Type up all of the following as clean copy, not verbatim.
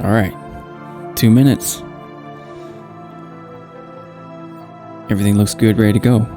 All right, 2 minutes. Everything looks good, ready to go.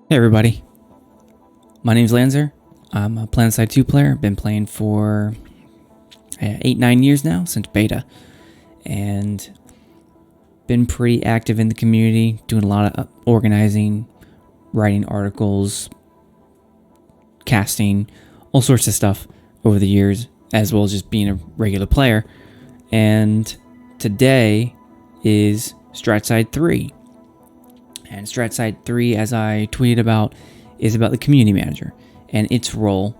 Hey everybody, my name's Lanzer. I'm a PlanetSide 2 player. Been playing for 8-9 years now, since beta, and been pretty active in the community, doing a lot of organizing, writing articles, casting, all sorts of stuff over the years, as well as just being a regular player. And today is StratSide 3. And StratSide 3, as I tweeted about, is about the Community Manager and its role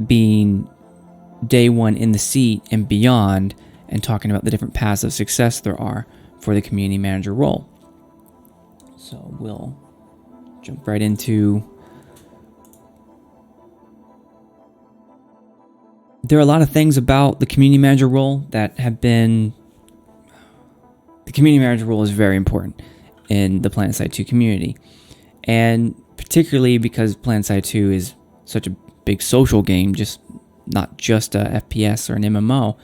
being day one in the seat and beyond, and talking about the different paths of success there are for the Community Manager role. So we'll jump right into... There are a lot of things about the Community Manager role that have been... The Community Manager role is very important in the PlanetSide 2 community, and particularly because PlanetSide 2 is such a big social game, not just a FPS or an MMO.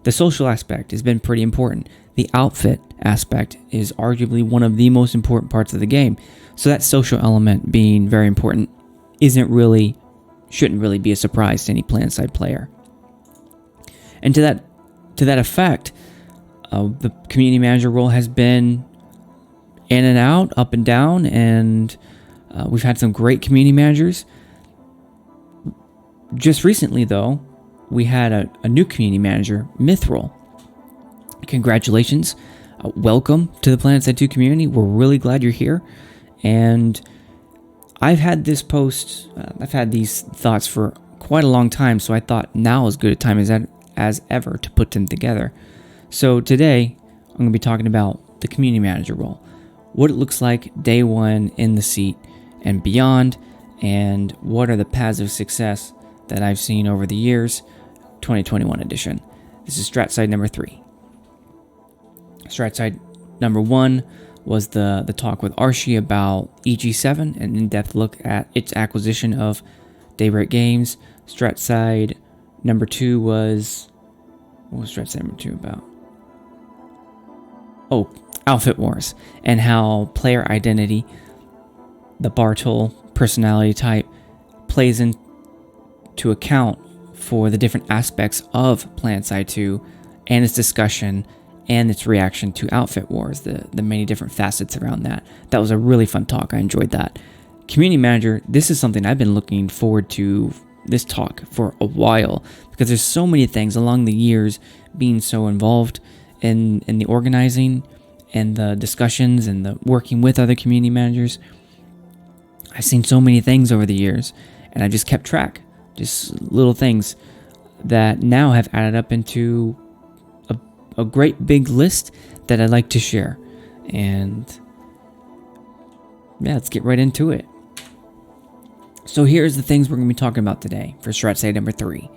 The social aspect has been pretty important. The outfit aspect is arguably one of the most important parts of the game. So that social element being very important shouldn't really be a surprise to any PlanetSide player. And to that effect, the Community Manager role has been in and out, up and down, and we've had some great Community Managers. Just recently, though, we had a new Community Manager, Mithril. Congratulations. Welcome to the PlanetSide 2 community. We're really glad you're here. And I've had these thoughts for quite a long time, so I thought now is as good a time as ever to put them together. So today, I'm going to be talking about the Community Manager role, what it looks like day one in the seat and beyond, and what are the paths of success that I've seen over the years, 2021 edition. This is StratSide number 3. StratSide number 1 was the talk with Archie about EG7, an in-depth look at its acquisition of Daybreak Games. StratSide number 2 was... What was StratSide number 2 about? Oh, Outfit Wars, and how player identity, the Bartol personality type, plays into account for the different aspects of PlanetSide 2 and its discussion and its reaction to Outfit Wars, the many different facets around that. That was a really fun talk. I enjoyed that. community manager, this is something I've been looking forward to this talk for a while, because there's so many things along the years being so involved in the organizing and the discussions and the working with other community managers. I've seen so many things over the years, and I've just kept track, just little things that now have added up into a great big list that I'd like to share. And yeah, let's get right into it. So here's the things we're going to be talking about today for StratSide number 3.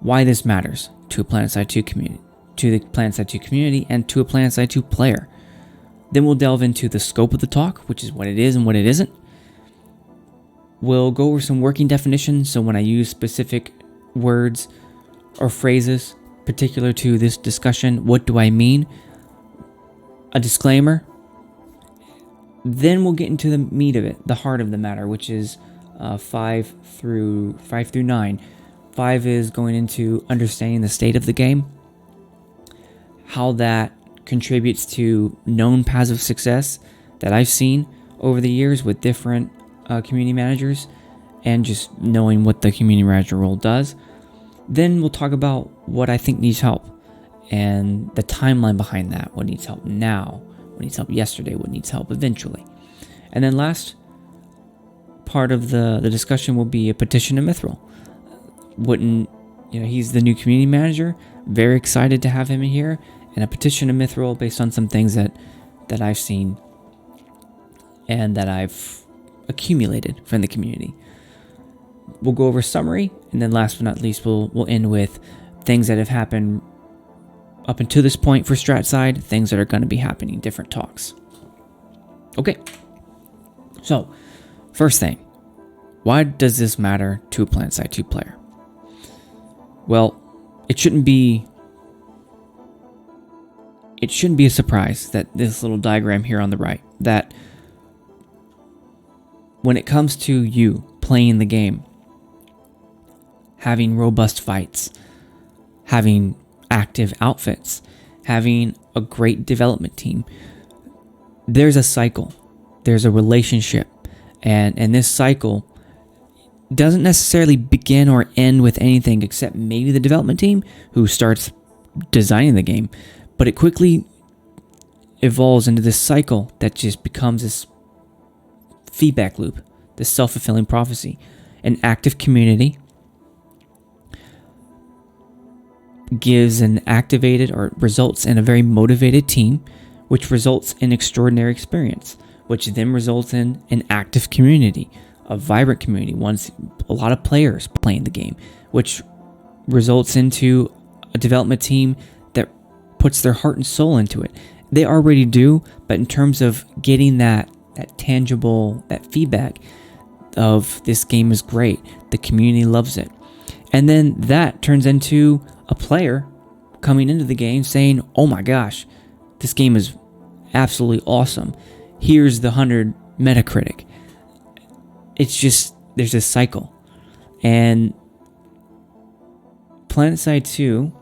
Why this matters to a PlanetSide 2 community, to the PlanetSide 2 community, and to a PlanetSide 2 player. Then we'll delve into the scope of the talk, which is what it is and what it isn't. We'll go over some working definitions, so when I use specific words or phrases particular to this discussion, what do I mean? A disclaimer. Then we'll get into the meat of it, the heart of the matter, which is 5 through 9. 5 is going into understanding the state of the game, how that contributes to known paths of success that I've seen over the years with different community managers, and just knowing what the community manager role does. Then we'll talk about what I think needs help and the timeline behind that. What needs help now? What needs help yesterday? What needs help eventually? And then last part of the discussion will be a Petition to Mithril. He's the new community manager. Very excited to have him in here. And a Petition to Mithril based on some things that I've seen and that I've accumulated from the community. We'll go over a summary, and then last but not least, we'll end with things that have happened up until this point for StratSide, things that are going to be happening, different talks. Okay, so first thing, why does this matter to a PlanetSide 2 player? Well, it shouldn't be a surprise that this little diagram here on the right, that when it comes to you playing the game, having robust fights, having active outfits, having a great development team, there's a cycle, there's a relationship, and this cycle doesn't necessarily begin or end with anything except maybe the development team who starts designing the game, but it quickly evolves into this cycle that just becomes this feedback loop, this self-fulfilling prophecy. An active community gives an activated or results in a very motivated team, which results in extraordinary experience, which then results in an active community, a vibrant community, a lot of players playing the game, which results into a development team that puts their heart and soul into it. They already do, but in terms of getting that tangible, that feedback of this game is great, the community loves it. And then that turns into a player coming into the game saying, oh my gosh, this game is absolutely awesome. Here's the 100 Metacritic. It's just, there's this cycle. And PlanetSide 2,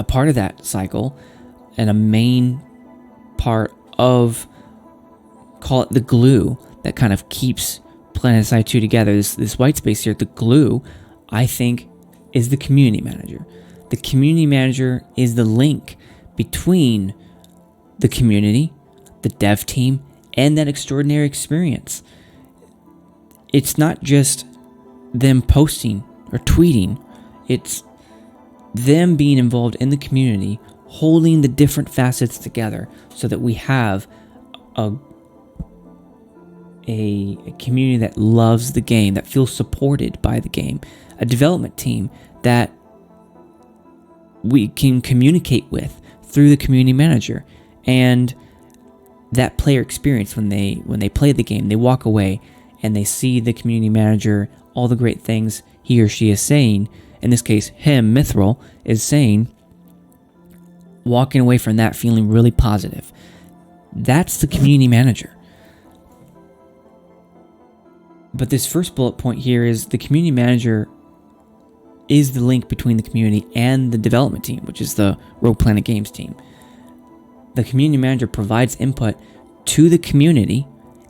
part of that cycle, and a main part of, call it the glue that kind of keeps PlanetSide 2 together, this white space here, the glue, I think, is the community manager. The community manager is the link between the community, the dev team, and that extraordinary experience. It's not just them posting or tweeting, it's them being involved in the community, holding the different facets together so that we have a community that loves the game, that feels supported by the game, a development team that we can communicate with through the community manager, and that player experience when they play the game, they walk away and they see the community manager, all the great things he or she is saying, in this case him, Mithril, is saying, walking away from that feeling really positive. That's the community manager. But this first bullet point here is the community manager is the link between the community and the development team, which is the Rogue Planet Games team. The community manager provides input to the community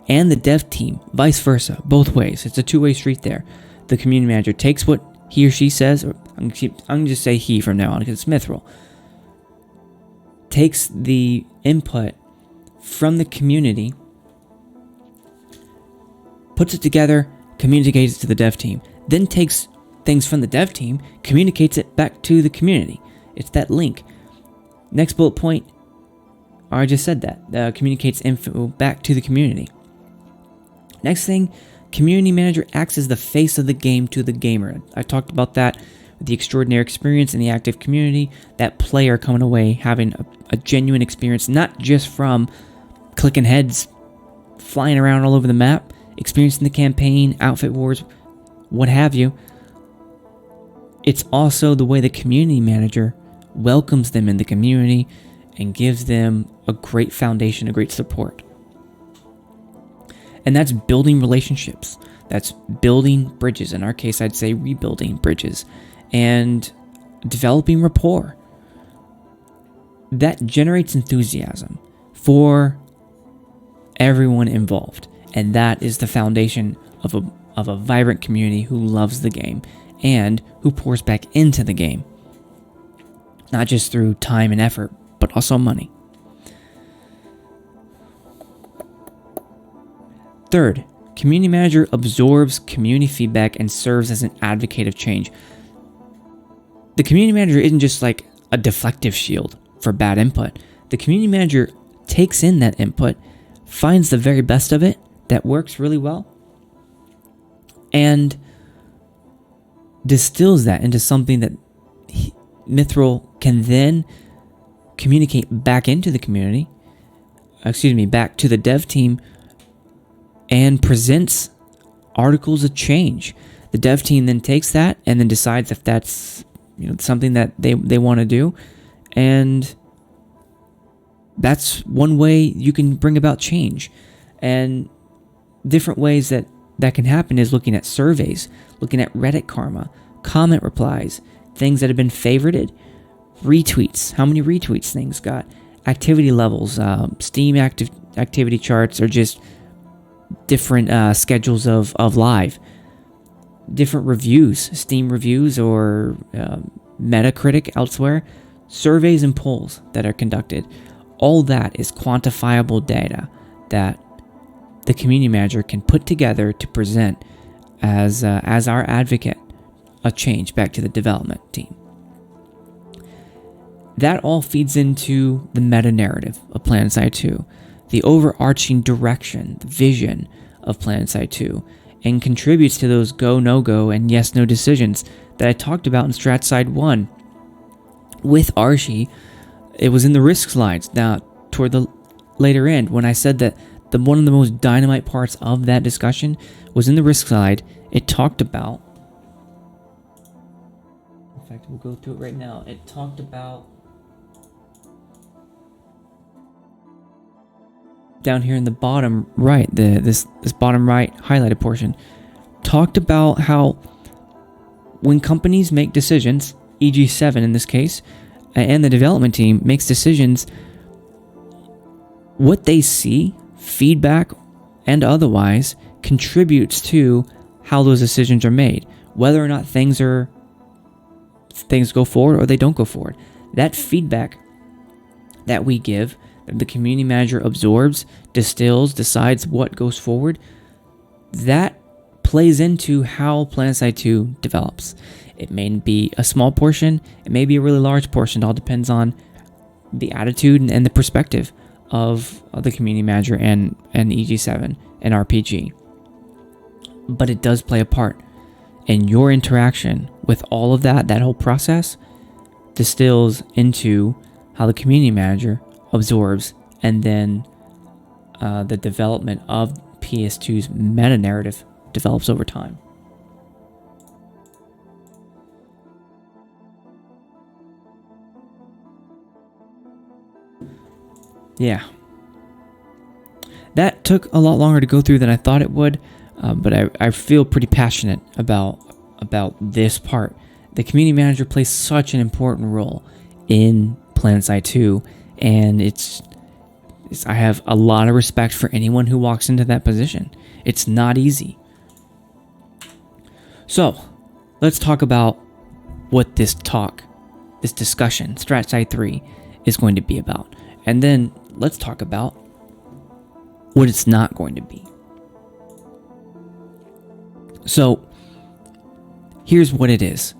and the dev team, vice versa, both ways. It's a two-way street there. The community manager takes what he or she says, or I'm going to just say he from now on because it's Mithril, takes the input from the community, puts it together, communicates it to the dev team, then takes things from the dev team, communicates it back to the community. It's that link. Next bullet point, I just said that, communicates info back to the community. Next thing, community manager acts as the face of the game to the gamer. I talked about that with the extraordinary experience in the active community, that player coming away having a genuine experience, not just from clicking heads, flying around all over the map, experiencing the campaign, outfit wars, what have you. It's also the way the community manager welcomes them in the community and gives them a great foundation, a great support. And that's building relationships. That's building bridges. In our case, I'd say rebuilding bridges and developing rapport. That generates enthusiasm for everyone involved. And that is the foundation of a vibrant community who loves the game and who pours back into the game. Not just through time and effort, but also money. Third, community manager absorbs community feedback and serves as an advocate of change. The community manager isn't just like a deflective shield for bad input. The community manager takes in that input, finds the very best of it that works really well, and distills that into something that Mithril can then communicate back into the community, back to the dev team, and presents articles of change. The dev team then takes that and then decides if that's something that they want to do, and that's one way you can bring about change. And different ways that can happen is looking at surveys, looking at Reddit karma, comment replies, things that have been favorited, retweets, how many retweets things got, activity levels, Steam activity charts, or just different schedules of live, different reviews, Steam reviews or Metacritic elsewhere, surveys and polls that are conducted. All that is quantifiable data that the community manager can put together to present as our advocate of change back to the development team. That all feeds into the meta-narrative of PlanetSide 2, the overarching direction, the vision of PlanetSide 2, and contributes to those go, no-go, and yes-no decisions that I talked about in StratSide 1. With Archie, it was in the risk slides now toward the later end when I said that one of the most dynamite parts of that discussion was in the risk slide. It talked about, in fact, we'll go through it right now. It talked about down here in the bottom right, this bottom right highlighted portion, talked about how when companies make decisions, e.g. 7 in this case, and the development team makes decisions, what they see, feedback and otherwise, contributes to how those decisions are made, whether or not things go forward or they don't go forward. That feedback that we give, the community manager absorbs, distills, decides what goes forward, that plays into how PlanetSide 2 develops. It may be a small portion, it may be a really large portion. It all depends on the attitude and the perspective of the community manager and EG7 and RPG. But it does play a part. And your interaction with all of that whole process, distills into how the community manager absorbs, and then the development of PS2's meta-narrative develops over time. Yeah. That took a lot longer to go through than I thought it would, but I feel pretty passionate about this part. The community manager plays such an important role in PlanetSide 2, and it's I have a lot of respect for anyone who walks into that position. It's not easy. So, let's talk about what this discussion, StratSide 3, is going to be about. And then let's talk about what it's not going to be. So, here's what it is.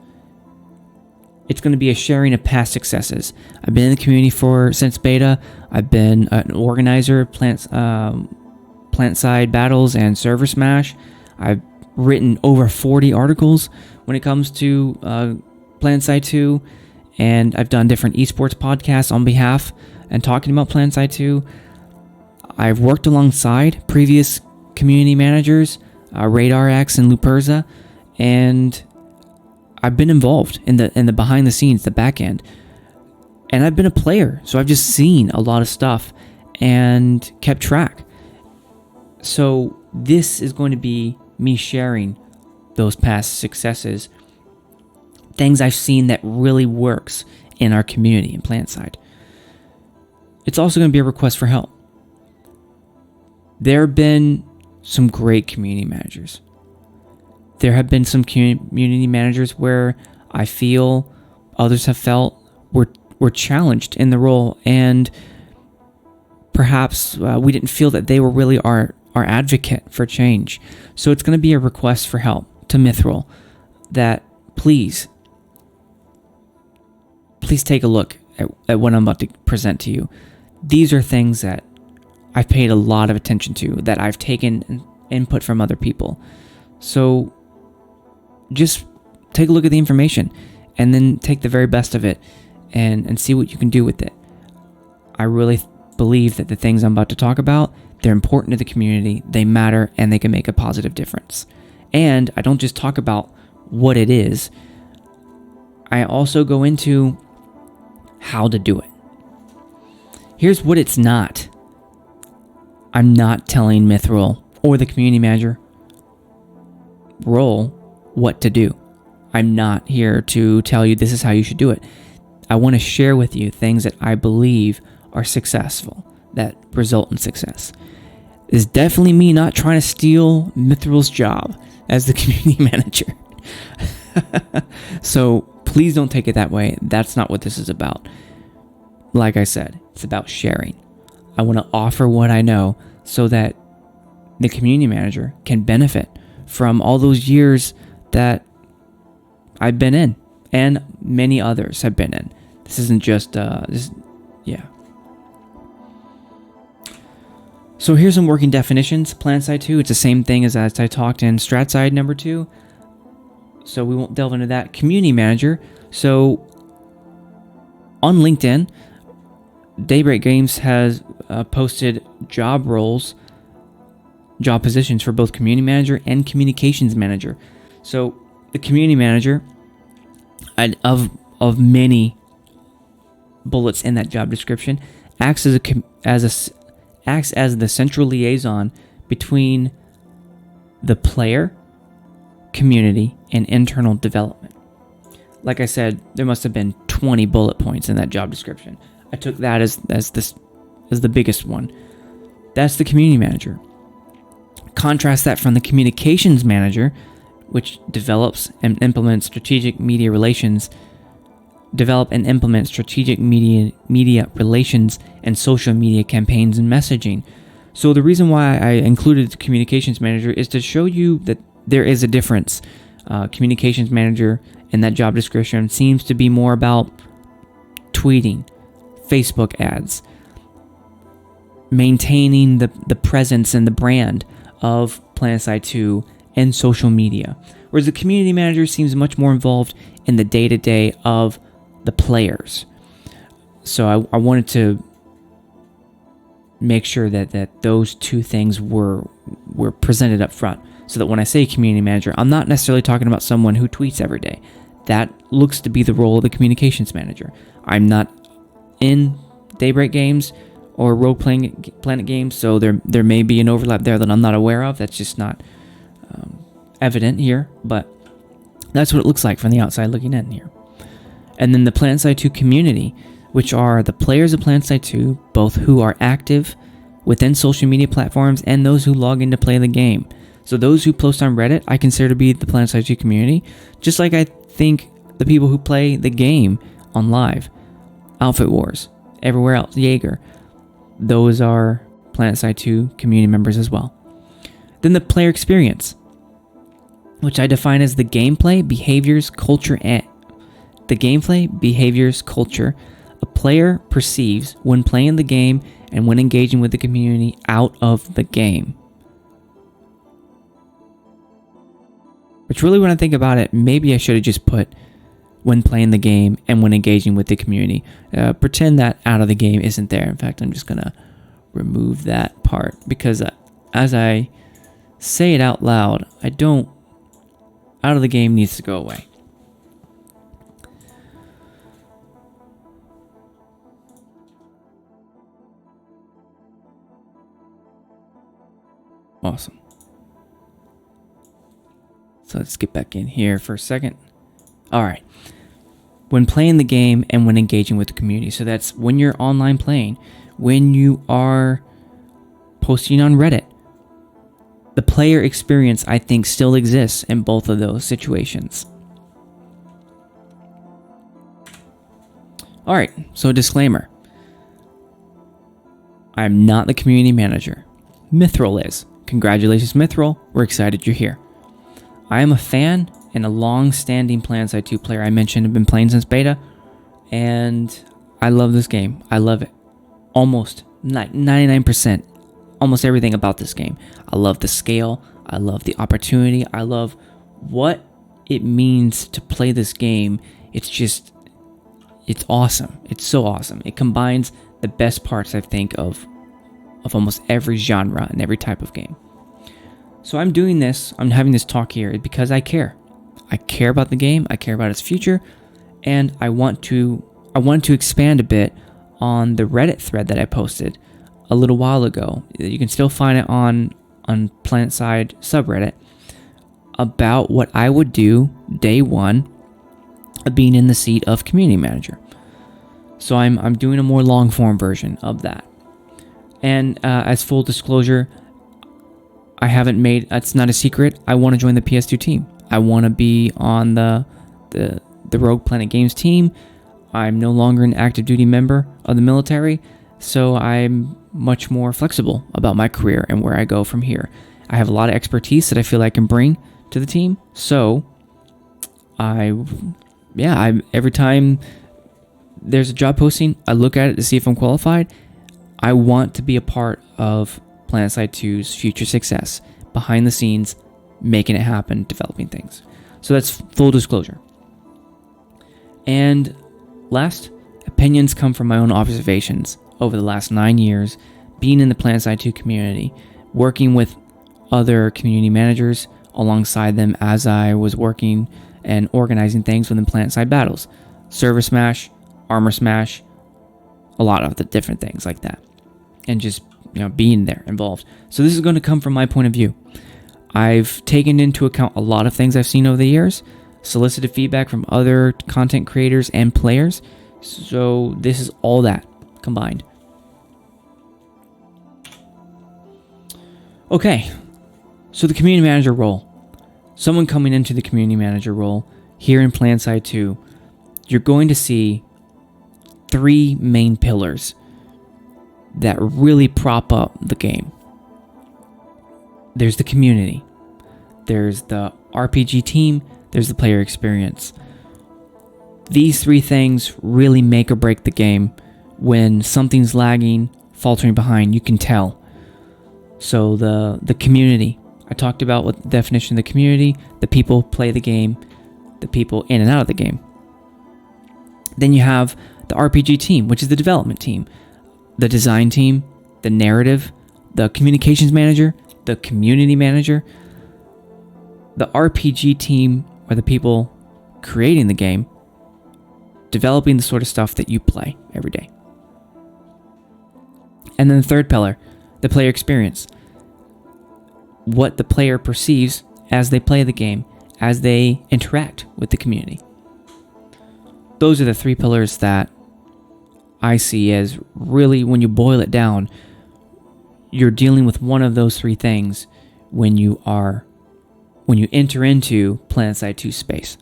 It's going to be a sharing of past successes. I've been in the community since beta. I've been an organizer of PlanetSide battles and Server Smash. I've written over 40 articles when it comes to PlanetSide 2, and I've done different esports podcasts on behalf and talking about PlanetSide 2. I've worked alongside previous community managers, RadarX and Luperza, and I've been involved in the behind the scenes, the back end. And I've been a player, so I've just seen a lot of stuff and kept track. So this is going to be me sharing those past successes, things I've seen that really works in our community in PlanetSide. It's also going to be a request for help. There have been some great community managers. There have been some community managers where I feel others have felt were challenged in the role, and perhaps we didn't feel that they were really our advocate for change. So it's going to be a request for help to Mithril that please take a look at what I'm about to present to you. These are things that I've paid a lot of attention to, that I've taken input from other people. So just take a look at the information and then take the very best of it and see what you can do with it. I really believe that the things I'm about to talk about, they're important to the community, they matter, and they can make a positive difference. And I don't just talk about what it is, I also go into how to do it. Here's what it's not. I'm not telling Mithril or the community manager role what to do. I'm not here to tell you this is how you should do it. I want to share with you things that I believe are successful, that result in success. It's definitely me not trying to steal Mithril's job as the community manager. So please don't take it that way. That's not what this is about. Like I said, it's about sharing. I want to offer what I know so that the community manager can benefit from all those years that I've been in and many others have been in. This isn't just, yeah. So here's some working definitions. PlanetSide 2, it's the same thing as I talked in StratSide number 2. So we won't delve into that. Community manager. So on LinkedIn, Daybreak Games has posted job roles, job positions for both community manager and communications manager. So the community manager, of many bullets in that job description, acts as the central liaison between the player, community, and internal development. Like I said, there must have been 20 bullet points in that job description. I took that as the biggest one. That's the community manager. Contrast that from the communications manager, which develops and implements strategic media relations, media relations and social media campaigns and messaging. So the reason why I included the communications manager is to show you that there is a difference. Communications manager in that job description seems to be more about tweeting, Facebook ads, maintaining the presence and the brand of PlanetSide 2 and social media, whereas the community manager seems much more involved in the day-to-day of the players. So I wanted to make sure that those two things were presented up front, so that when I say community manager, I'm not necessarily talking about someone who tweets every day. That looks to be the role of the communications manager. I'm not in Daybreak Games or role-playing Planet Games, so there may be an overlap there that I'm not aware of. That's just not evident here, but that's what it looks like from the outside looking in here. And then the PlanetSide 2 community. which are the players of PlanetSide 2, both who are active within social media platforms and those who log in to play the game. So those who post on Reddit, I consider to be the PlanetSide 2 community, just like I think the people who play the game on live, Outfit Wars, everywhere else, Jaeger, those are PlanetSide 2 community members as well. Then the player experience, which I define as the gameplay, behaviors, culture, and a player perceives when playing the game and when engaging with the community out of the game. Which really, when I think about it, maybe I should have just put when playing the game and when engaging with the community. Pretend that out of the game isn't there. In fact, I'm just going to remove that part because as I say it out loud, out of the game needs to go away. Awesome. So let's get back in here for a second. All right. When playing the game and when engaging with the community. So that's when you're online playing, when you are posting on Reddit. The player experience, I think, still exists in both of those situations. All right. So disclaimer. I'm not the community manager. Mithril is. Congratulations, Mithril. We're excited you're here. I am a fan and a long-standing PlanetSide 2 player. I mentioned I've been playing since beta, and I love this game. I love it. Almost 99%. Almost everything about this game. I love the scale. I love the opportunity. I love what it means to play this game. It's awesome. It's so awesome. It combines the best parts, I think, of almost every genre and every type of game. So I'm doing this, I'm having this talk here because I care. I care about the game, I care about its future, and I want to expand a bit on the Reddit thread that I posted a little while ago. You can still find it on PlanetSide subreddit about what I would do day one of being in the seat of community manager. So I'm doing a more long form version of that. And as full disclosure, it's not a secret, I want to join the PS2 team. I want to be on the Rogue Planet Games team. I'm no longer an active duty member of the military, so I'm much more flexible about my career and where I go from here. I have a lot of expertise that I feel I can bring to the team, so every time there's a job posting, I look at it to see if I'm qualified. I want to be a part of PlanetSide 2's future success, behind the scenes, making it happen, developing things. So that's full disclosure. And last, opinions come from my own observations over the last 9 years, being in the PlanetSide 2 community, working with other community managers alongside them as I was working and organizing things within PlanetSide battles. Server Smash, Armor Smash, a lot of the different things like that. And just being there involved. So this is going to come from my point of view. I've taken into account a lot of things I've seen over the years, solicited feedback from other content creators and players. So this is all that combined. Okay, so the community manager role. Someone coming into the community manager role here in PlanetSide 2, you're going to see 3 main pillars that really prop up the game. There's the community, there's the RPG team, there's the player experience. These 3 things really make or break the game. When something's lagging, faltering behind, you can tell. So the community, I talked about what the definition of the community, the people play the game, the people in and out of the game. Then you have the RPG team, which is the development team, the design team, the narrative, the communications manager, the community manager. The RPG team are the people creating the game, developing the sort of stuff that you play every day. And then the third pillar, the player experience. What the player perceives as they play the game, as they interact with the community. Those are the 3 pillars that I see as really, when you boil it down, you're dealing with one of those three things when you enter into PlanetSide 2 space.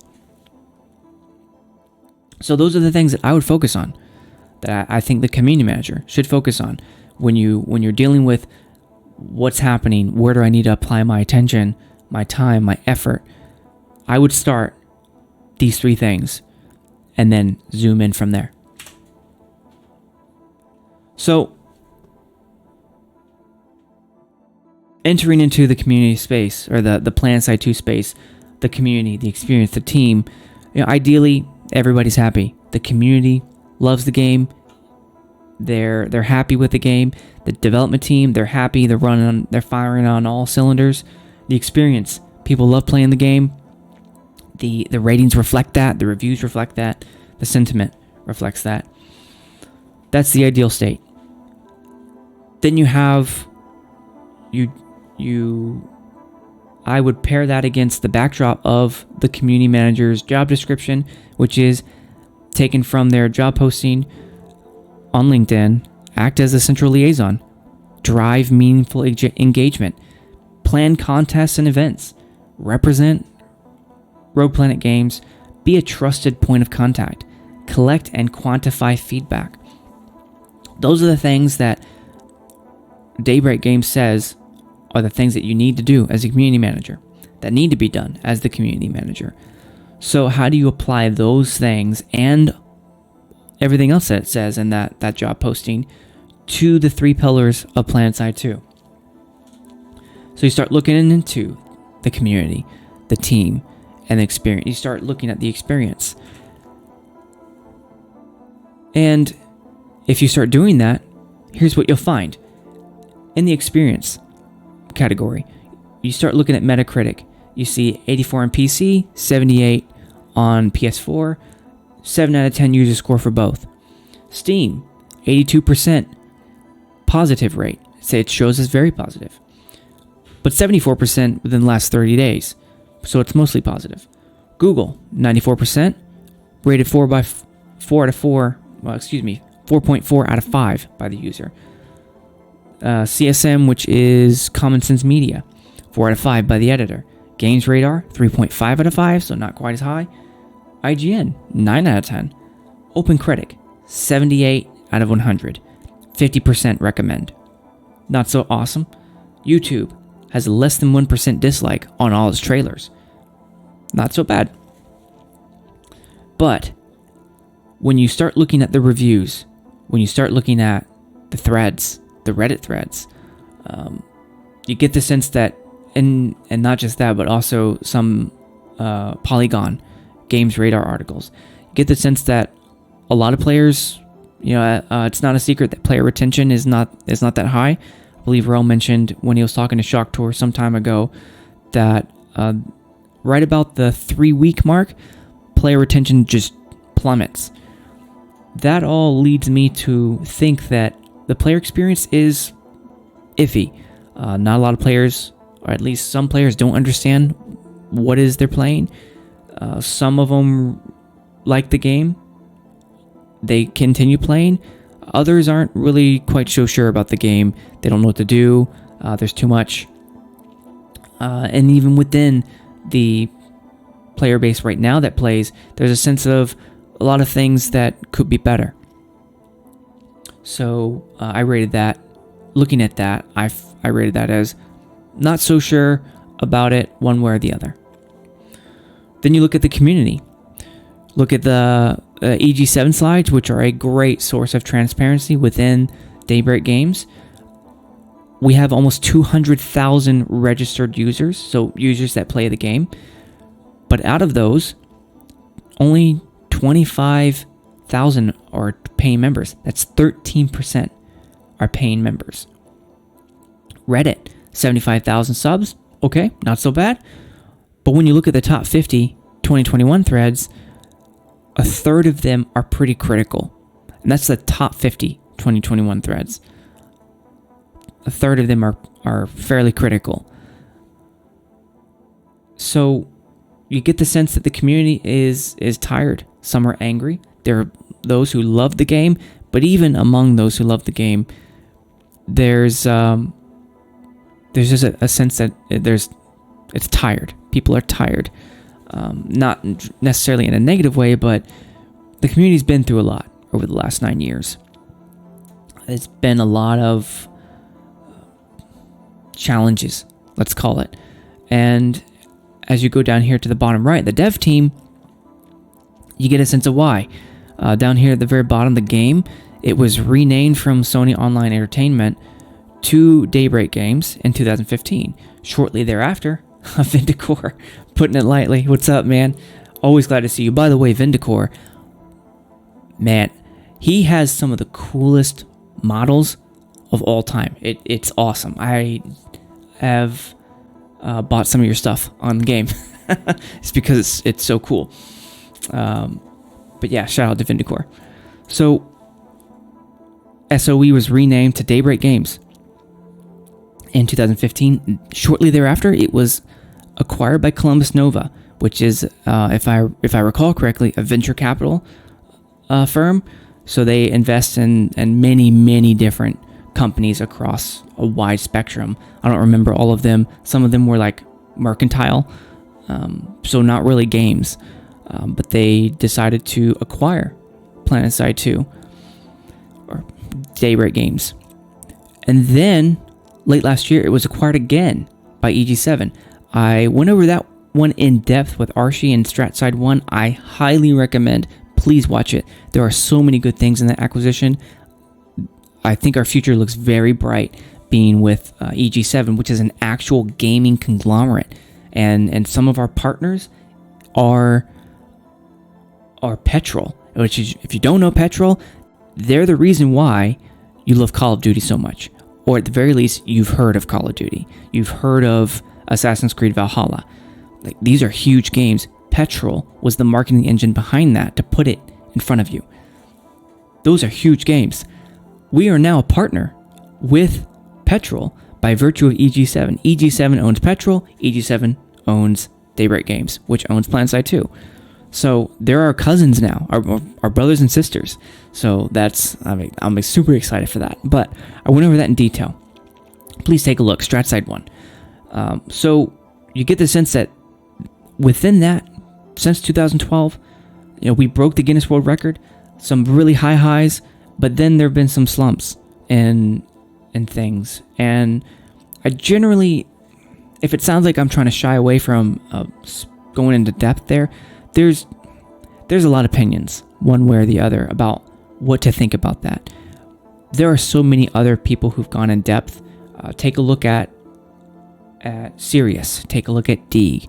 So those are the things that I would focus on, that I think the community manager should focus on when you're dealing with what's happening. Where do I need to apply my attention, my time, my effort? I would start these three things and then zoom in from there. So entering into the community space, or the PlanetSide 2 space, the community, the experience, the team, ideally everybody's happy. The community loves the game. They're happy with the game. The development team, they're happy. They're firing on all cylinders. The experience, people love playing the game. The ratings reflect that. The reviews reflect that. The sentiment reflects that. That's the ideal state. Then you have I would pair that against the backdrop of the community manager's job description, which is taken from their job posting on LinkedIn. Act as a central liaison, drive meaningful engagement, plan contests and events, represent Rogue Planet games, be a trusted point of contact, collect and quantify feedback. Those are the things that Daybreak Games says are the things that you need to do as a community manager, that need to be done as the community manager. So how do you apply those things and everything else that it says in that job posting to the three pillars of PlanetSide 2? So you start looking into the community, the team, and the experience. You start looking at the experience. And if you start doing that, here's what you'll find. In the experience category, you start looking at Metacritic. You see 84 on PC, 78 on PS4, 7 out of 10 user score for both. Steam, 82% positive rate. Say it shows as very positive. But 74% within the last 30 days. So it's mostly positive. Google, 94%, rated 4.4 out of 5 by the user. CSM, which is Common Sense Media, 4 out of 5 by the editor. Games Radar, 3.5 out of 5, so not quite as high. IGN, 9 out of 10. Open Critic, 78 out of 100. 50% recommend. Not so awesome. YouTube has less than 1% dislike on all its trailers. Not so bad. But when you start looking at the reviews, when you start looking at the threads, the Reddit threads, you get the sense that, and not just that, but also some Polygon, Games Radar articles, you get the sense that a lot of players, it's not a secret that player retention is not that high. I believe Rel mentioned when he was talking to Shock Tour some time ago that right about the 3-week mark, player retention just plummets. That all leads me to think that the player experience is iffy. Not a lot of players, or at least some players, don't understand what is they're playing. Some of them like the game. They continue playing. Others aren't really quite so sure about the game. They don't know what to do. There's too much. And even within the player base right now that plays, there's a sense of a lot of things that could be better. So I rated that. Looking at that, I rated that as not so sure about it one way or the other. Then you look at the community. Look at the EG7 slides, which are a great source of transparency within Daybreak Games. We have almost 200,000 registered users, so users that play the game. But out of those, only 25,000 are paying members. That's 13% are paying members. Reddit, 75,000 subs. Okay, not so bad. But when you look at the top 50 2021 threads, a third of them are pretty critical. And that's the top 50 2021 threads. A third of them are fairly critical. So you get the sense that the community is tired. Some are angry. There are those who love the game But even among those who love the game, there's just a sense that it's tired. People are tired. Not necessarily in a negative way, but the community's been through a lot over the last 9 years. It's been a lot of challenges, let's call it. And as you go down here to the bottom right, the dev team, you get a sense of why. Down here at the very bottom of the game, it was renamed from Sony Online Entertainment to Daybreak Games in 2015. Shortly thereafter, Vindicor, putting it lightly. What's up, man? Always glad to see you. By the way, Vindicor, man, he has some of the coolest models of all time. It's awesome. I have bought some of your stuff on the game. It's because it's so cool. But yeah, shout out to Vindicor. So SOE was renamed to Daybreak Games in 2015. Shortly thereafter, it was acquired by Columbus Nova, which is, if I recall correctly, a venture capital firm. So they invest in many different companies across a wide spectrum. I don't remember all of them. Some of them were like mercantile, so not really games. But they decided to acquire PlanetSide 2, or Daybreak Games. And then, late last year, it was acquired again by EG7. I went over that one in depth with Archie and StratSide 1. I highly recommend. Please watch it. There are so many good things in that acquisition. I think our future looks very bright being with EG7, which is an actual gaming conglomerate. And some of our partners are Petrol, which is, if you don't know Petrol, they're the reason why you love Call of Duty so much. Or at the very least, you've heard of Call of Duty. You've heard of Assassin's Creed Valhalla. Like, these are huge games. Petrol was the marketing engine behind that to put it in front of you. Those are huge games. We are now a partner with Petrol by virtue of EG7. EG7 owns Petrol. EG7 owns Daybreak Games, which owns PlanetSide 2. So they're our cousins now, our brothers and sisters. So I'm super excited for that. But I went over that in detail. Please take a look, StratSide 1. So you get the sense that within that, since 2012, we broke the Guinness World Record, some really high highs, but then there have been some slumps and things. And I generally, if it sounds like I'm trying to shy away from going into depth there's a lot of opinions, one way or the other, about what to think about that. There are so many other people who've gone in depth. Take a look at Sirius. Take a look at D.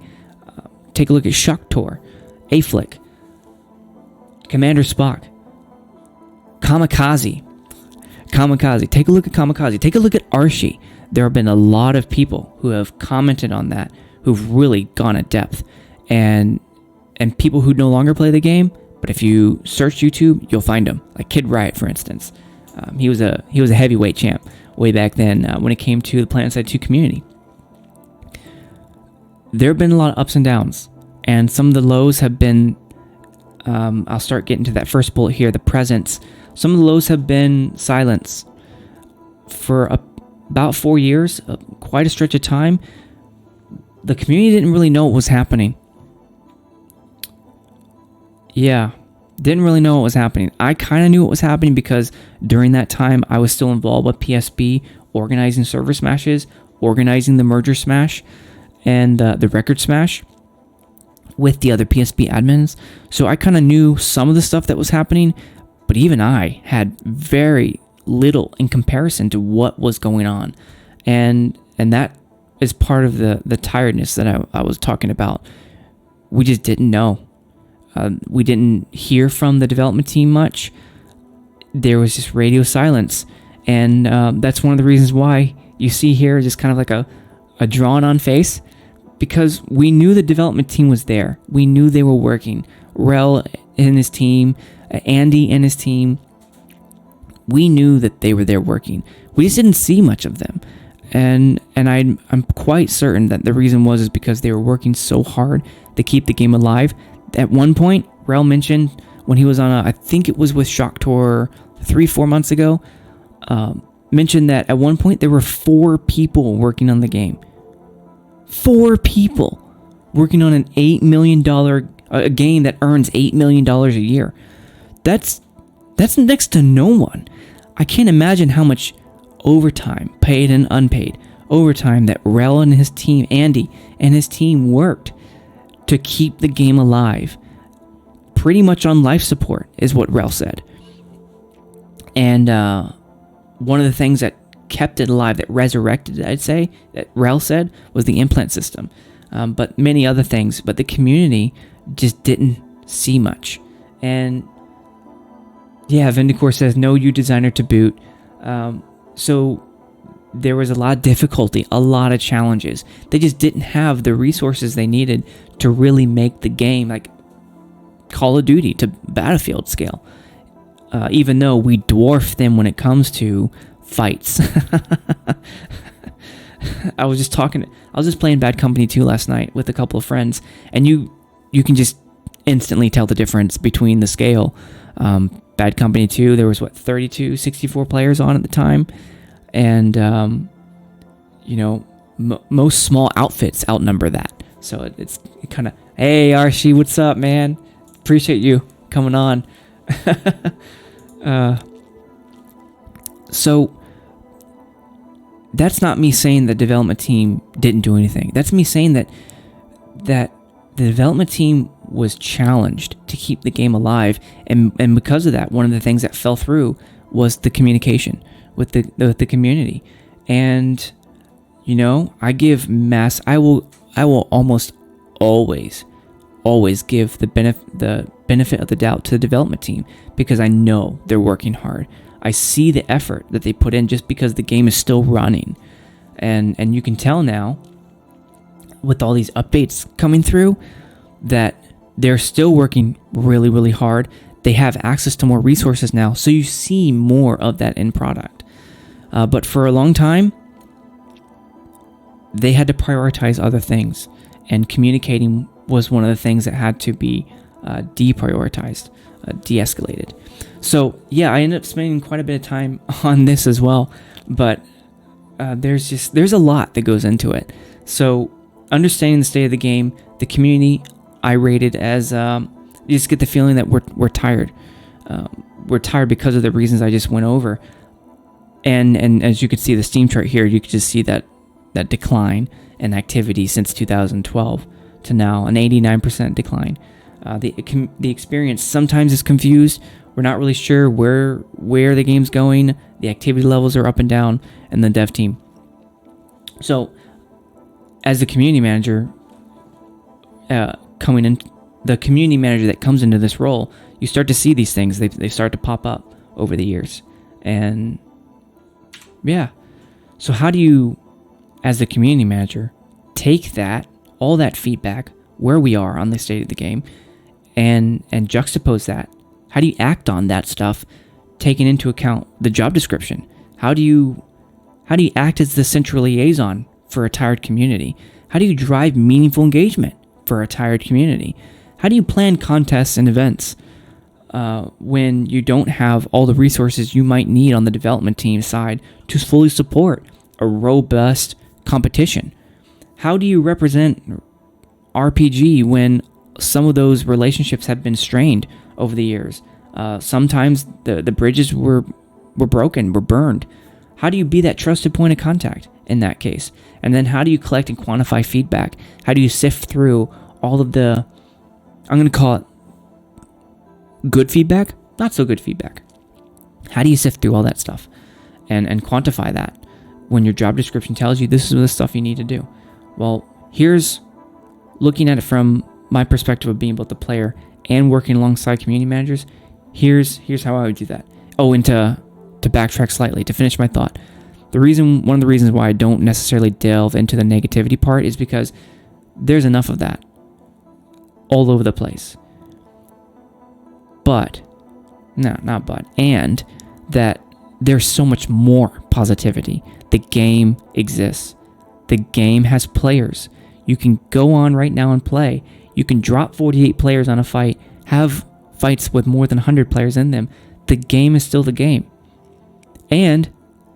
Take a look at Shoktor, Aflick, Commander Spock, Kamikaze. Take a look at Kamikaze. Take a look at Archie. There have been a lot of people who have commented on that, who've really gone in depth. And people who no longer play the game, but if you search YouTube, you'll find them. Like Kid Riot, for instance. He was a heavyweight champ way back then when it came to the PlanetSide 2 community. There have been a lot of ups and downs, and some of the lows have been, I'll start getting to that first bullet here, the presence. Some of the lows have been silence. For about 4 years, quite a stretch of time, the community didn't really know what was happening. Yeah, didn't really know what was happening. I kind of knew what was happening because during that time, I was still involved with PSP, organizing server smashes, organizing the merger smash, and the record smash with the other PSP admins. So I kind of knew some of the stuff that was happening, but even I had very little in comparison to what was going on. And that is part of the tiredness that I was talking about. We just didn't know. We didn't hear from the development team much. There was just radio silence. And that's one of the reasons why you see here just kind of like a drawn-on face, because we knew the development team was there. We knew they were working. Rel and his team, Andy and his team, we knew that they were there working. We just didn't see much of them. And I'm quite certain that the reason is because they were working so hard to keep the game alive. At one point, Rel mentioned when he was on I think it was with Shock Tour 3-4 months ago, mentioned that at one point there were 4 people working on the game. 4 people working on an $8 million a game that earns $8 million a year. That's next to no one. I can't imagine how much overtime, paid and unpaid overtime, that Rel and his team, Andy and his team, worked to keep the game alive. Pretty much on life support is what Rel said. And one of the things that kept it alive, that resurrected it, I'd say, that Rel said, was the implant system. But many other things. But the community just didn't see much. And yeah, Vindicore says, no U designer to boot. So there was a lot of difficulty, a lot of challenges. They just didn't have the resources they needed to really make the game like Call of Duty to Battlefield scale. Even though we dwarf them when it comes to fights. I was just playing Bad Company 2 last night with a couple of friends, and you can just instantly tell the difference between the scale. Bad Company 2, there was 32, 64 players on at the time, and most small outfits outnumber that. So it's kind of, hey Archie, what's up, man? Appreciate you coming on. So that's not me saying the development team didn't do anything. That's me saying that the development team was challenged to keep the game alive, and because of that, one of the things that fell through was the communication with the community. And I will almost always give the benefit of the doubt to the development team, because I know they're working hard. I see the effort that they put in just because the game is still running. And you can tell now, with all these updates coming through, that they're still working really, really hard. They have access to more resources now, so you see more of that end product. But for a long time, they had to prioritize other things, and communicating was one of the things that had to be deprioritized, de-escalated. So yeah, I ended up spending quite a bit of time on this as well, but there's a lot that goes into it. So understanding the state of the game, the community, I rated as you just get the feeling that we're tired. We're tired because of the reasons I just went over, and as you can see the Steam chart here, you can just see that decline in activity since 2012 to now, an 89% decline. The experience sometimes is confused. We're not really sure where the game's going. The activity levels are up and down, and the dev team. So, as the community manager, the community manager that comes into this role, you start to see these things. They start to pop up over the years, and yeah. So how do you, as the community manager, take all that feedback, where we are on the state of the game, and juxtapose that? How do you act on that stuff, taking into account the job description? How do you act as the central liaison for a tired community? How do you drive meaningful engagement for a tired community? How do you plan contests and events when you don't have all the resources you might need on the development team side to fully support a robust competition? How do you represent RPG when some of those relationships have been strained over the years? Sometimes the bridges were broken, were burned. How do you be that trusted point of contact in that case? And then how do you collect and quantify feedback? How do you sift through all of the, I'm going to call it good feedback, not so good feedback? How do you sift through all that stuff and quantify that when your job description tells you this is the stuff you need to do? Well, here's looking at it from my perspective of being both the player and working alongside community managers. Here's how I would do that. Oh, and to backtrack slightly, to finish my thought, one of the reasons why I don't necessarily delve into the negativity part is because there's enough of that all over the place. And that there's so much more positivity. The game exists. The game has players. You can go on right now and play. You can drop 48 players on a fight, have fights with more than 100 players in them, the game is still the game. And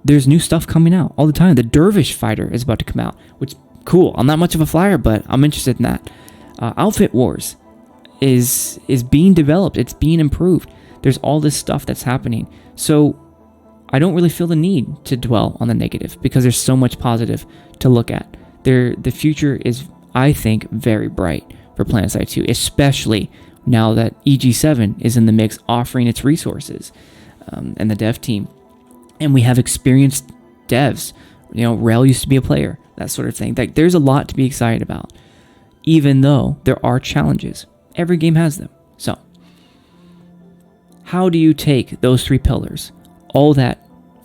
there's new stuff coming out all the time. The Dervish Fighter is about to come out, which cool. I'm not much of a flyer, but I'm interested in that. Outfit Wars is being developed. It's being improved. There's all this stuff that's happening. So I don't really feel the need to dwell on the negative because there's so much positive to look at. The future is, I think, very bright for PlanetSide 2, especially now that EG7 is in the mix offering its resources and the dev team. And we have experienced devs. Rel used to be a player, that sort of thing. Like, there's a lot to be excited about, even though there are challenges. Every game has them. So, how do you take those three pillars, all that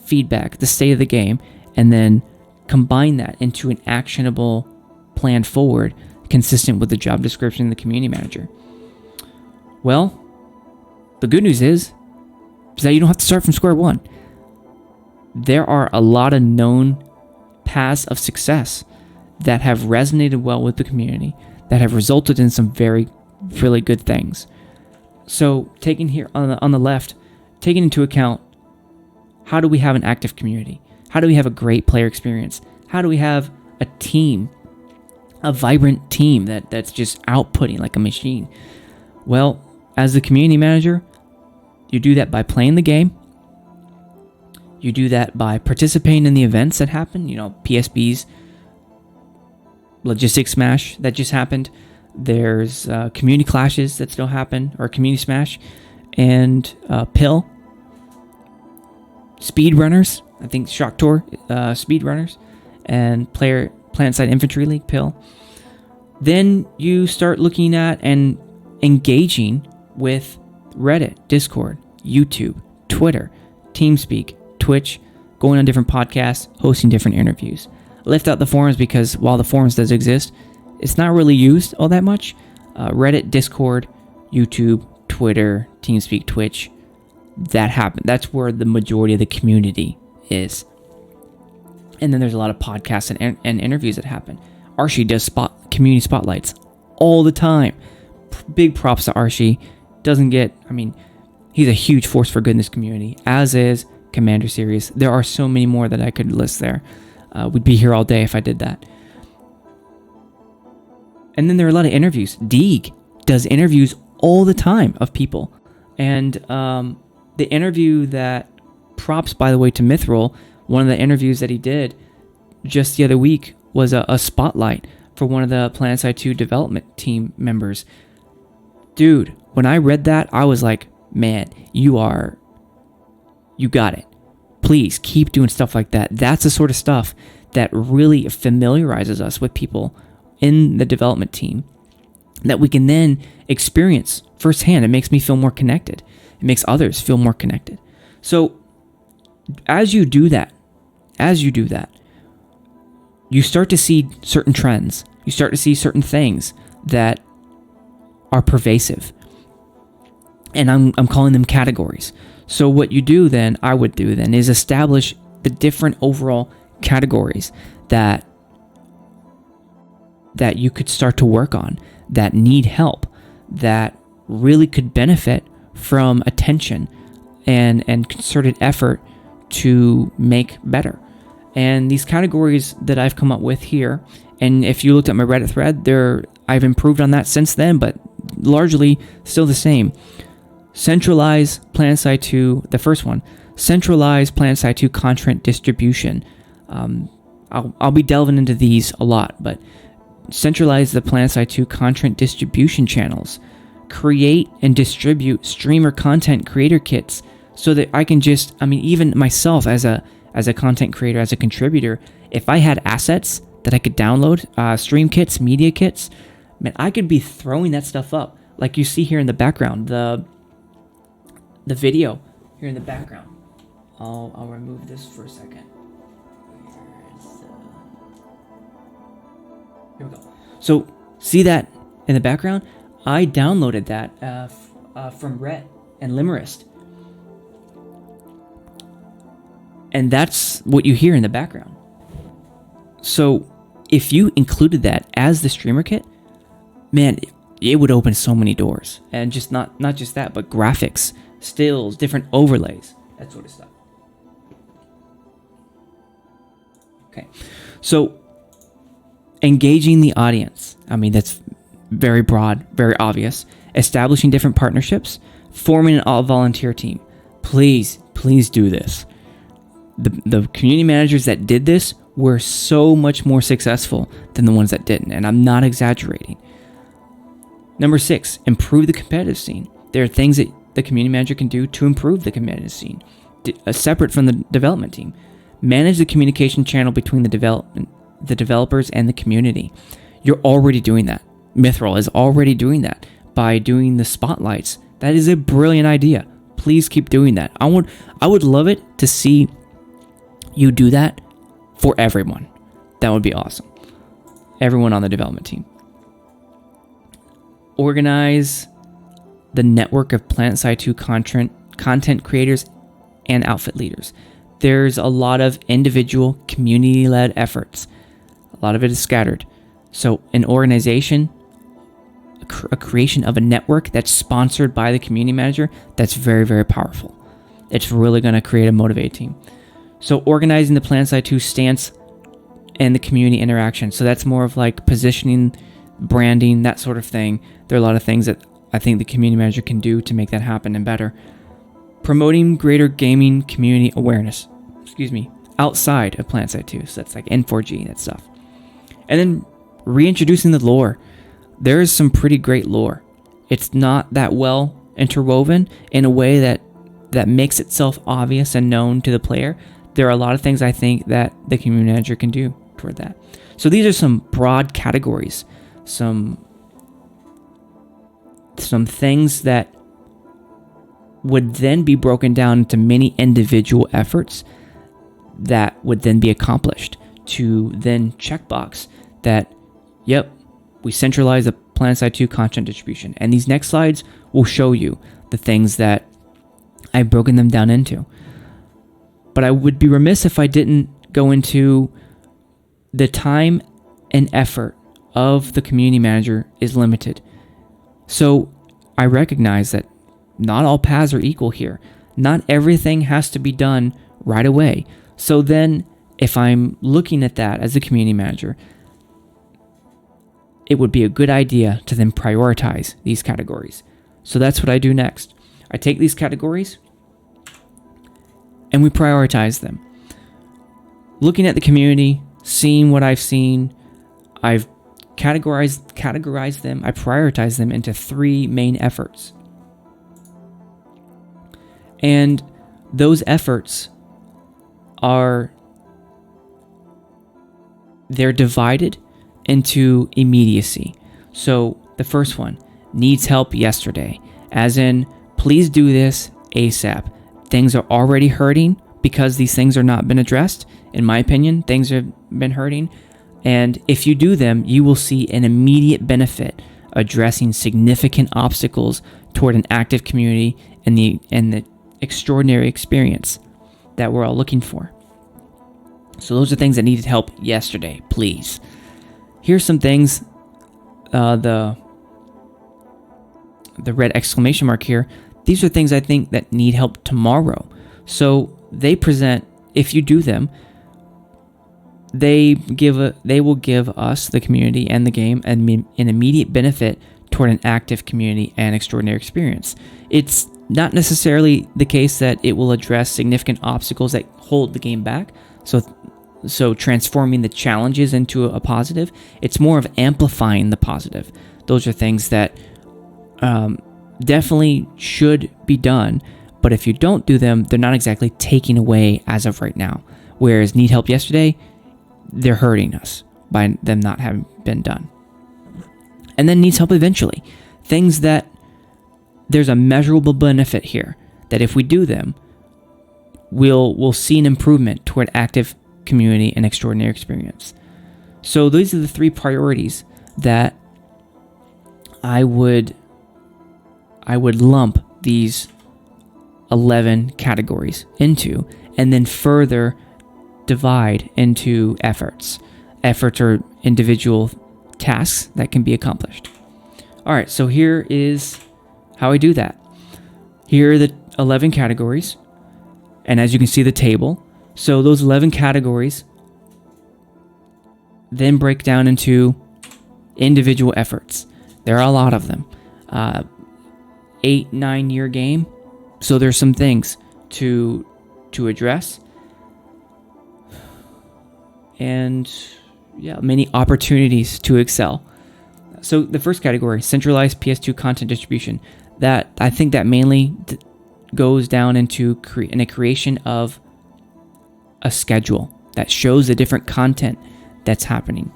feedback, the state of the game, and then combine that into an actionable plan forward consistent with the job description and the community manager? Well, the good news is that you don't have to start from square one. There are a lot of known paths of success that have resonated well with the community, that have resulted in some very, really good things. So, taking here on the left, taking into account, how do we have an active community? How do we have a great player experience? How do we have a team, a vibrant team that's just outputting like a machine? Well, as the community manager, you do that by playing the game. You do that by participating in the events that happen. PSB's Logistics Smash that just happened. There's community clashes that still happen, or community smash, and Pill. Speedrunners, I think Shock Tour, Speedrunners, and PlanetSide Infantry League, Pill. Then you start looking at and engaging with Reddit, Discord, YouTube, Twitter, TeamSpeak, Twitch, going on different podcasts, hosting different interviews. Left out the forums because while the forums does exist, it's not really used all that much. Reddit, Discord, YouTube, Twitter, TeamSpeak, Twitch, that happen. That's where the majority of the community is. And then there's a lot of podcasts and interviews that happen. Archie does community spotlights all the time. Big props to Archie. He's a huge force for good in this community, as is Commander Series. There are so many more that I could list there. We'd be here all day if I did that. And then there are a lot of interviews. Deeg does interviews all the time of people. And the interview that, props by the way to Mithril, one of the interviews that he did just the other week was a spotlight for one of the PlanetSide 2 development team members. Dude, when I read that, I was like, man, you got it. Please keep doing stuff like that. That's the sort of stuff that really familiarizes us with people in the development team that we can then experience firsthand. It makes me feel more connected. It makes others feel more connected. So as you do that, you start to see certain trends. You start to see certain things that are pervasive. And I'm calling them categories. So what I would do then, is establish the different overall categories that you could start to work on, that need help, that really could benefit from attention and concerted effort to make better. And these categories that I've come up with here, and if you looked at my Reddit thread, I've improved on that since then, but largely still the same. Centralize PlanetSide 2, the first one. Centralize PlanetSide 2 content distribution. I'll be delving into these a lot, but centralize the PlanetSide 2 content distribution channels. Create and distribute streamer content creator kits so that I can even myself as a content creator, as a contributor, if I had assets that I could download, stream kits, media kits, man, I could be throwing that stuff up. Like you see here in the background, the video here in the background. I'll remove this for a second. Here we go. So see that in the background? I downloaded that from Rhett and Limerist. And that's what you hear in the background. So if you included that as the streamer kit, man, it would open so many doors. And just not just that, but graphics, stills, different overlays, that sort of stuff. Okay, so engaging the audience. I mean, that's very broad, very obvious. Establishing different partnerships, forming an all-volunteer team. Please do this. The community managers that did this were so much more successful than the ones that didn't, and I'm not exaggerating. Number 6, improve the competitive scene. There are things that the community manager can do to improve the competitive scene, separate from the development team. Manage the communication channel between the developers and the community. You're already doing that. Mithril is already doing that by doing the spotlights. That is a brilliant idea. Please keep doing that. I would love it to see you do that for everyone. That would be awesome. Everyone on the development team. Organize the network of PlanetSide 2 content creators and outfit leaders. There's a lot of individual community-led efforts. A lot of it is scattered. So an organization, a creation of a network that's sponsored by the community manager, that's very, very powerful. It's really going to create a motivated team. So organizing the PlanetSide 2 stance and the community interaction. So that's more of like positioning, branding, that sort of thing. There are a lot of things that I think the community manager can do to make that happen and better. Promoting greater gaming community awareness, outside of PlanetSide 2. So that's like N4G, that stuff. And then reintroducing the lore. There is some pretty great lore. It's not that well interwoven in a way that makes itself obvious and known to the player. There are a lot of things I think that the community manager can do toward that. So these are some broad categories, some things that would then be broken down into many individual efforts that would then be accomplished to then checkbox that, yep, we centralize the PlanetSide 2 content distribution. And these next slides will show you the things that I've broken them down into. But I would be remiss if I didn't go into the time and effort of the community manager is limited. So I recognize that not all paths are equal here. Not everything has to be done right away. So then if I'm looking at that as a community manager, it would be a good idea to then prioritize these categories. So that's what I do next. I take these categories and we prioritize them. Looking at the community, seeing what I've seen, I've categorized them, I prioritize them into 3 main efforts. And those efforts they're divided into immediacy. So the first one, needs help yesterday. As in, please do this ASAP. Things are already hurting because these things are not been addressed. In my opinion, things have been hurting. And if you do them, you will see an immediate benefit addressing significant obstacles toward an active community and the extraordinary experience that we're all looking for. So those are things that needed help yesterday, please. Here's some things, the red exclamation mark here. These are things I think that need help tomorrow. So they present, if you do them, they will give us, the community and the game, an immediate benefit toward an active community and extraordinary experience. It's not necessarily the case that it will address significant obstacles that hold the game back. So transforming the challenges into a positive. It's more of amplifying the positive. Those are things that definitely should be done. But if you don't do them, they're not exactly taking away as of right now. Whereas need help yesterday, they're hurting us by them not having been done. And then needs help eventually. Things that there's a measurable benefit here, that if we do them, we'll see an improvement toward active community and extraordinary experience. So these are the 3 priorities that I would lump these 11 categories into, and then further divide into efforts. Efforts are individual tasks that can be accomplished. All right, so here is how I do that. Here are the 11 categories, and as you can see the table, so those 11 categories then break down into individual efforts. There are a lot of them. 8-9 year game, so there's some things to address, and many opportunities to excel. So the first category, centralized PS2 content distribution. That I think that mainly goes down into a creation of a schedule that shows the different content that's happening.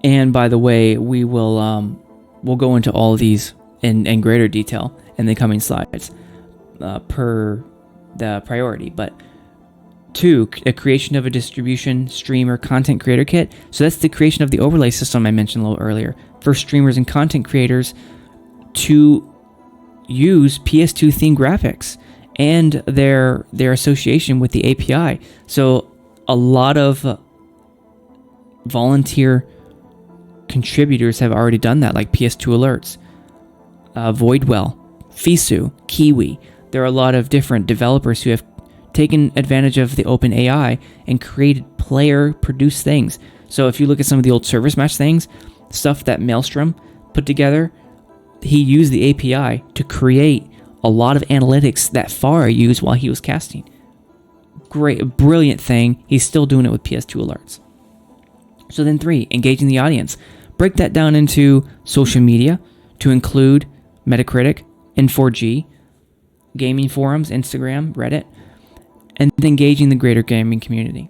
And by the way, we'll go into all of these in greater detail in the coming slides per the priority. But 2, a creation of a distribution streamer content creator kit. So that's the creation of the overlay system I mentioned a little earlier for streamers and content creators to use PS2 themed graphics and their association with the API. So a lot of volunteer contributors have already done that, like PS2 Alerts, Voidwell, Fisu, Kiwi. There are a lot of different developers who have taken advantage of the open AI and created player-produced things. So if you look at some of the old service match things, stuff that Maelstrom put together, he used the API to create a lot of analytics that Farah used while he was casting. Great, brilliant thing. He's still doing it with PS2 Alerts. So then 3, engaging the audience. Break that down into social media to include Metacritic, N4G, gaming forums, Instagram, Reddit, and engaging the greater gaming community.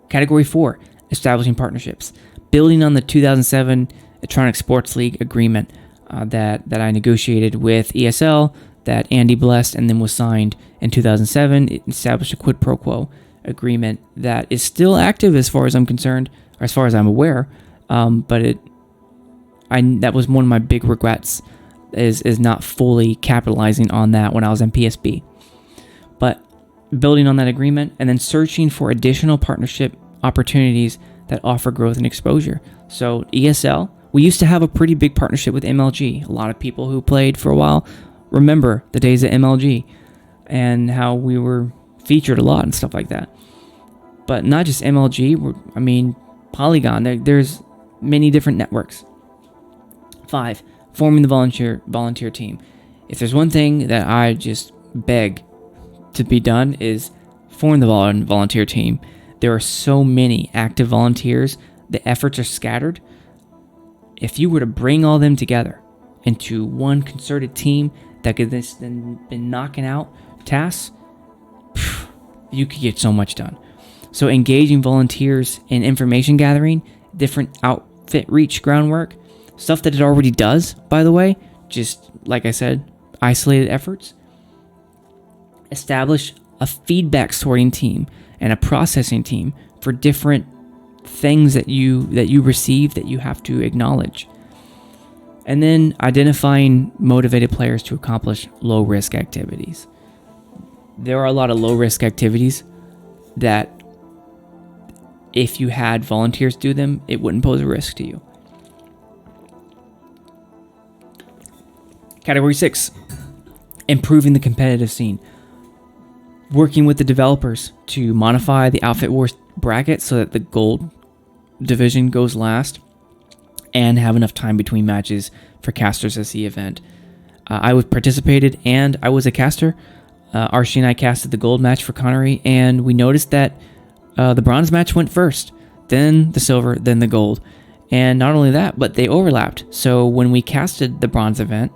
Category 4, establishing partnerships. Building on the 2007 Electronic Sports League agreement that I negotiated with ESL, that Andy blessed and then was signed in 2007. It established a quid pro quo agreement that is still active as far as I'm concerned, or as far as I'm aware. But that was one of my big regrets, is not fully capitalizing on that when I was in PSB. But building on that agreement and then searching for additional partnership opportunities that offer growth and exposure. So ESL, we used to have a pretty big partnership with MLG. A lot of people who played for a while remember the days at MLG and how we were featured a lot and stuff like that. But not just MLG, Polygon, there's many different networks. 5, forming the volunteer team. If there's one thing that I just beg to be done is form the volunteer team. There are so many active volunteers. The efforts are scattered. If you were to bring all them together into one concerted team that could then been knocking out tasks, you could get so much done. So engaging volunteers in information gathering, different outfit reach groundwork, stuff that it already does, by the way, just like I said, isolated efforts. Establish a feedback sorting team and a processing team for different things that you receive that you have to acknowledge. And then identifying motivated players to accomplish low-risk activities. There are a lot of low-risk activities that if you had volunteers do them, it wouldn't pose a risk to you. Category 6, improving the competitive scene. Working with the developers to modify the Outfit Wars bracket so that the gold division goes last and have enough time between matches for casters as the event. I participated and I was a caster. Archie and I casted the gold match for Connery, and we noticed that the bronze match went first, then the silver, then the gold. And not only that, but they overlapped. So when we casted the bronze event,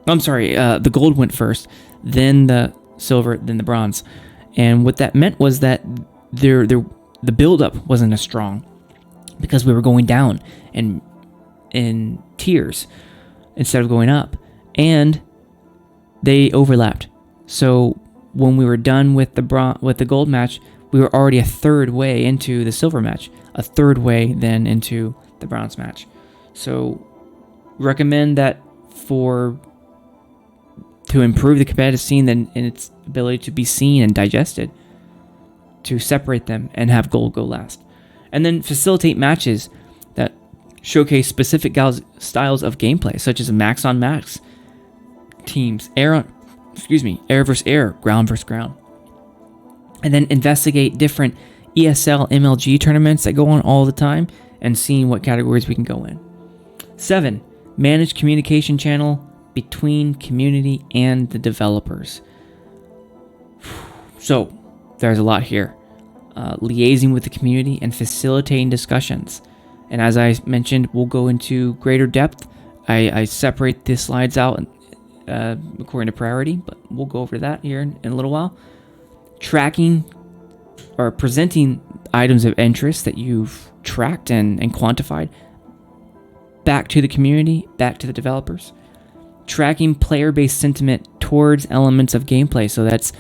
the gold went first, then the silver, then the bronze. And what that meant was that the build-up wasn't as strong because we were going down in tiers instead of going up, and they overlapped. So when we were done with the gold match, we were already a third way into the silver match, a third way then into the bronze match. So recommend that to improve the competitive scene and its ability to be seen and digested, to separate them and have gold go last. And then facilitate matches that Showcase specific styles of gameplay, such as max on max teams, air versus air, ground versus ground. And then investigate different ESL MLG tournaments that go on all the time and seeing what categories we can go in. 7, manage communication channel between community and the developers. So there's a lot here. Liaising with the community and facilitating discussions. And as I mentioned, we'll go into greater depth. I separate the slides out according to priority, but we'll go over that here in a little while. Tracking or presenting items of interest that you've tracked and quantified back to the community, back to the developers. Tracking player-based sentiment towards elements of gameplay. So that's,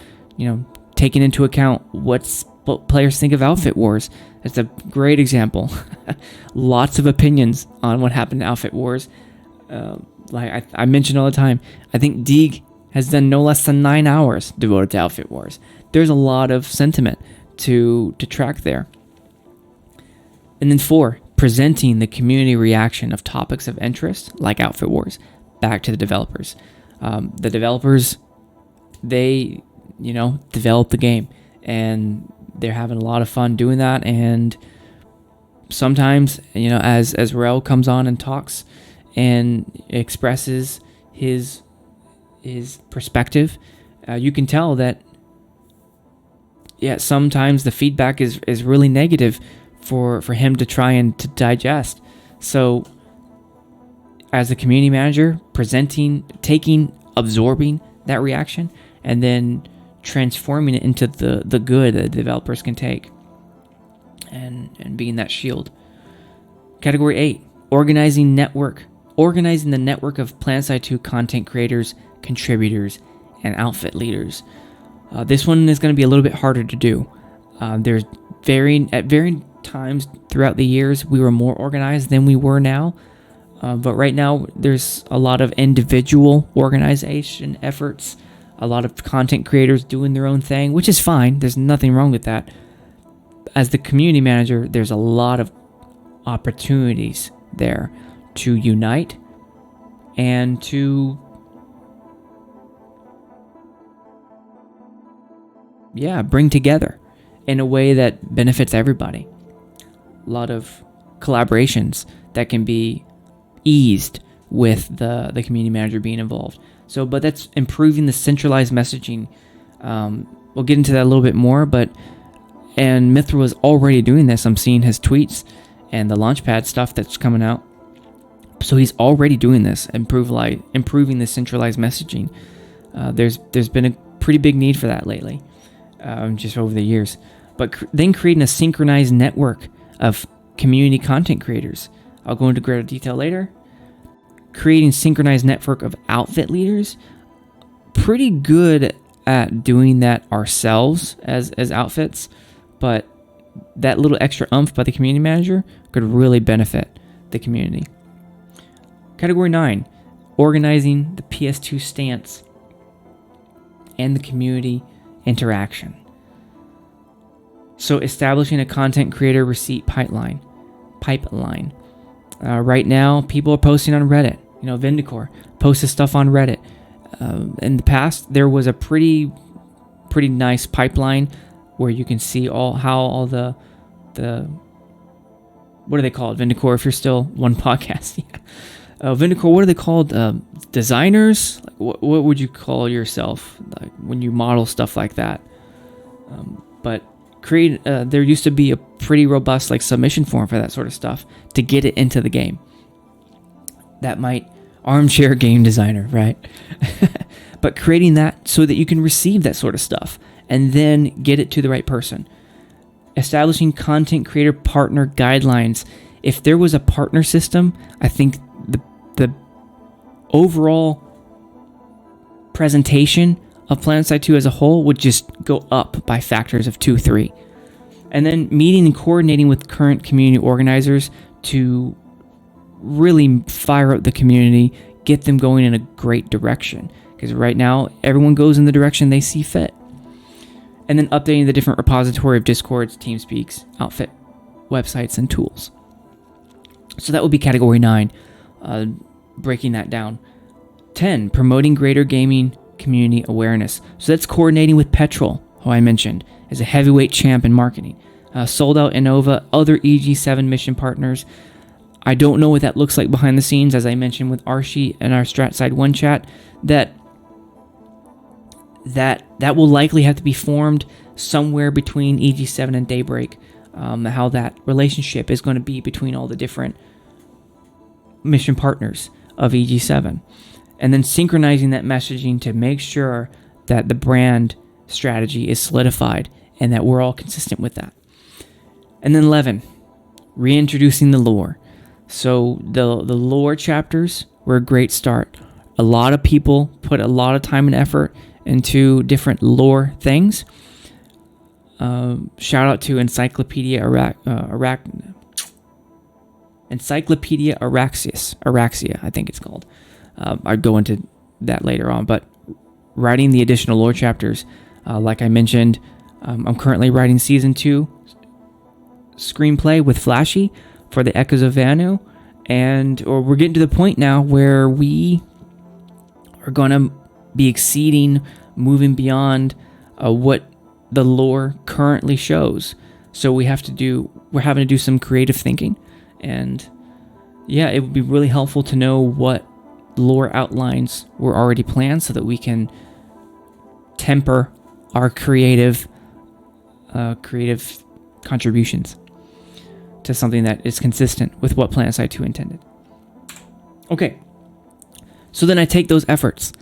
taking into account what players think of Outfit Wars. That's a great example. Lots of opinions on what happened to Outfit Wars. Like I mention all the time, I think Deeg has done no less than 9 hours devoted to Outfit Wars. There's a lot of sentiment to track there. And then 4, presenting the community reaction of topics of interest, like Outfit Wars, back to the developers. The developers, they, develop the game, and they're having a lot of fun doing that. And sometimes, as Rel comes on and talks and expresses his perspective, you can tell that, sometimes the feedback is really negative for him to try and to digest. So as a community manager, absorbing that reaction, and then transforming it into the good that developers can take, and being that shield. Category 8, organizing the network of PlanetSide 2 content creators, contributors, and outfit leaders. This one is going to be a little bit harder to do. There's varying times throughout the years, we were more organized than we were now. But right now, there's a lot of individual organization efforts, a lot of content creators doing their own thing, which is fine. There's nothing wrong with that. As the community manager, there's a lot of opportunities there to unite and to bring together in a way that benefits everybody. A lot of collaborations that can be eased with the community manager being involved. But that's improving the centralized messaging. We'll get into that a little bit more, and Mithril is already doing this. I'm seeing his tweets and the Launchpad stuff that's coming out. So he's already doing this, improving the centralized messaging. There's been a pretty big need for that lately, just over the years. But then creating a synchronized network of community content creators. I'll go into greater detail later. Creating synchronized network of outfit leaders. Pretty good at doing that ourselves as outfits, but that little extra oomph by the community manager could really benefit the community. Category 9, organizing the PS2 stance and the community interaction. So establishing a content creator receipt pipeline. Right now, people are posting on Reddit. Vindicor posted stuff on Reddit. In the past, there was a pretty nice pipeline where you can see all the what are they called? Vindicor, if you're still one podcast. Vindicor, what are they called? Designers? What would you call yourself when you model stuff like that? But there used to be a pretty robust submission form for that sort of stuff to get it into the game. That might armchair game designer, right? But creating that so that you can receive that sort of stuff and then get it to the right person. Establishing content creator partner guidelines. If there was a partner system, I think the overall presentation of PlanetSide 2 as a whole would just go up by factors of 2, 3. And then meeting and coordinating with current community organizers to really fire up the community, get them going in a great direction. Because right now, everyone goes in the direction they see fit. And then updating the different repository of Discords, TeamSpeaks, outfit, websites, and tools. So that would be category 9, breaking that down. 10, promoting greater gaming community awareness. So that's coordinating with Petrol, who I mentioned, is a heavyweight champ in marketing. Sold Out Innova, other EG7 mission partners. I don't know what that looks like behind the scenes, as I mentioned with Archie and our StratSide 1 chat, that will likely have to be formed somewhere between EG7 and Daybreak, how that relationship is going to be between all the different mission partners of EG7. And then synchronizing that messaging to make sure that the brand strategy is solidified and that we're all consistent with that. And then 11, reintroducing the lore. So the lore chapters were a great start. A lot of people put a lot of time and effort into different lore things. Shout out to Encyclopedia Araxia, I think it's called. I'd go into that later on, but writing the additional lore chapters, like I mentioned, I'm currently writing Season 2 screenplay with Flashy for the Echoes of Vanu, or we're getting to the point now where we are going to be moving beyond what the lore currently shows. So we're having to do some creative thinking, and yeah, it would be really helpful to know what lore outlines were already planned so that we can temper our creative contributions to something that is consistent with what PlanetSide 2 intended. Okay, so then I take those efforts.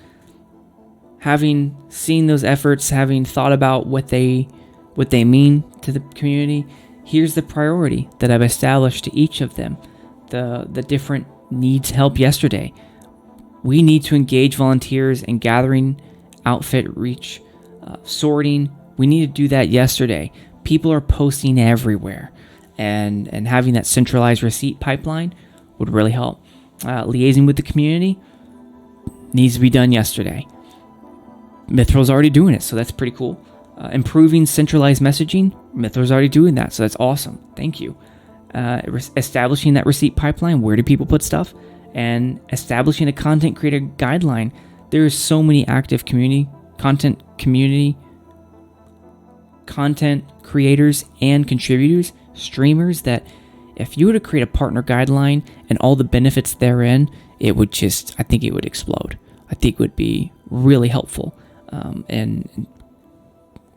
Having seen those efforts, having thought about what they mean to the community, here's the priority that I've established to each of them. The different needs help yesterday. We need to engage volunteers in gathering, outfit, reach, sorting. We need to do that yesterday. People are posting everywhere, and having that centralized receipt pipeline would really help. Liaising with the community needs to be done yesterday. Mithril's already doing it, so that's pretty cool. Improving centralized messaging, Mithril's already doing that, so that's awesome. Thank you. Establishing that receipt pipeline, where do people put stuff? And establishing a content creator guideline. There are so many active content creators and contributors, streamers, that if you were to create a partner guideline and all the benefits therein, I think it would explode. I think it would be really helpful in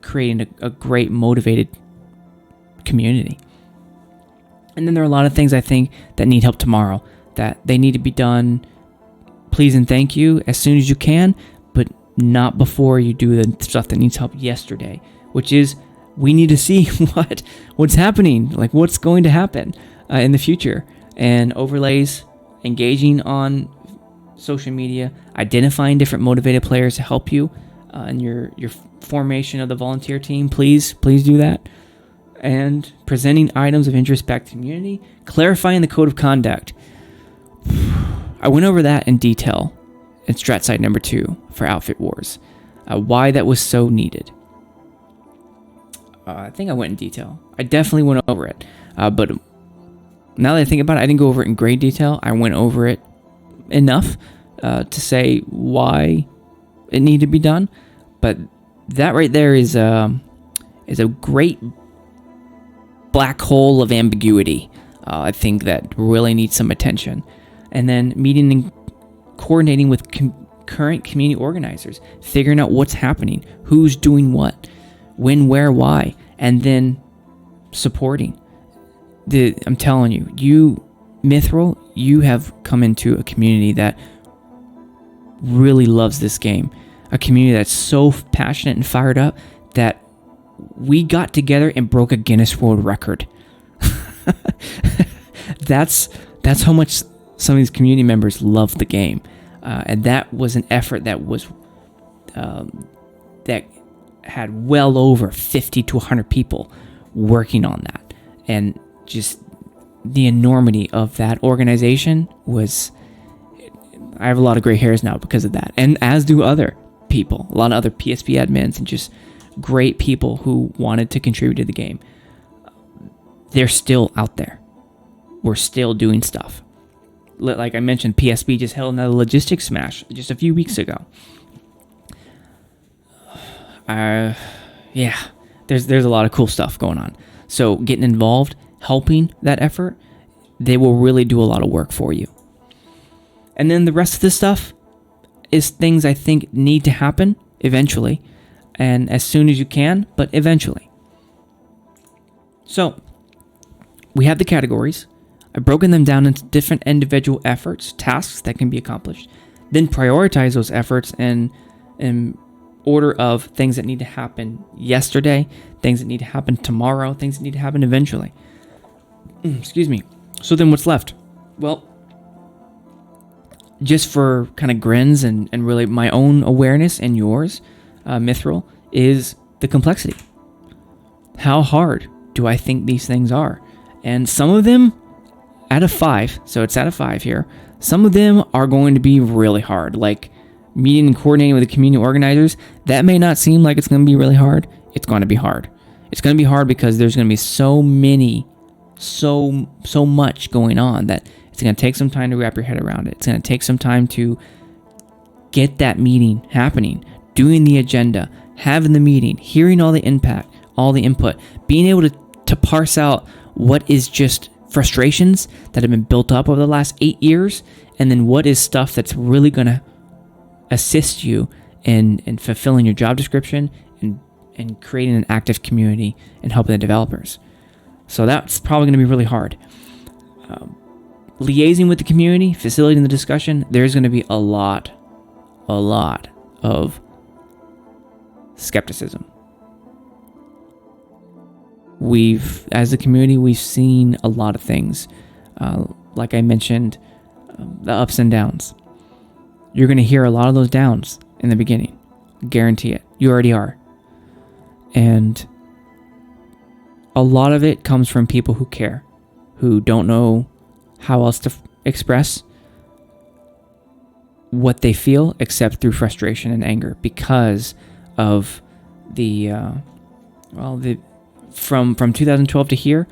creating a great motivated community. And then there are a lot of things I think that need help tomorrow, that they need to be done, please and thank you, as soon as you can, but not before you do the stuff that needs help yesterday, which is we need to see what's happening, like what's going to happen in the future, and overlays, engaging on social media, identifying different motivated players to help you in your formation of the volunteer team. Please do that. And presenting items of interest back to the community, clarifying the code of conduct. I went over that in detail in StratSide number 2 for Outfit Wars, why that was so needed. I think I went in detail. I definitely went over it, but now that I think about it, I didn't go over it in great detail. I went over it enough to say why it needed to be done, but that right there is a great black hole of ambiguity. I think that really needs some attention. And then meeting and coordinating with current community organizers, figuring out what's happening, who's doing what, when, where, why, and then supporting. I'm telling you, Mithril, you have come into a community that really loves this game. A community that's so passionate and fired up that we got together and broke a Guinness World Record. That's how much some of these community members love the game, and that was an effort that had well over 50 to 100 people working on that, and just the enormity of that organization was. I have a lot of gray hairs now because of that, and as do other people, a lot of other PSP admins and just great people who wanted to contribute to the game. They're still out there. we're still doing stuff. Like I mentioned, PSB just held another logistics smash just a few weeks ago. Yeah, there's a lot of cool stuff going on. So getting involved, helping that effort, they will really do a lot of work for you. And then the rest of this stuff is things I think need to happen eventually, and as soon as you can, but eventually. So we have the categories. I've broken them down into different individual efforts, tasks that can be accomplished, then prioritize those efforts in order of things that need to happen yesterday, things that need to happen tomorrow, things that need to happen eventually. Excuse me. So then what's left? Well, just for kind of grins and really my own awareness and yours, Mithril, is the complexity. How hard do I think these things are? And some of them, out of 5, so it's out of 5 here, some of them are going to be really hard, like meeting and coordinating with the community organizers. That may not seem like it's going to be really hard. It's going to be hard. It's going to be hard because there's going to be so much going on that it's going to take some time to wrap your head around it. It's going to take some time to get that meeting happening, doing the agenda, having the meeting, hearing all the impact, all the input, being able to parse out what is just frustrations that have been built up over the last 8 years, and then what is stuff that's really going to assist you in fulfilling your job description and creating an active community and helping the developers. So that's probably going to be really hard. Liaising with the community, facilitating the discussion, there's going to be a lot of skepticism. As a community, we've seen a lot of things. Like I mentioned, the ups and downs. You're going to hear a lot of those downs in the beginning. Guarantee it. You already are. And a lot of it comes from people who care, who don't know how else to express what they feel except through frustration and anger because of from 2012 to here,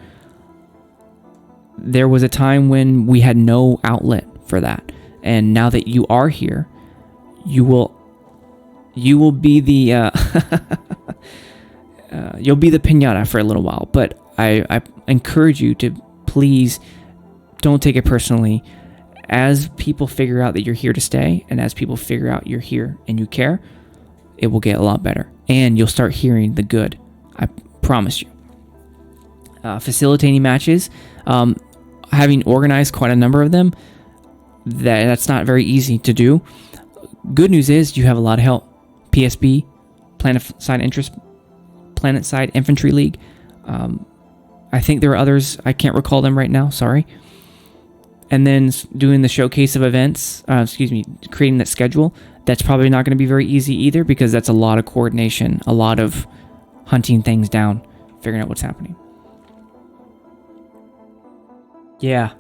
there was a time when we had no outlet for that. And now that you are here, you will be the you'll be the piñata for a little while. But I encourage you to please don't take it personally. As people figure out that you're here to stay, and as people figure out you're here and you care, it will get a lot better. And you'll start hearing the good. I promise you. Facilitating matches, having organized quite a number of them, that's not very easy to do. Good news is you have a lot of help. PSB, PlanetSide Infantry League. I think there are others. I can't recall them right now. Sorry. And then doing the showcase of events, creating that schedule. That's probably not going to be very easy either because that's a lot of coordination, a lot of hunting things down, figuring out what's happening. Yeah.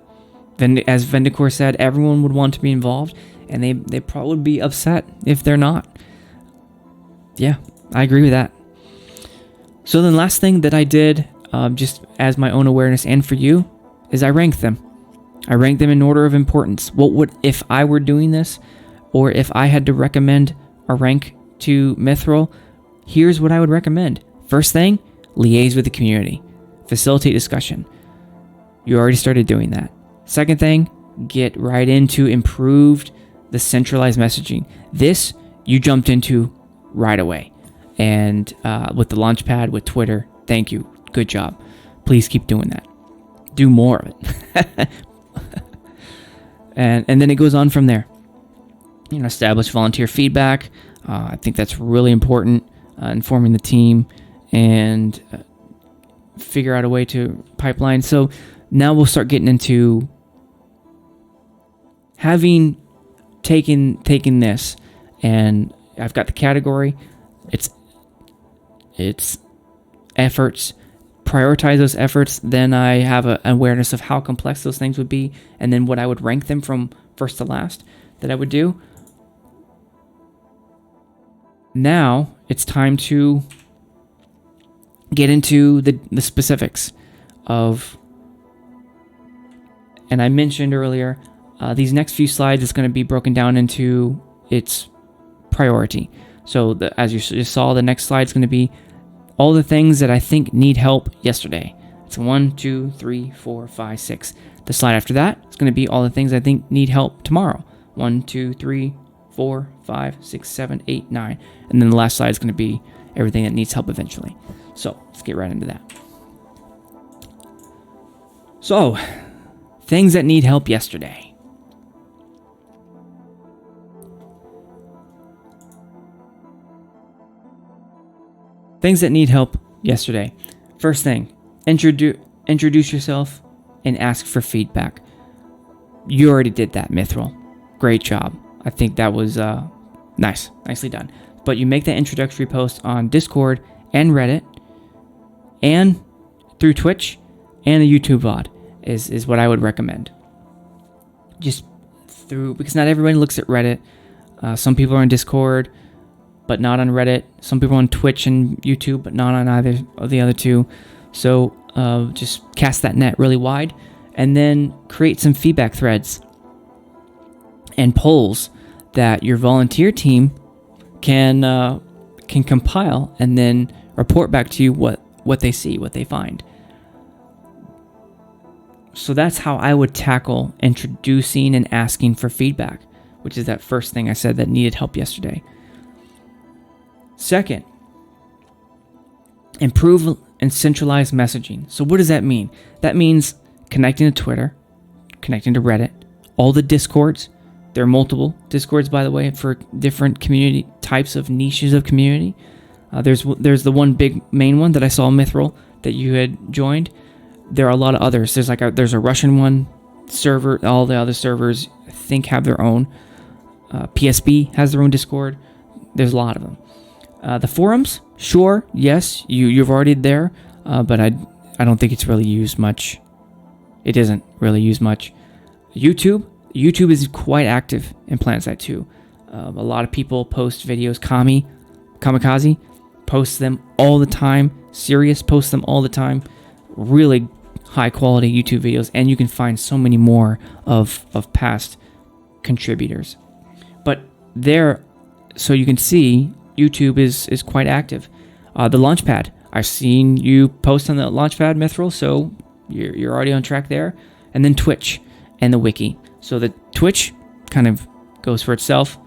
Then, as Vendicor said, everyone would want to be involved, and they probably would be upset if they're not. Yeah, I agree with that. So then last thing that I did, just as my own awareness and for you, is I ranked them. I ranked them in order of importance. What would, if I were doing this, or if I had to recommend a rank to Mithril, here's what I would recommend. First thing, liaise with the community. Facilitate discussion. You already started doing that. Second thing, get right into improved the centralized messaging. This you jumped into right away. And with the Launchpad, with Twitter, thank you. Good job. Please keep doing that. Do more of it. and then it goes on from there. Establish volunteer feedback. I think that's really important. Informing the team and figure out a way to pipeline. So now we'll start getting into having taken this, and I've got the category. It's efforts. Prioritize those efforts. Then I have an awareness of how complex those things would be, and then what I would rank them from first to last that I would do. Now it's time to get into the specifics of And I mentioned earlier, these next few slides is going to be broken down into its priority. So as you just saw, the next slide is going to be all the things that I think need help yesterday. It's 1, 2, 3, 4, 5, 6. The slide after that is going to be all the things I think need help tomorrow. 1, 2, 3, 4, 5, 6, 7, 8, 9. And then the last slide is going to be everything that needs help eventually. So let's get right into that. So, things that need help yesterday. Things that need help yesterday. First thing, introduce yourself and ask for feedback. You already did that, Mithril. Great job. I think that was nicely done. But you make that introductory post on Discord and Reddit and through Twitch and the YouTube VOD is what I would recommend. Just because not everybody looks at Reddit. Some people are on Discord, but not on Reddit. Some people on Twitch and YouTube, but not on either of the other two. So just cast that net really wide, and then create some feedback threads and polls that your volunteer team can compile and then report back to you what they see, what they find. So that's how I would tackle introducing and asking for feedback, which is that first thing I said that needed help yesterday. Second, improve and centralize messaging. So what does that mean? That means connecting to Twitter, connecting to Reddit, all the Discords. There are multiple Discords, by the way, for different community types of niches of community. There's the one big main one that I saw, Mithril, that you had joined. There are a lot of others. There's a Russian one server. All the other servers, I think, have their own. PSB has their own Discord. There's a lot of them. The forums, sure, yes, you've already there, but I don't think it's really used much. It isn't really used much. YouTube is quite active in PlanetSide 2. A lot of people post videos. Kamikaze posts them all the time. Sirius posts them all the time. Really high quality YouTube videos, and you can find so many more of past contributors. But there, so you can see, YouTube is quite active. The Launchpad, I've seen you post on the Launchpad, Mithril, so you're already on track there. And then Twitch and the Wiki. So the Twitch kind of goes for itself.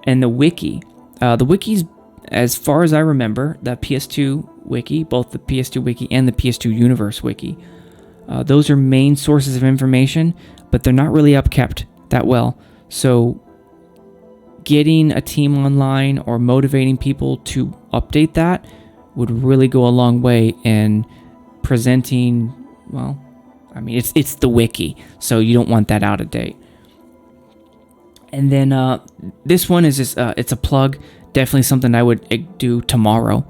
And the Wiki's, as far as I remember, the PS2 Wiki, both the PS2 Wiki and the PS2 Universe Wiki, those are main sources of information, but they're not really upkept that well. So getting a team online or motivating people to update that would really go a long way in presenting, well, I mean, it's the wiki, so you don't want that out of date. And then this one is just, it's a plug, definitely something I would do tomorrow,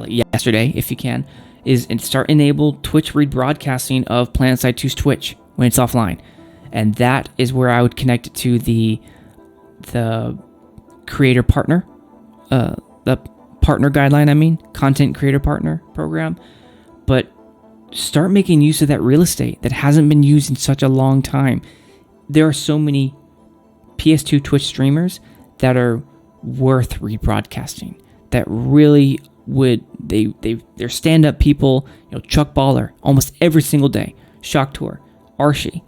yesterday, if you can, is start enable Twitch rebroadcasting of PlanetSide 2's Twitch when it's offline. And that is where I would connect it to the creator partner, the partner guideline, content creator partner program. But start making use of that real estate that hasn't been used in such a long time. There are so many PS2 Twitch streamers that are worth rebroadcasting, that really would, they're stand-up people, Chuck Baller, almost every single day, Shock Tour, Archie.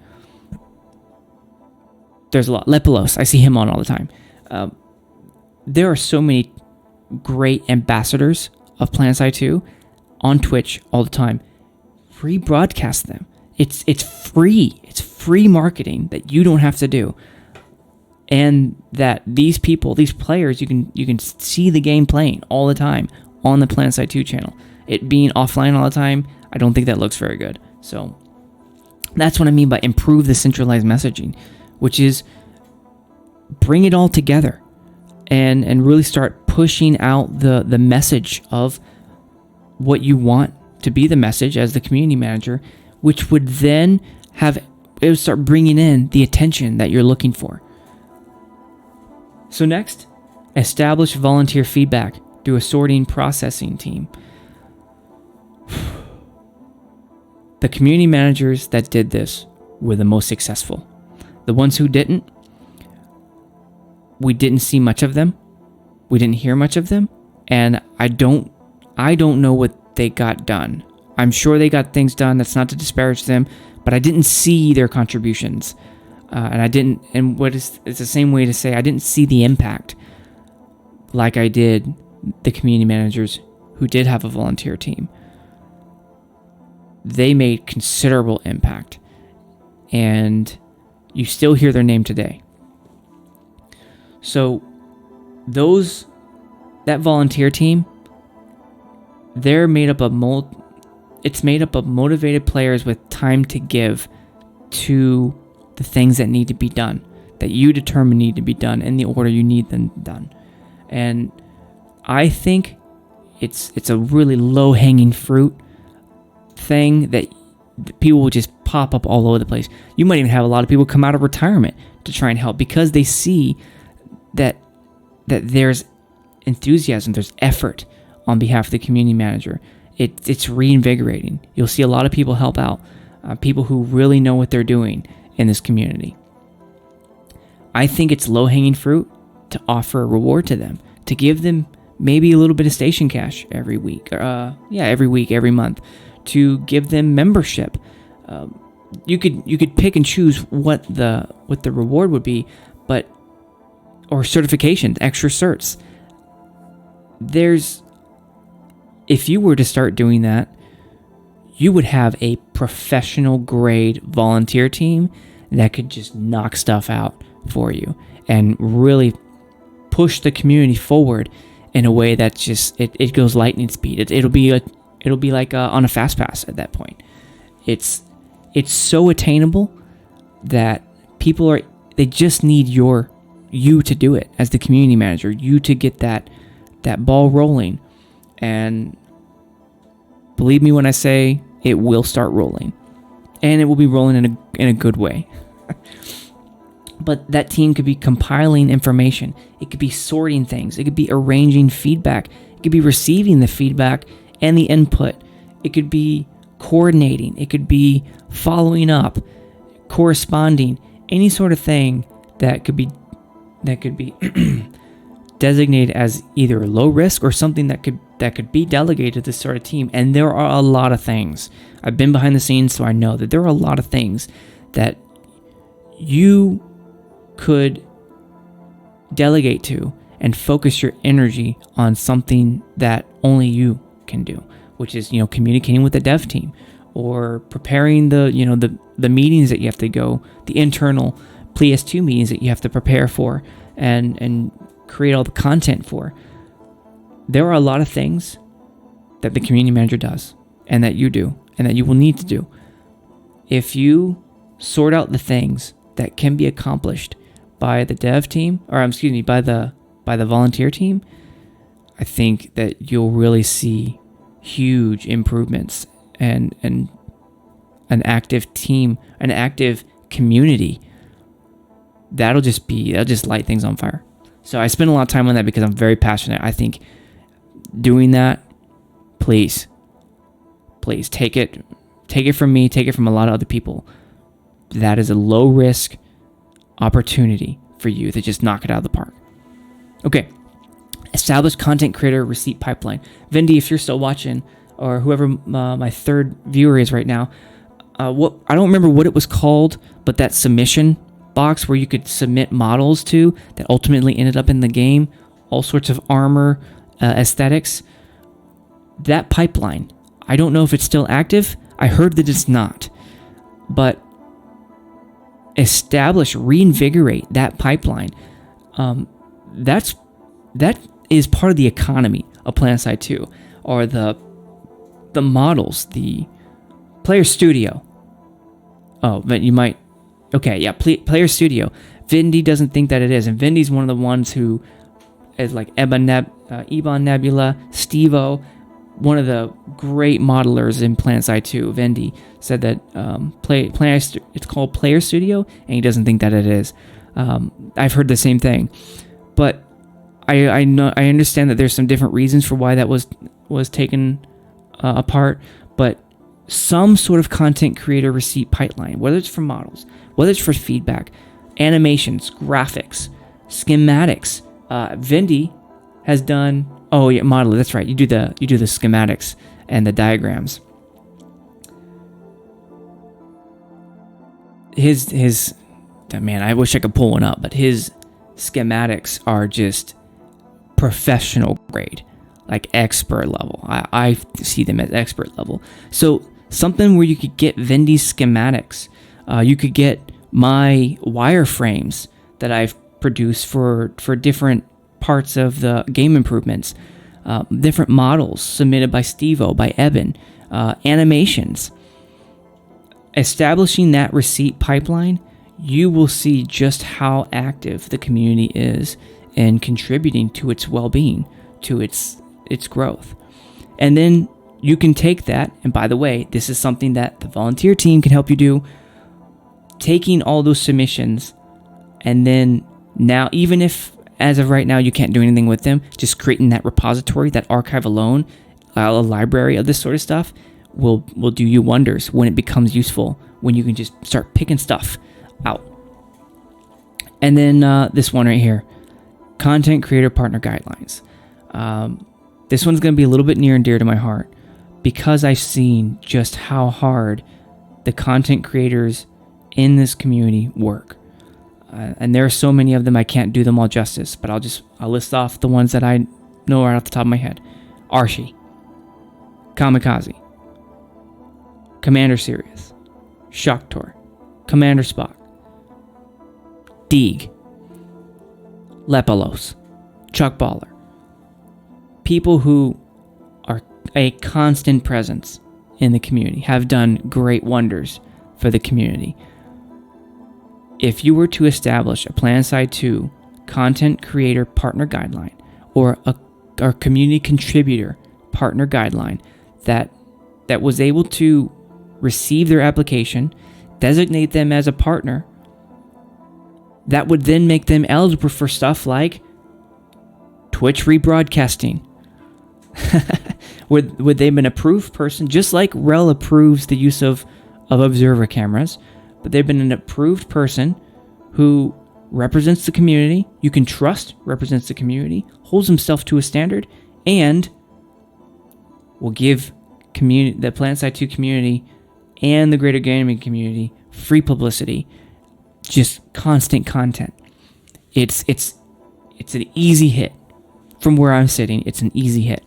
There's a lot. Lepelos, I see him on all the time. There are so many great ambassadors of PlanetSide 2 on Twitch all the time. Rebroadcast them. It's free. It's free marketing that you don't have to do. And that these people, these players, you can see the game playing all the time on the PlanetSide 2 channel. It being offline all the time, I don't think that looks very good. So that's what I mean by improve the centralized messaging, which is bring it all together and really start pushing out the message of what you want to be the message as the community manager, which would then it would start bringing in the attention that you're looking for. So next, establish volunteer feedback through a sorting processing team. The community managers that did this were the most successful. The ones who didn't, we didn't see much of them. We didn't hear much of them. And I don't know what they got done. I'm sure they got things done. That's not to disparage them, but I didn't see their contributions. It's the same way to say I didn't see the impact like I did the community managers who did have a volunteer team. They made considerable impact, and you still hear their name today. So that volunteer team, they're made up of motivated players with time to give to the things that need to be done, that you determine need to be done in the order you need them done. And I think it's a really low-hanging fruit thing that people will just pop up all over the place. You might even have a lot of people come out of retirement to try and help because they see that there's enthusiasm, there's effort on behalf of the community manager. It's reinvigorating. You'll see a lot of people help out, people who really know what they're doing in this community. I think it's low-hanging fruit to offer a reward to them, to give them maybe a little bit of station cash every week, every month, to give them membership. You could pick and choose what the reward would be, or certifications, extra certs. If you were to start doing that, you would have a professional grade volunteer team that could just knock stuff out for you and really push the community forward in a way that just it goes lightning speed. It'll be like on a fast pass at that point. It's so attainable that they just need you to do it as the community manager, you to get that ball rolling. And believe me when I say it will start rolling, and it will be rolling in a good way. But that team could be compiling information. It could be sorting things. It could be arranging feedback. It could be receiving the feedback and the input. It could be coordinating. It could be following up, corresponding, any sort of thing that could be designated as either low risk or something that could be delegated to this sort of team. And there are a lot of things. I've been behind the scenes, so I know that there are a lot of things that you could delegate to and focus your energy on something that only you can do, which is, communicating with the dev team or preparing the meetings that you have to go, the internal PS2 meetings that you have to prepare for and create all the content for. There are a lot of things that the community manager does and that you do and that you will need to do. If you sort out the things that can be accomplished by the dev team, by the volunteer team, I think that you'll really see huge improvements and an active team, an active community. That'll just light things on fire. So I spend a lot of time on that because I'm very passionate. I think doing that, please take it from me, take it from a lot of other people. That is a low risk opportunity for you to just knock it out of the park. Okay. Established content creator receipt pipeline. Vindy, if you're still watching, or whoever my third viewer is right now, I don't remember what it was called, but that submission box where you could submit models to that ultimately ended up in the game, all sorts of armor, aesthetics. That pipeline, I don't know if it's still active. I heard that it's not, but reinvigorate that pipeline. That is part of the economy of PlanetSide 2, or the models, the Player Studio. Oh, but you might. Okay, yeah, Player Studio. Vindy doesn't think that it is, and Vindy's one of the ones who is like Ebon Nebula, Stevo, one of the great modelers in PlanetSide 2. Vindy said that it's called Player Studio, and he doesn't think that it is. I've heard the same thing, but I understand that there's some different reasons for why that was taken apart, but some sort of content creator receipt pipeline, whether it's for models, whether it's for feedback, animations, graphics, schematics. Vindy has done. Oh yeah, modeler. That's right. You do the schematics and the diagrams. His man, I wish I could pull one up, but his schematics are just professional grade, like expert level. I see them as expert level. So something where you could get Vindy's schematics, you could get my wireframes that I've produced for different parts of the game improvements, different models submitted by Steve-O, by Eben, animations. Establishing that receipt pipeline, you will see just how active the community is in contributing to its well-being, to its growth. And then you can take that, and by the way, this is something that the volunteer team can help you do, taking all those submissions, and then now, even if as of right now you can't do anything with them, just creating that repository, that archive alone, a library of this sort of stuff, will do you wonders when it becomes useful, when you can just start picking stuff out. And then this one right here, content creator partner guidelines. This one's going to be a little bit near and dear to my heart because I've seen just how hard the content creators in this community work. And there are so many of them, I can't do them all justice, but I'll list off the ones that I know right off the top of my head. Archie, Kamikaze, Commander Sirius, Shocktor, Commander Spock, Deeg, Lepelos, Chuck Baller. People who are a constant presence in the community, have done great wonders for the community. If you were to establish a PlanetSide 2 content creator partner guideline or a community contributor partner guideline that was able to receive their application, designate them as a partner, that would then make them eligible for stuff like Twitch rebroadcasting. Would they be an approved person, just like Rel approves the use of observer cameras, but they've been an approved person who represents the community, you can trust represents the community, holds himself to a standard, and will give the PlanetSide 2 community and the greater gaming community free publicity, just constant content. It's an easy hit. From where I'm sitting, it's an easy hit.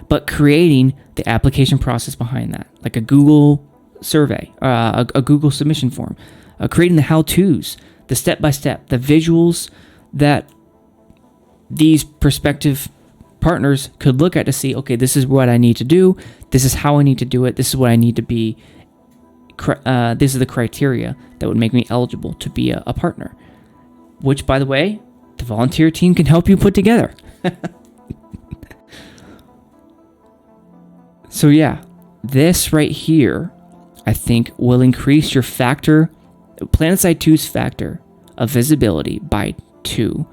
But creating the application process behind that, like a Google survey, a Google submission form, creating the how-tos, the step-by-step, the visuals that these prospective partners could look at to see, okay, this is what I need to do, this is how I need to do it, this is what I need to be, this is the criteria that would make me eligible to be a partner. Which, by the way, the volunteer team can help you put together. So yeah, this right here, I think, will increase your PlanetSide 2's factor of visibility by 2,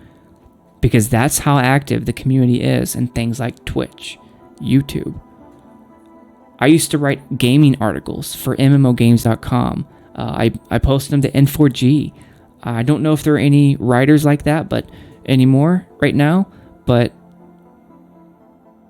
because that's how active the community is in things like Twitch, YouTube. I used to write gaming articles for MMOgames.com. I posted them to N4G. I don't know if there are any writers like that, but anymore right now. But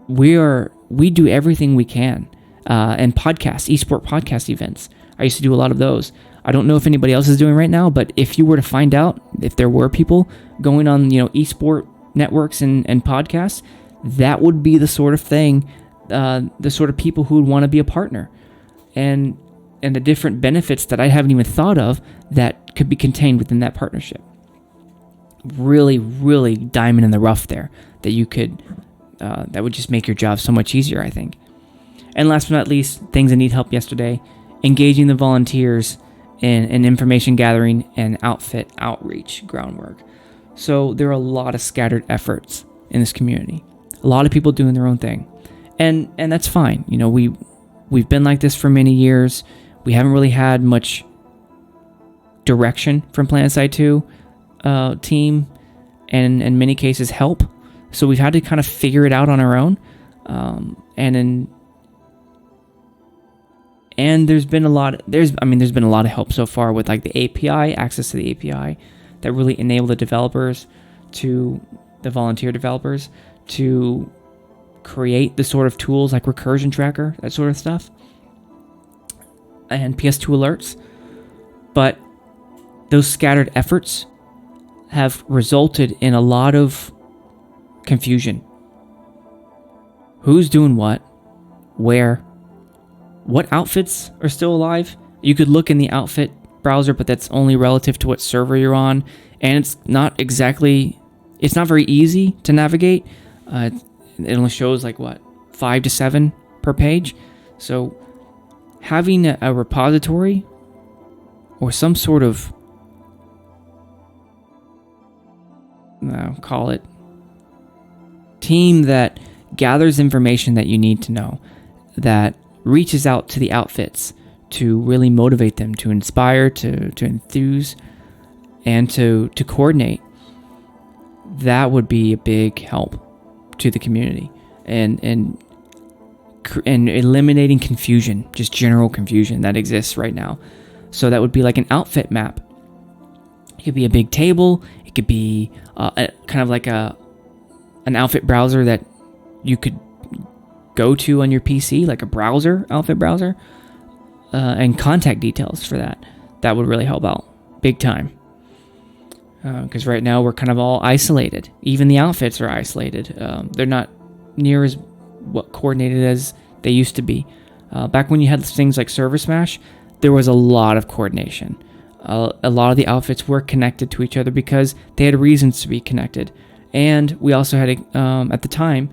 we do everything we can, and podcasts, esport podcast events. I used to do a lot of those. I don't know if anybody else is doing right now, but if you were to find out if there were people going on, esport networks and podcasts, that would be the sort of thing, the sort of people who would want to be a partner, and the different benefits that I haven't even thought of that could be contained within that partnership. Really, really diamond in the rough there that you could, that would just make your job so much easier, I think. And last but not least, things that need help yesterday, engaging the volunteers in information gathering and outfit outreach groundwork. So there are a lot of scattered efforts in this community. A lot of people doing their own thing. And that's fine. We've been like this for many years. We haven't really had much direction from PlanetSide 2 team, and in many cases help. So we've had to kind of figure it out on our own. And And there's been a lot of help so far with like the API, access to the API, that really enable the volunteer developers to create the sort of tools like recursion tracker, that sort of stuff, and PS2 alerts. But those scattered efforts have resulted in a lot of confusion. Who's doing what? Where? What outfits are still alive? You could look in the outfit browser, but that's only relative to what server you're on, and it's not very easy to navigate. It only shows like 5 to 7 per page. So having a repository or some sort of call it team that gathers information that you need to know, that reaches out to the outfits to really motivate them, to inspire, to enthuse, and to coordinate, that would be a big help to the community, and eliminating confusion, just general confusion that exists right now. So that would be like an outfit map. It could be a big table. It could be kind of like an outfit browser that you could go to on your PC, like a outfit browser, and contact details for that. That would really help out big time. Because right now we're kind of all isolated. Even the outfits are isolated. They're not near as coordinated as they used to be. Back when you had things like Server Smash, there was a lot of coordination. A lot of the outfits were connected to each other because they had reasons to be connected. And we also had, at the time,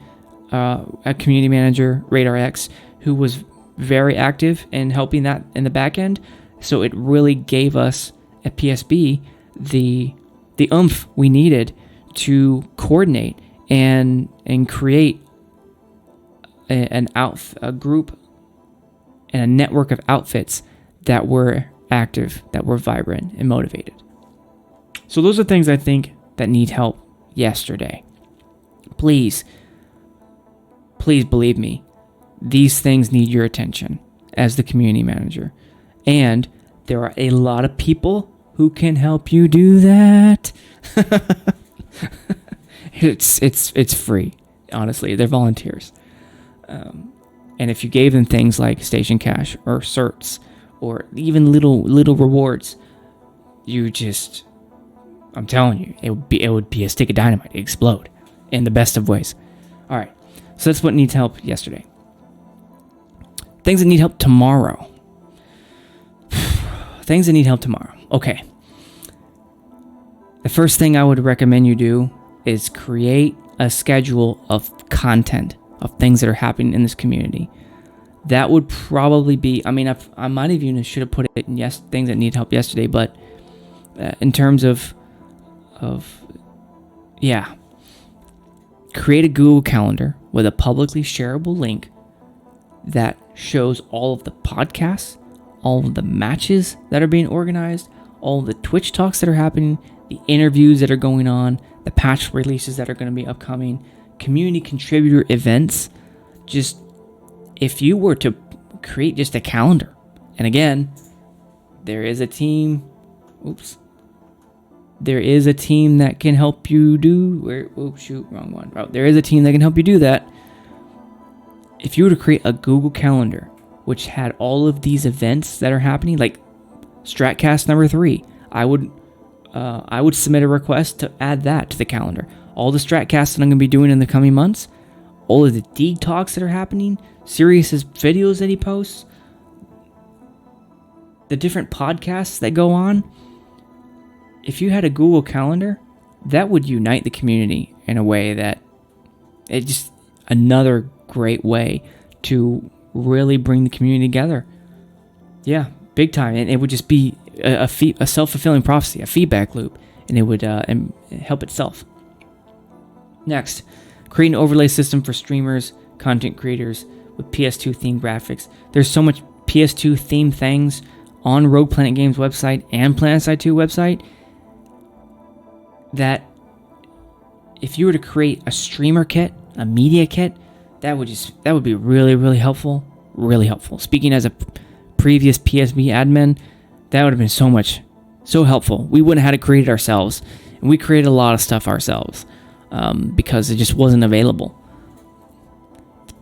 a community manager, RadarX, who was very active in helping that in the back end. So it really gave us at PSB the oomph we needed to coordinate and create a group and a network of outfits that were active, that were vibrant and motivated. So those are things I think that need help yesterday. Please believe me, these things need your attention as the community manager. And there are a lot of people who can help you do that. It's free, honestly. They're volunteers. And if you gave them things like station cash or certs or even little rewards, I'm telling you, it would be a stick of dynamite. It'd explode in the best of ways. All right. So that's what needs help yesterday. Things that need help tomorrow. Things that need help tomorrow. Okay. The first thing I would recommend you do is create a schedule of content, of things that are happening in this community. That would probably be, I might have even should have put it in things that need help yesterday, but in terms of create a Google Calendar with a publicly shareable link that shows all of the podcasts, all of the matches that are being organized, all of the Twitch talks that are happening, the interviews that are going on, the patch releases that are going to be upcoming, community contributor events. Just, if you were to create just a calendar, and again, there is a team that can help you do, there is a team that can help you do that. If you were to create a Google Calendar, which had all of these events that are happening, like Stratcast number 3, I would submit a request to add that to the calendar. All the Stratcasts that I'm going to be doing in the coming months, all of the Deeg talks that are happening, Sirius's videos that he posts, the different podcasts that go on. If you had a Google Calendar, that would unite the community in a way that it just another great way to really bring the community together. Yeah, big time. And it would just be a self-fulfilling prophecy, a feedback loop, and it would help itself. Next, create an overlay system for streamers, content creators with PS2 themed graphics. There's so much PS2 themed things on Rogue Planet Games website and PlanetSide 2 website that if you were to create a streamer kit, a media kit, that would be really, really helpful. Really helpful. Speaking as a previous PSB admin, that would have been so helpful. We wouldn't have had it created ourselves. And we created a lot of stuff ourselves because it just wasn't available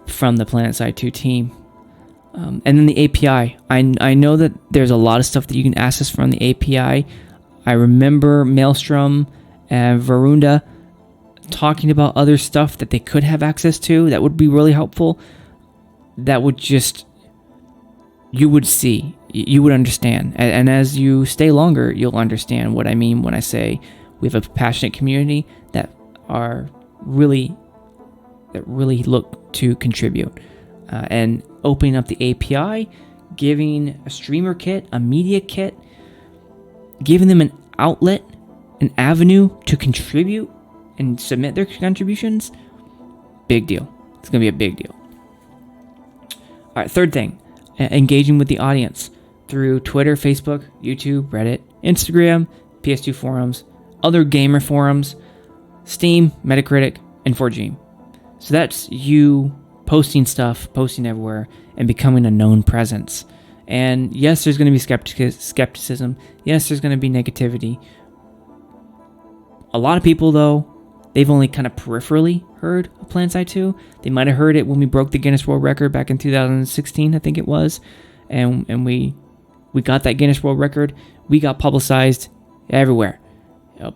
from the PlanetSide 2 team. And then the API. I know that there's a lot of stuff that you can access from the API. I remember Maelstrom and Varunda talking about other stuff that they could have access to that would be really helpful. That would just, you would see, you would understand. And as you stay longer, you'll understand what I mean when I say we have a passionate community that really look to contribute. And opening up the API, giving a streamer kit, a media kit, giving them an outlet, an avenue to contribute and submit their contributions, big deal. It's going to be a big deal. All right, third thing, engaging with the audience through Twitter, Facebook, YouTube, Reddit, Instagram, PS2 forums, other gamer forums, Steam, Metacritic, and 4G. So that's you posting stuff, posting everywhere, and becoming a known presence. And yes, there's going to be skepticism. Yes, there's going to be negativity. A lot of people, though, they've only kind of peripherally heard of PlanetSide 2. They might have heard it when we broke the Guinness World Record back in 2016, I think it was. And we got that Guinness World Record. We got publicized everywhere.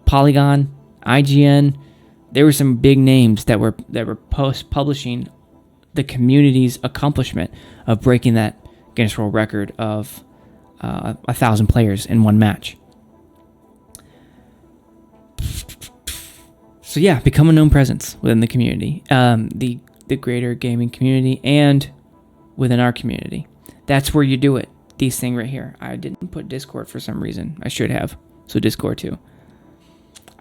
Polygon, IGN. There were some big names that were publishing the community's accomplishment of breaking that Guinness World Record of 1,000 players in one match. So yeah, become a known presence within the community, the greater gaming community, and within our community. That's where you do it. These thing right here. I didn't put Discord for some reason. I should have. So Discord too.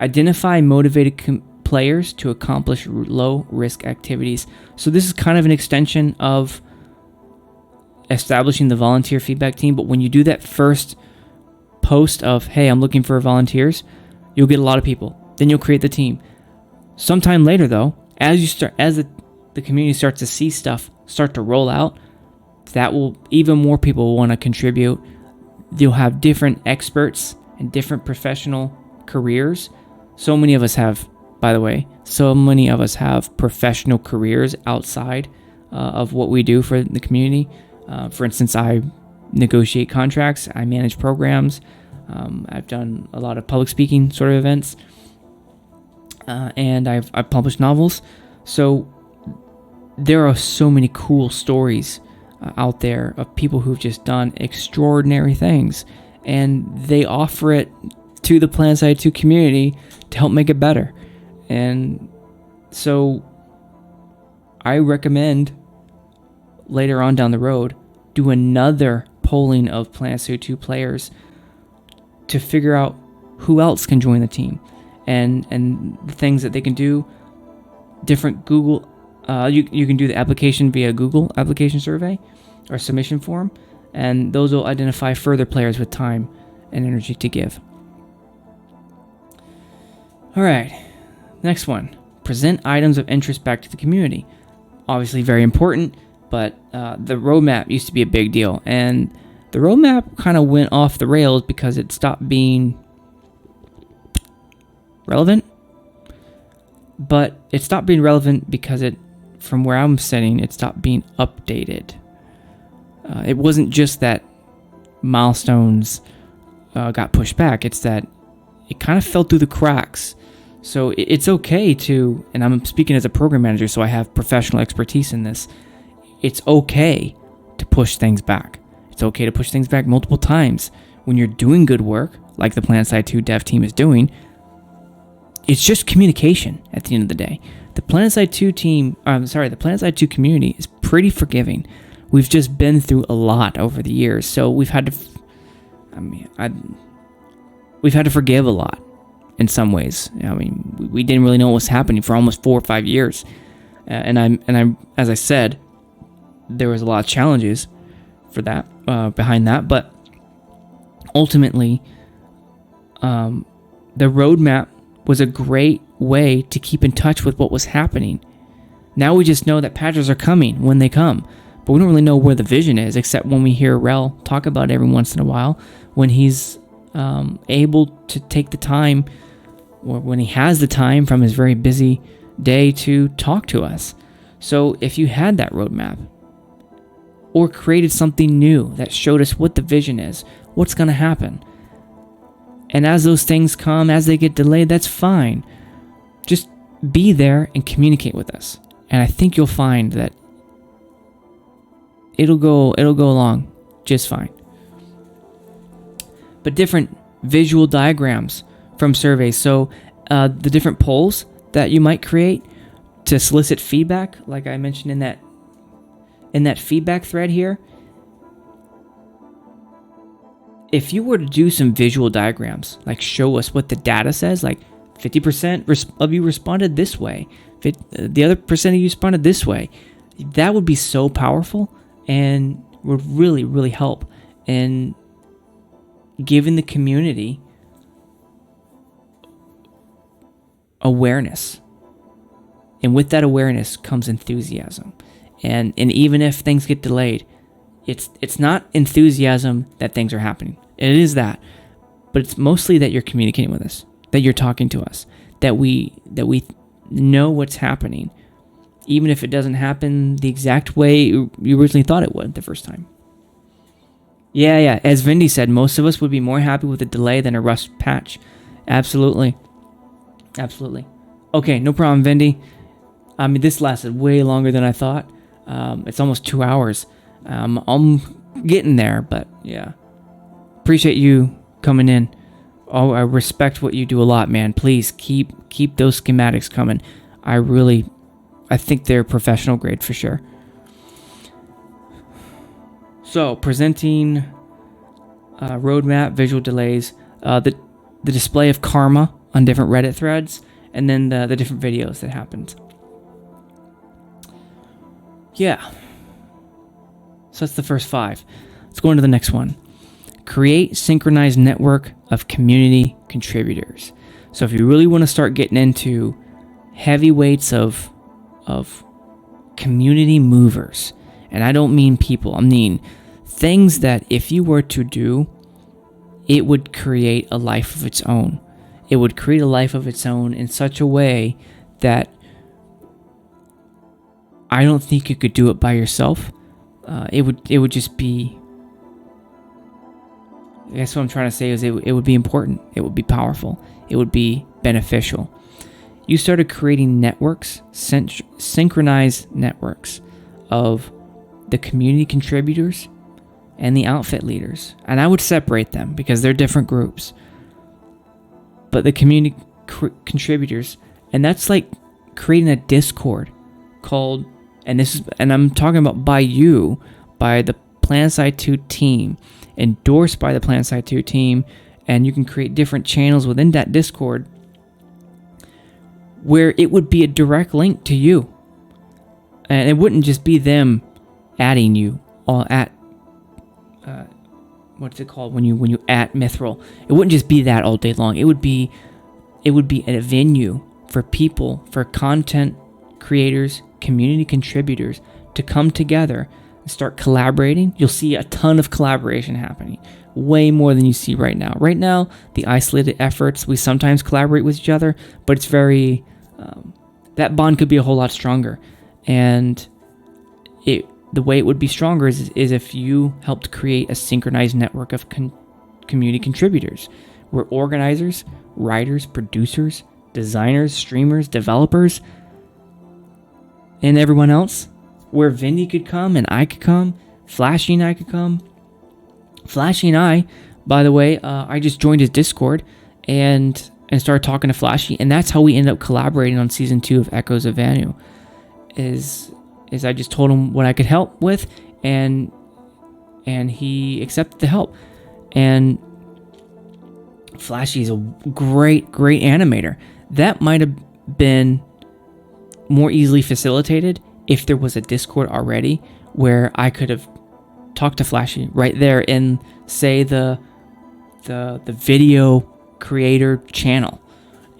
Identify motivated players to accomplish low-risk activities. So this is kind of an extension of establishing the volunteer feedback team, but when you do that first post of, hey, I'm looking for volunteers, you'll get a lot of people. Then you'll create the team. Sometime later, though, as the community starts to see stuff start to roll out, that will even more people will want to contribute. You'll have different experts and different professional careers. So many of us have, by the way, professional careers outside of what we do for the community. For instance, I negotiate contracts, I manage programs, I've done a lot of public speaking sort of events, and I've published novels. So there are so many cool stories out there of people who've just done extraordinary things, and they offer it to the PlanetSide 2 community to help make it better. And so I recommend later on down the road do another polling of PlanetSide 2 players to figure out who else can join the team and the things that they can do. Different Google, you can do the application via Google application survey or submission form, and those will identify further players with time and energy to give. All right, next one. Present items of interest back to the community. Obviously very important, but the roadmap used to be a big deal, and the roadmap kind of went off the rails because it stopped being relevant. But it stopped being relevant because from where I'm sitting, it stopped being updated. It wasn't just that milestones got pushed back, it's that it kind of fell through the cracks. So it's okay to, and I'm speaking as a program manager, so I have professional expertise in this. It's okay to push things back. It's okay to push things back multiple times. When you're doing good work, like the PlanetSide 2 dev team is doing, it's just communication at the end of the day. The PlanetSide 2 the PlanetSide 2 community is pretty forgiving. We've just been through a lot over the years, so we've had to forgive a lot. In some ways, I mean, we didn't really know what was happening for almost 4 or 5 years, and I'm as I said, there was a lot of challenges for that behind that, but ultimately, the roadmap was a great way to keep in touch with what was happening. Now we just know that patches are coming when they come, but we don't really know where the vision is, except when we hear Rel talk about it every once in a while, when he's able to take the time, or when he has the time from his very busy day to talk to us. So if you had that roadmap, or created something new that showed us what the vision is, what's going to happen, and as those things come, as they get delayed, that's fine. Just be there and communicate with us. And I think you'll find that it'll go along just fine. But different visual diagrams from surveys. So the different polls that you might create to solicit feedback, like I mentioned in that feedback thread here. If you were to do some visual diagrams, like show us what the data says, like 50% of you responded this way, the other percent of you responded this way, that would be so powerful and would really, really help in giving the community awareness. And with that awareness comes enthusiasm. And even if things get delayed, it's not enthusiasm that things are happening. It is that. But it's mostly that you're communicating with us, that you're talking to us, that we know what's happening, even if it doesn't happen the exact way you originally thought it would the first time. Yeah. As Vindy said, most of us would be more happy with a delay than a rushed patch. Absolutely. Okay, no problem, Vindy. I mean, this lasted way longer than I thought. It's almost 2 hours. I'm getting there, but yeah. Appreciate you coming in. Oh, I respect what you do a lot, man. Please keep those schematics coming. I think they're professional grade for sure. So, presenting roadmap, visual delays, the display of karma on different Reddit threads, and then the different videos that happened. Yeah. So that's the first 5. Let's go into the next one. Create synchronized network of community contributors. So if you really want to start getting into heavyweights of community movers, and I don't mean people, I mean things that if you were to do, it would create a life of its own. It would create a life of its own in such a way that I don't think you could do it by yourself. It would just be, I guess what I'm trying to say is it would be important. It would be powerful. It would be beneficial. You started creating networks, synchronized networks of the community contributors and the outfit leaders. And I would separate them because they're different groups. But the community contributors, and that's like creating a Discord called, and I'm talking about by the PlanetSide 2 team, endorsed by the PlanetSide 2 team, and you can create different channels within that Discord where it would be a direct link to you. And it wouldn't just be them adding you all at what's it called when you at Mithril. It wouldn't just be that all day long. It would be a venue for people, for content creators, community contributors to come together and start collaborating. You'll see a ton of collaboration happening, way more than you see right now. Right now, the isolated efforts, we sometimes collaborate with each other, but it's very, that bond could be a whole lot stronger. And the way it would be stronger is if you helped create a synchronized network of community contributors, where organizers, writers, producers, designers, streamers, developers, and everyone else, where Vindy could come and I could come, Flashy and I could come. Flashy and I, by the way, I just joined his Discord and started talking to Flashy, and that's how we ended up collaborating on Season 2 of Echoes of Vanu, is I just told him what I could help with, and he accepted the help. And Flashy is a great animator. That might have been more easily facilitated if there was a Discord already where I could have talked to Flashy right there in, say, the video creator channel,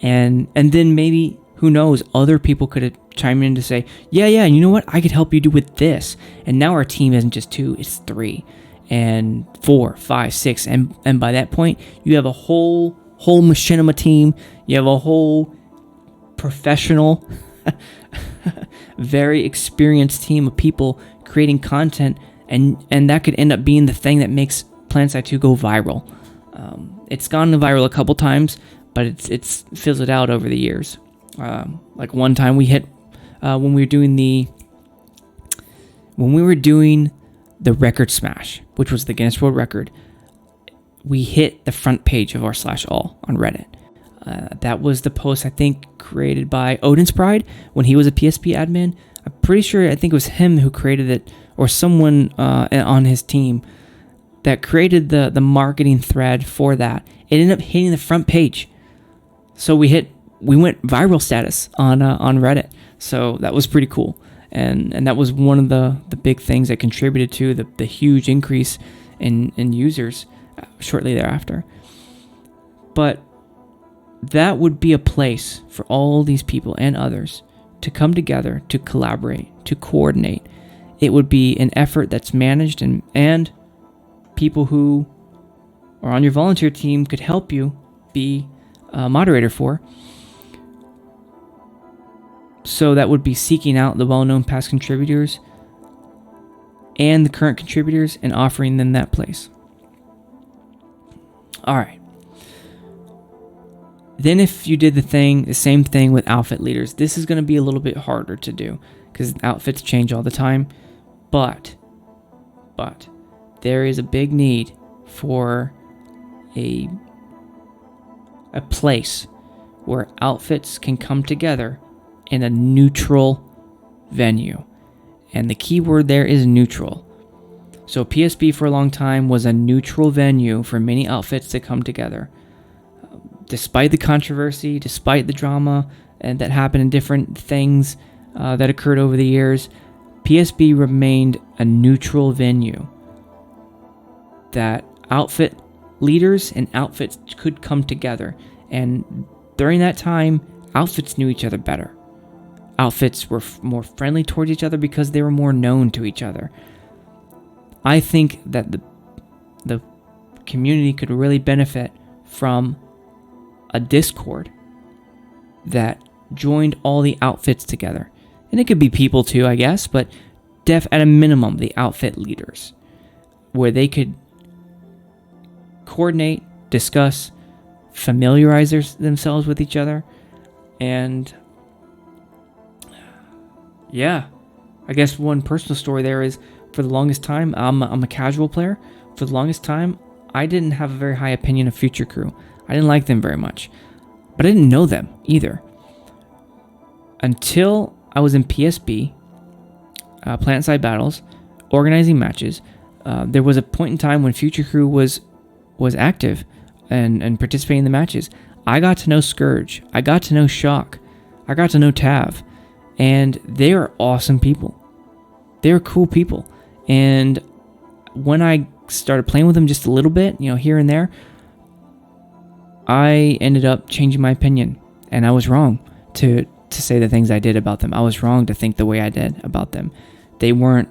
and then maybe who knows, other people could have chimed in to say, yeah, you know what, I could help you do with this. And now our team isn't just 2, it's 3 and 4, 5, 6, and by that point you have a whole machinima team. You have a whole professional very experienced team of people creating content, and that could end up being the thing that makes PlanetSide 2 go viral. It's gone viral a couple times, but it's fizzled out over the years. Like one time we hit when we were doing the record smash, which was the Guinness World Record. We hit the front page of r/all on Reddit. That was the post, I think, created by Odin's Pride when he was a PSP admin. I'm pretty sure, I think it was him who created it, or someone on his team that created the marketing thread for that. It ended up hitting the front page. So we went viral status on Reddit. So that was pretty cool. And that was one of the big things that contributed to the huge increase in users shortly thereafter. But that would be a place for all these people and others to come together, to collaborate, to coordinate. It would be an effort that's managed, and people who are on your volunteer team could help you be a moderator for. So that would be seeking out the well-known past contributors and the current contributors and offering them that place. All right. Then if you did the same thing with outfit leaders, this is going to be a little bit harder to do because outfits change all the time. But there is a big need for a place where outfits can come together in a neutral venue. And the key word there is neutral. So PSP for a long time was a neutral venue for many outfits to come together. Despite the controversy, despite the drama and that happened in different things that occurred over the years, PSP remained a neutral venue that outfit leaders and outfits could come together. And during that time, outfits knew each other better. Outfits were more friendly towards each other because they were more known to each other. I think that the community could really benefit from a Discord that joined all the outfits together. And it could be people too, I guess, but at a minimum, the outfit leaders, where they could coordinate, discuss, familiarize themselves with each other, and yeah, I guess one personal story there is, for the longest time, I'm a casual player. For the longest time, I didn't have a very high opinion of Future Crew. I didn't like them very much, but I didn't know them either. Until I was in PSB, PlanetSide battles, organizing matches. There was a point in time when Future Crew was active and participating in the matches. I got to know Scourge. I got to know Shock. I got to know Tav. And they are awesome people. They're cool people. And when I started playing with them just a little bit, here and there, I ended up changing my opinion. And I was wrong to say the things I did about them. I was wrong to think the way I did about them. They weren't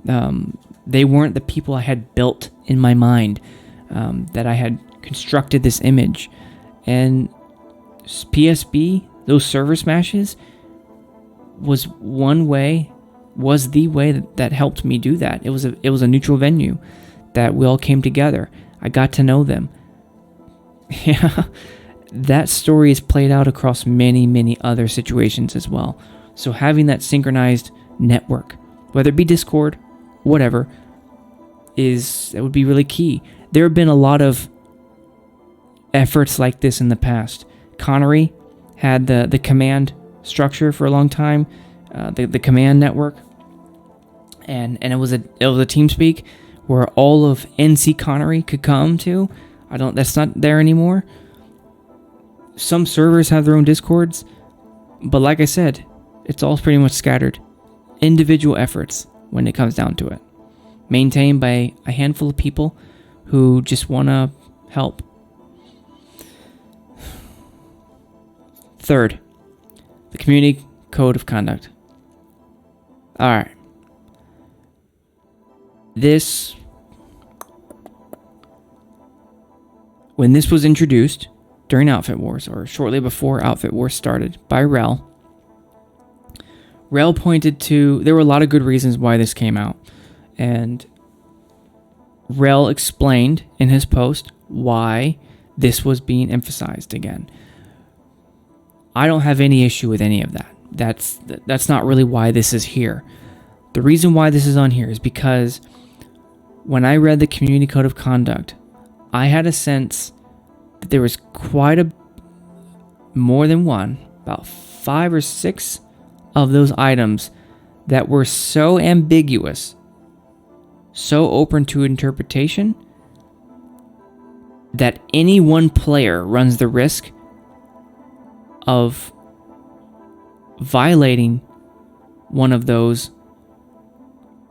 the people I had built in my mind, that I had constructed this image. And PSB, those server smashes, was the way that helped me do that. It was a neutral venue that we all came together. I got to know them. Yeah, that story is played out across many, many other situations as well. So having that synchronized network, whether it be Discord, whatever, that would be really key. There have been a lot of efforts like this in the past. Connery had the command structure for a long time, the command network, and it was a TeamSpeak where all of NC Connery could come to. That's not there anymore. Some servers have their own Discords, but like I said, it's all pretty much scattered. Individual efforts when it comes down to it. Maintained by a handful of people who just want to help. Third, The Community Code of Conduct. All right. When this was introduced during Outfit Wars, or shortly before Outfit Wars started, by Rel pointed to, there were a lot of good reasons why this came out. And Rel explained in his post why this was being emphasized again. I don't have any issue with any of that. That's not really why this is here. The reason why this is on here is because when I read the Community Code of Conduct, I had a sense that there was more than one, about 5 or 6 of those items that were so ambiguous, so open to interpretation, that any one player runs the risk of violating one of those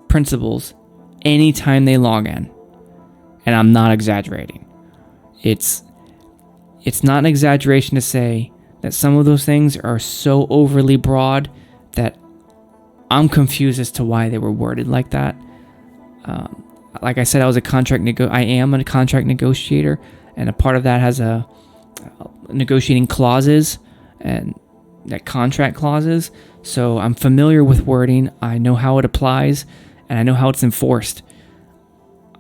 principles anytime they log in. And I'm not exaggerating. It's not an exaggeration to say that some of those things are so overly broad that I'm confused as to why they were worded like that. Like I said, I am a contract negotiator, and a part of that has a negotiating clauses and that contract clauses. So I'm familiar with wording. I know how it applies, and I know how it's enforced.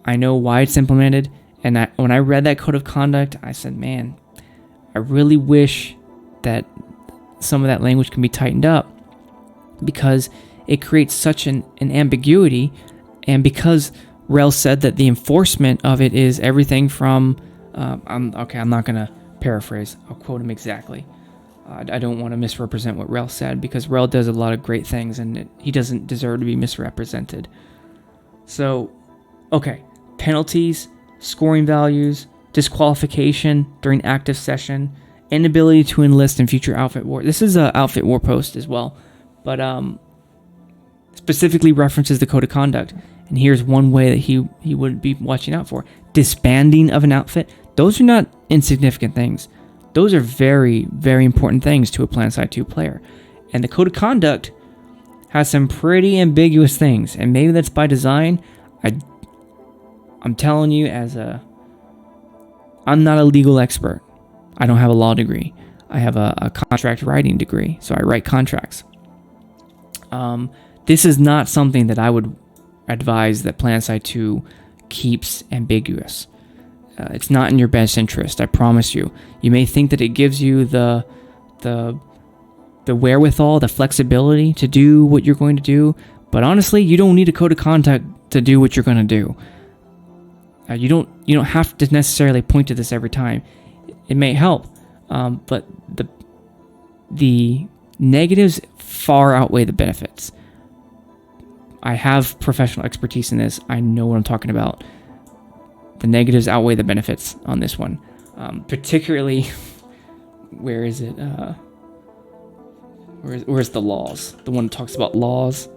I know why it's implemented. And when I read that code of conduct, I said, man, I really wish that some of that language can be tightened up, because it creates such an ambiguity. And because Rel said that the enforcement of it is everything from, I'm not going to paraphrase. I'll quote him exactly. I don't want to misrepresent what Rel said, because Rel does a lot of great things, and he doesn't deserve to be misrepresented. So, okay, penalties, scoring values, disqualification during active session, inability to enlist in future outfit war. This is an outfit war post as well, but specifically references the code of conduct. And here's one way that he would be watching out for: disbanding of an outfit. Those are not insignificant things. Those are very, very important things to a PlanetSide 2 player. And the code of conduct has some pretty ambiguous things, and maybe that's by design. I'm telling you, I'm not a legal expert. I don't have a law degree. I have a contract writing degree, so I write contracts. This is not something that I would advise that PlanetSide 2 keeps ambiguous. It's not in your best interest, I promise you. You may think that it gives you the wherewithal, the flexibility to do what you're going to do, but honestly, you don't need a code of conduct to do what you're going to do. You don't have to necessarily point to this every time. It may help, but the negatives far outweigh the benefits. I have professional expertise in this. I know what I'm talking about. The negatives outweigh the benefits on this one. Particularly, where is it? Where's the laws? The one that talks about laws.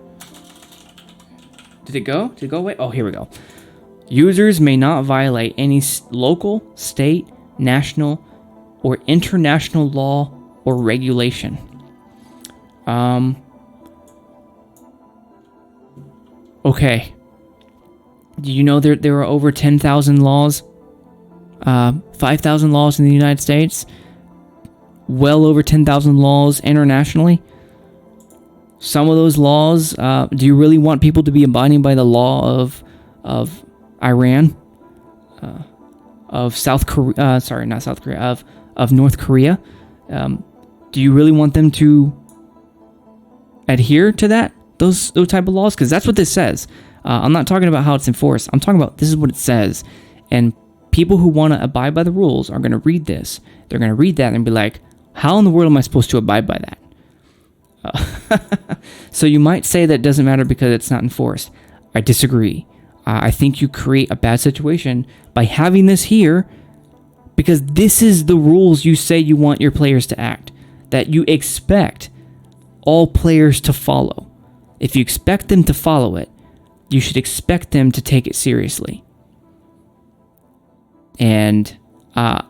Did it go? Did it go away? Oh, here we go. Users may not violate any local, state, national, or international law or regulation. Okay. Do you know there are over 10,000 laws? 5,000 laws in the United States? Well over 10,000 laws internationally? Some of those laws, do you really want people to be abiding by the law of Iran? Of South Korea? Sorry, not South Korea. Of North Korea? Do you really want them to adhere to those type of laws? Because that's what this says. I'm not talking about how it's enforced. I'm talking about this is what it says. And people who want to abide by the rules are going to read this. They're going to read that and be like, how in the world am I supposed to abide by that? So you might say that it doesn't matter because it's not enforced. I disagree. I think you create a bad situation by having this here, because this is the rules you say you want your players to act, that you expect all players to follow. If you expect them to follow it, you should expect them to take it seriously. And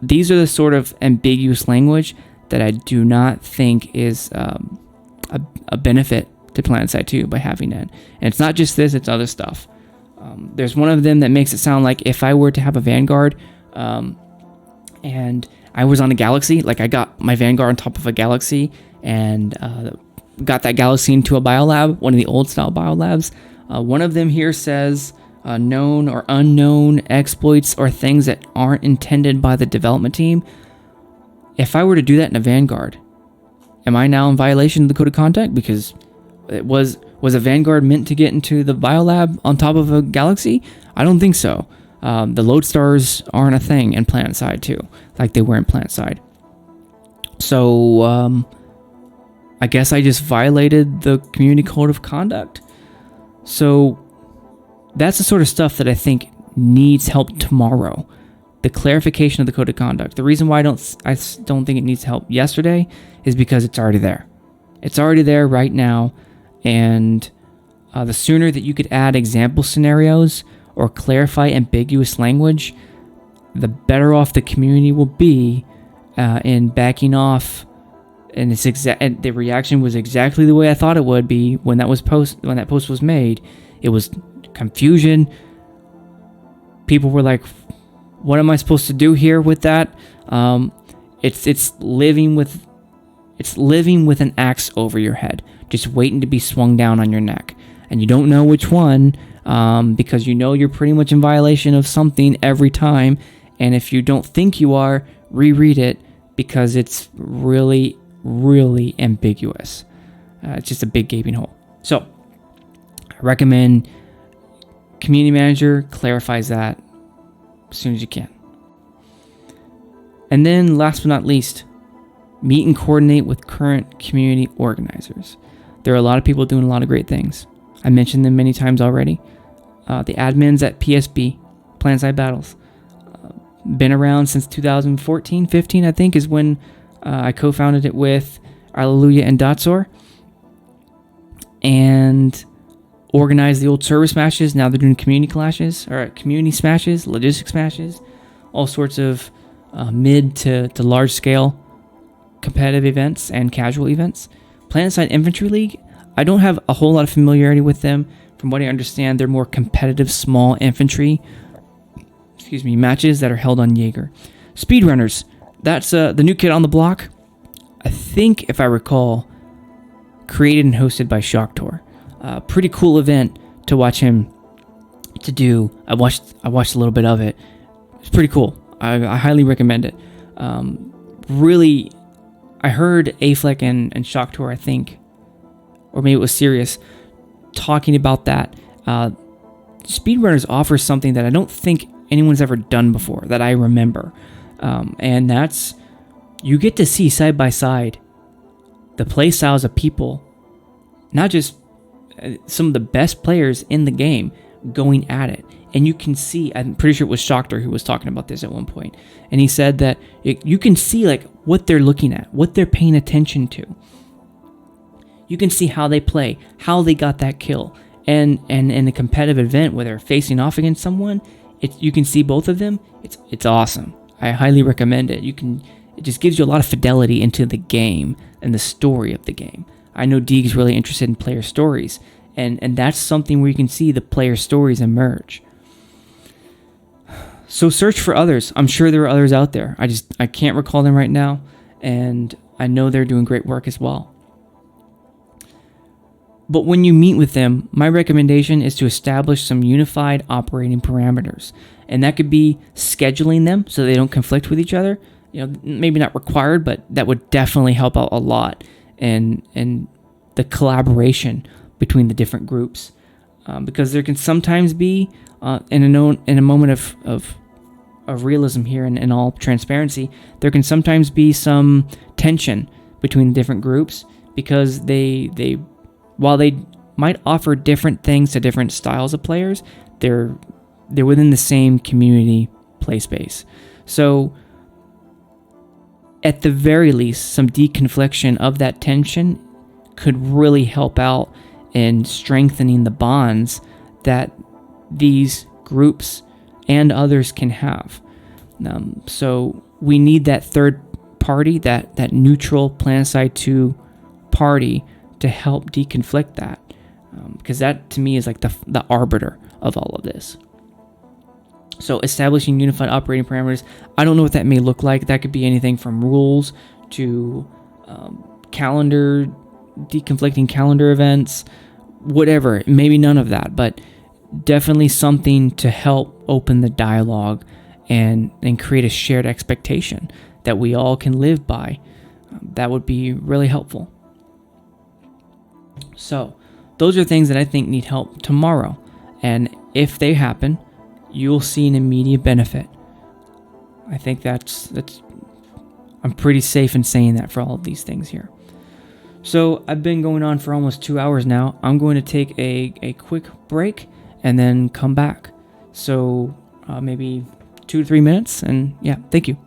these are the sort of ambiguous language that I do not think is a benefit to PlanetSide 2 by having that. And it's not just this, it's other stuff. There's one of them that makes it sound like if I were to have a Vanguard and I was on a galaxy, like I got my Vanguard on top of a galaxy and got that galaxy into a biolab, one of the old style biolabs. One of them here says known or unknown exploits or things that aren't intended by the development team. If I were to do that in a Vanguard, am I now in violation of the code of conduct? Because it was a Vanguard meant to get into the biolab on top of a galaxy? I don't think so. The lodestars aren't a thing in PlanetSide 2, like they were in PlanetSide. So I guess I just violated the community code of conduct. So that's the sort of stuff that I think needs help tomorrow. The clarification of the code of conduct. The reason why I don't think it needs help yesterday is because it's already there. It's already there right now, and the sooner that you could add example scenarios or clarify ambiguous language, the better off the community will be in backing off. And and the reaction was exactly the way I thought it would be when that post was made. It was confusion. People were like, "What am I supposed to do here with that?" It's living with an axe over your head, just waiting to be swung down on your neck, and you don't know which one, because you know you're pretty much in violation of something every time. And if you don't think you are, reread it, because it's really, really ambiguous. It's just a big gaping hole. So I recommend Community Manager clarifies that as soon as you can. And then last but not least, meet and coordinate with current community organizers. There are a lot of people doing a lot of great things. I mentioned them many times already. The admins at PSB, PlanetSide Battles, been around since 2014, 15, I think, is when I co-founded it with Alleluia and Dotsor, and organized the old server smashes. Now they're doing community clashes, or community smashes, logistic smashes, all sorts of mid to large scale competitive events and casual events. PlanetSide Infantry League, I don't have a whole lot of familiarity with them. From what I understand, they're more competitive small infantry matches that are held on Jaeger. Speedrunners, that's the new kid on the block. I think, if I recall, created and hosted by Shocktor. Pretty cool event to watch him to do. I watched a little bit of it. It's pretty cool. I highly recommend it. Really, I heard Afleck and Shocktor, I think, or maybe it was Sirius, talking about that. Speedrunners offer something that I don't think anyone's ever done before, that I remember. And that's, you get to see side by side the play styles of people, not just some of the best players in the game going at it. And you can see, I'm pretty sure it was Shocktor who was talking about this at one point, and he said that you can see like what they're looking at, what they're paying attention to. You can see how they play, how they got that kill. And in a competitive event where they're facing off against someone, you can see both of them. It's awesome. I highly recommend it. It just gives you a lot of fidelity into the game and the story of the game. I know Deeg's really interested in player stories, and that's something where you can see the player stories emerge. So search for others. I'm sure there are others out there. I can't recall them right now, and I know they're doing great work as well. But when you meet with them, my recommendation is to establish some unified operating parameters. And that could be scheduling them so they don't conflict with each other. Maybe not required, but that would definitely help out a lot in the collaboration between the different groups. Because there can sometimes be, in a moment of realism here and in all transparency, there can sometimes be some tension between the different groups, because they while they might offer different things to different styles of players, they're within the same community play space. So at the very least, some deconfliction of that tension could really help out in strengthening the bonds that these groups and others can have. So we need that third party, that neutral PlanetSide 2 party, to help deconflict that, because that to me is like the arbiter of all of this. So establishing unified operating parameters, I don't know what that may look like. That could be anything from rules to calendar, deconflicting calendar events, whatever. Maybe none of that, but definitely something to help open the dialogue and create a shared expectation that we all can live by. That would be really helpful. So those are things that I think need help tomorrow. And if they happen, you'll see an immediate benefit. I think that's I'm pretty safe in saying that for all of these things here. So I've been going on for almost 2 hours now. I'm going to take a quick break and then come back. So maybe 2 to 3 minutes, and yeah, thank you.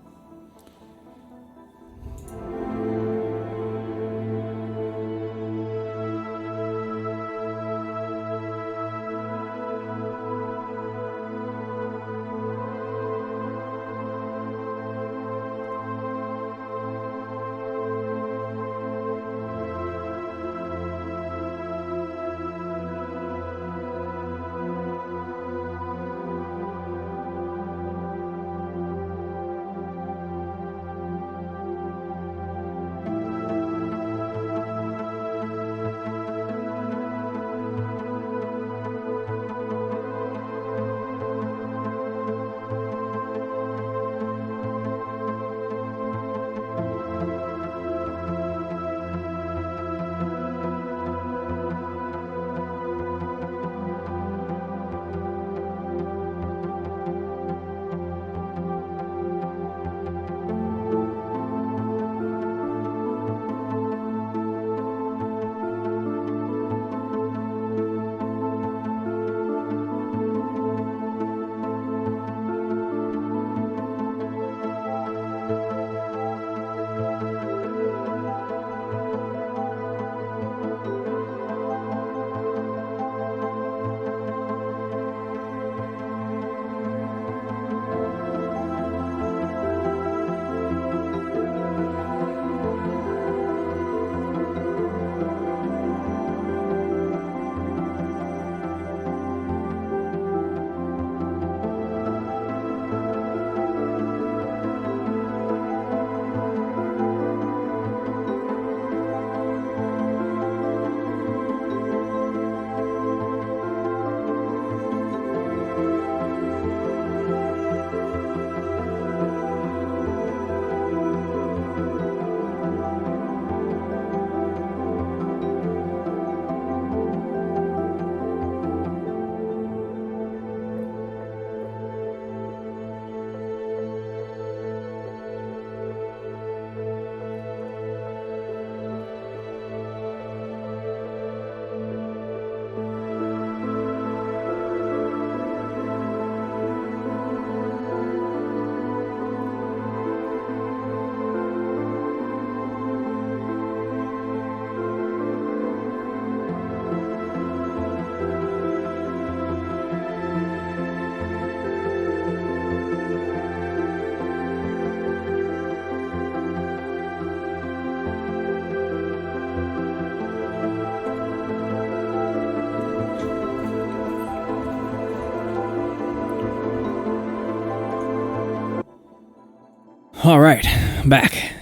All right, I'm back.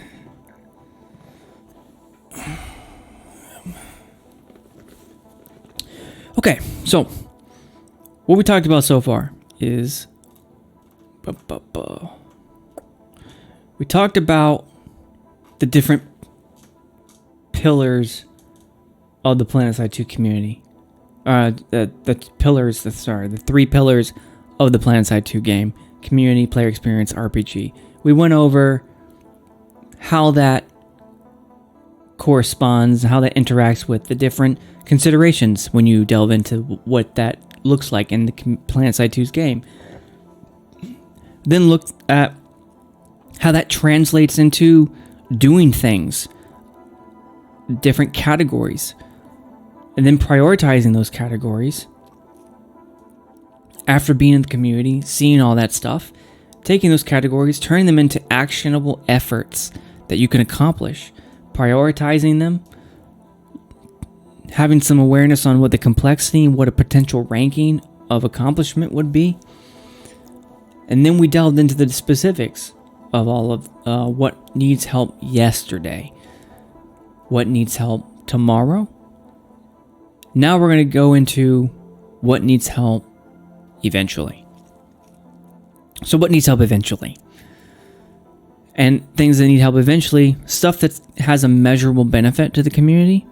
Okay, so what we talked about so far is we talked about the different pillars of the PlanetSide 2 community. The three pillars of the PlanetSide 2 game: community, player experience, RPG. We went over how that corresponds, how that interacts with the different considerations when you delve into what that looks like in the PlanetSide 2's game. Then looked at how that translates into doing things, different categories, and then prioritizing those categories. After being in the community, seeing all that stuff, taking those categories, turning them into actionable efforts that you can accomplish, prioritizing them, having some awareness on what the complexity and what a potential ranking of accomplishment would be. And then we delved into the specifics of all of what needs help yesterday, what needs help tomorrow. Now we're going to go into what needs help eventually. So what needs help eventually? And things that need help eventually, stuff that has a measurable benefit to the community,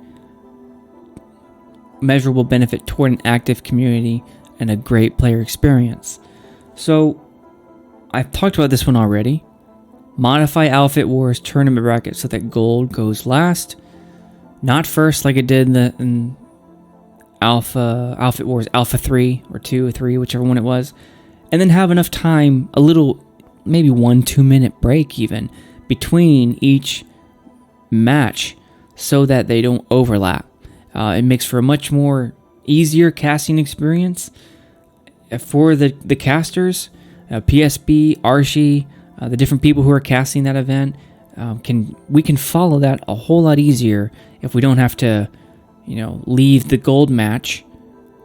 measurable benefit toward an active community, and a great player experience. So I've talked about this one already. Modify Outfit Wars tournament bracket so that gold goes last, not first like it did in Outfit Wars Alpha 3 or 2 or 3, whichever one it was. And then have enough time, a little, maybe 1-2 minute break even, between each match so that they don't overlap. It makes for a much more easier casting experience for the casters, PSB, Archie, the different people who are casting that event. We can follow that a whole lot easier if we don't have to, leave the gold match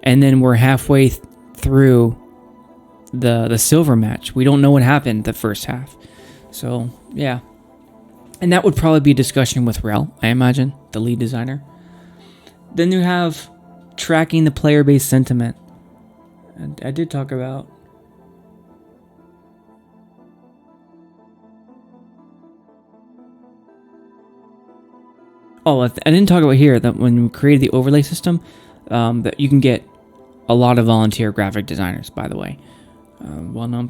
and then we're halfway through the silver match. We don't know what happened the first half. So, yeah. And that would probably be a discussion with Rel, I imagine, the lead designer. Then you have tracking the player-based sentiment. And I did talk about... Oh, I didn't talk about here that when we created the overlay system, that you can get a lot of volunteer graphic designers, by the way. Well-known,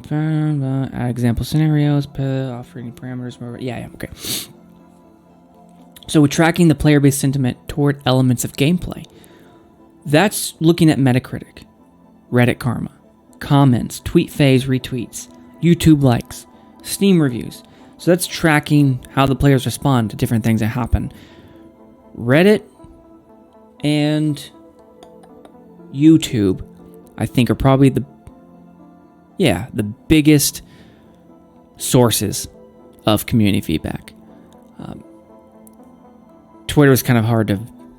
add example scenarios, offering parameters, yeah, okay. So we're tracking the player-based sentiment toward elements of gameplay. That's looking at Metacritic, Reddit Karma, comments, tweet phase, retweets, YouTube likes, Steam reviews. So that's tracking how the players respond to different things that happen. Reddit and YouTube, I think, are probably the biggest sources of community feedback. Twitter is kind of hard to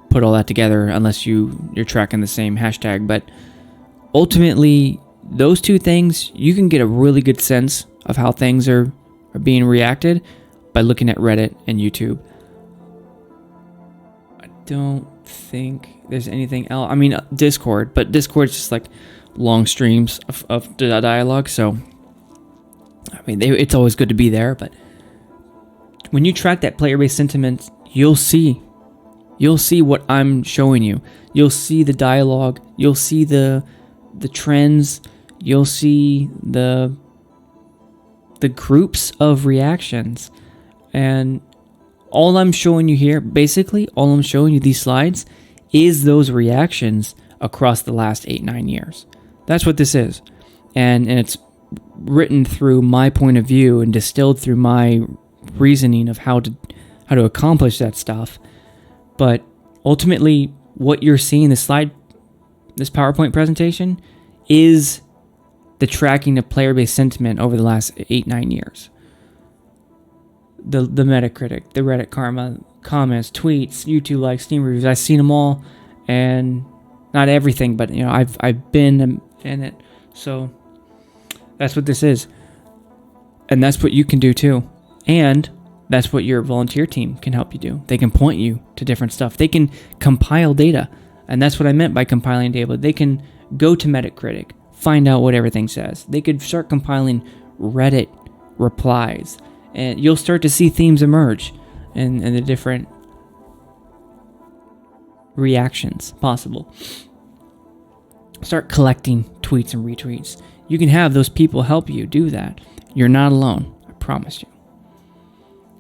put all that together unless you're tracking the same hashtag, but ultimately, those two things, you can get a really good sense of how things are being reacted by looking at Reddit and YouTube. I don't think there's anything else. I mean, Discord, but Discord's just like long streams of dialogue, so I mean, it's always good to be there, but when you track that player-based sentiment, you'll see what I'm showing you. You'll see the dialogue, you'll see the trends, you'll see the groups of reactions, and all I'm showing you here, basically, all I'm showing you these slides is those reactions across the last 8-9 years. That's what this is. And it's written through my point of view and distilled through my reasoning of how to accomplish that stuff. But ultimately, what you're seeing, this PowerPoint presentation, is the tracking of player-based sentiment over the last 8-9 years. The Metacritic, the Reddit Karma, comments, tweets, YouTube likes, Steam reviews. I've seen them all, and not everything, but I've been in it. So that's what this is, and that's what you can do too, and that's what your volunteer team can help you do. They can point you to different stuff. They can compile data, and that's what I meant by compiling data. They can go to Metacritic, find out what everything says. They could start compiling Reddit replies, and you'll start to see themes emerge in the different reactions possible. Start collecting tweets and retweets. You can have those people help you do that. You're not alone, I promise you.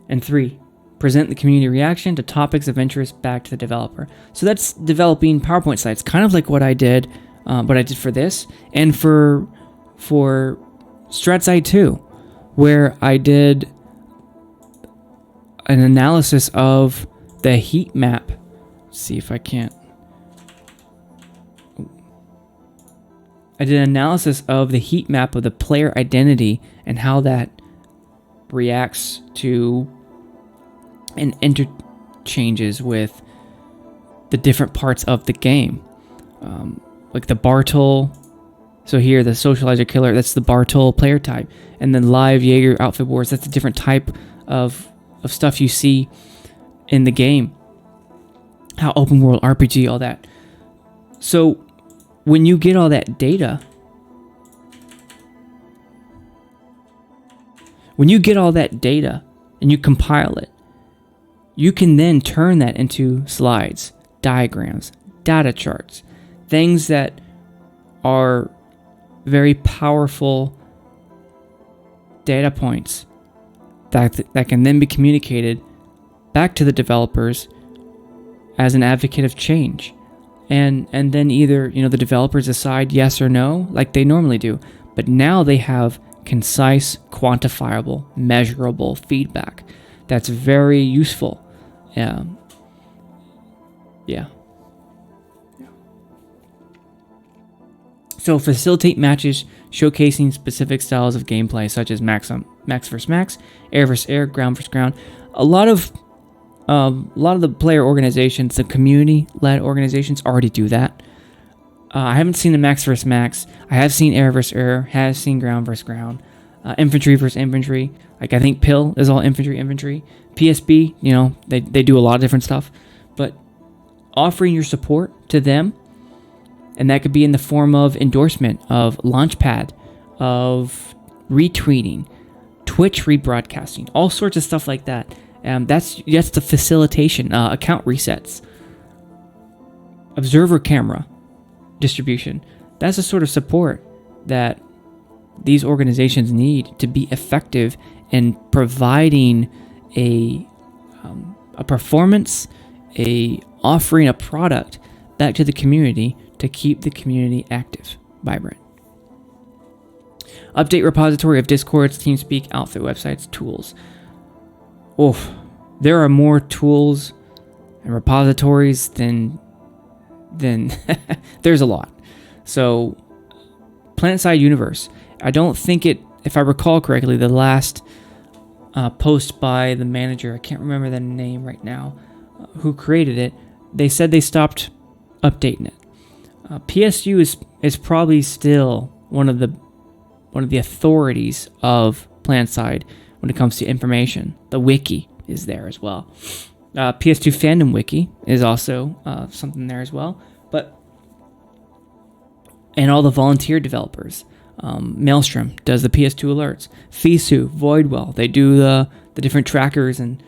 And 3, present the community reaction to topics of interest back to the developer. So that's developing PowerPoint slides, kind of like what I did for this, and for StratSide 2, where I did an analysis of the heat map. Let's see if I can't. I did an analysis of the heat map of the player identity and how that reacts to and interchanges with the different parts of the game. Like the Bartol. So here, the Socializer Killer, that's the Bartol player type. And then Live Jaeger Outfit Wars, that's a different type of stuff you see in the game. How open world RPG, all that. So when you get all that data, and you compile it, you can then turn that into slides, diagrams, data charts, things that are very powerful data points that can then be communicated back to the developers as an advocate of change. And then either, the developers decide yes or no, like they normally do. But now they have concise, quantifiable, measurable feedback. That's very useful. Yeah. So facilitate matches showcasing specific styles of gameplay, such as max versus max, air versus air, ground versus ground. A lot of the player organizations, the community-led organizations, already do that. I haven't seen the max versus max. I have seen air versus air. Have seen ground versus ground. Infantry versus infantry. Like I think PIL is all infantry. PSB, they do a lot of different stuff. But offering your support to them, and that could be in the form of endorsement, of Launchpad, of retweeting, Twitch rebroadcasting, all sorts of stuff like that. That's the facilitation, account resets, observer camera distribution. That's the sort of support that these organizations need to be effective in providing a performance, offering a product back to the community to keep the community active, vibrant. Update repository of Discords, TeamSpeak, Outfit websites, tools. Oof, there are more tools and repositories than there's a lot. So, PlanetSide Universe. I don't think if I recall correctly, the last post by the manager, I can't remember the name right now, who created it, they said they stopped updating it. PSU is probably still one of the authorities of PlanetSide when it comes to information. The wiki is there as well. PS2 Fandom Wiki is also something there as well. And all the volunteer developers. Maelstrom does the PS2 alerts. Fisu, Voidwell, they do the different trackers and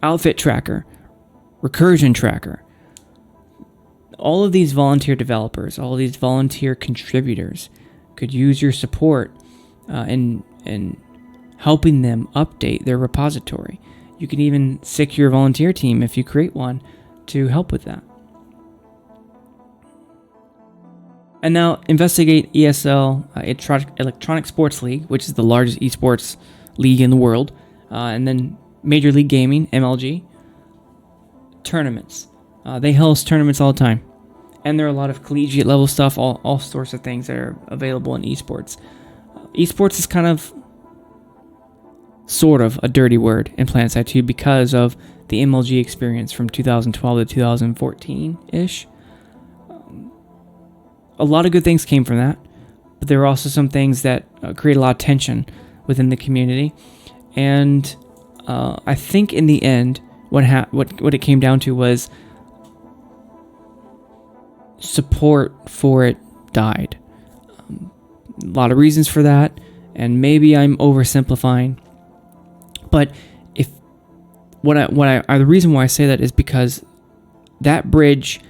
Outfit Tracker, Recursion Tracker. All of these volunteer developers, all of these volunteer contributors could use your support in helping them update their repository. You can even sick your volunteer team, if you create one, to help with that. And now investigate ESL, Electronic Sports League, which is the largest esports league in the world, and then Major League Gaming, MLG, tournaments. They host tournaments all the time. And there are a lot of collegiate level stuff, all sorts of things that are available in esports. Esports is kind of, sort of, a dirty word in PlanetSide 2 because of the MLG experience from 2012 to 2014-ish. A lot of good things came from that, but there were also some things that create a lot of tension within the community. And I think in the end, what it came down to was support for it died. A lot of reasons for that, and maybe I'm oversimplifying. But the reason why I say that is because that bridge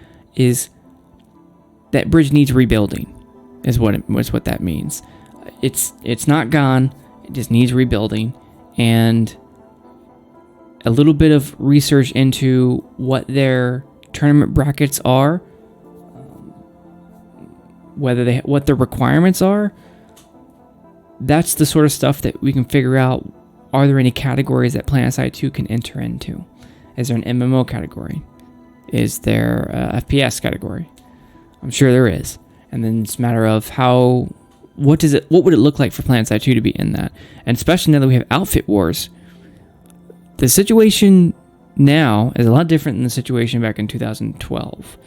needs rebuilding, is what that means. It's not gone. It just needs rebuilding, and a little bit of research into what their tournament brackets are, what their requirements are. That's the sort of stuff that we can figure out. Are there any categories that PlanetSide 2 can enter into? Is there an MMO category? Is there a FPS category? I'm sure there is. And then it's a matter of what would it look like for PlanetSide 2 to be in that? And especially now that we have Outfit Wars, the situation now is a lot different than the situation back in 2012.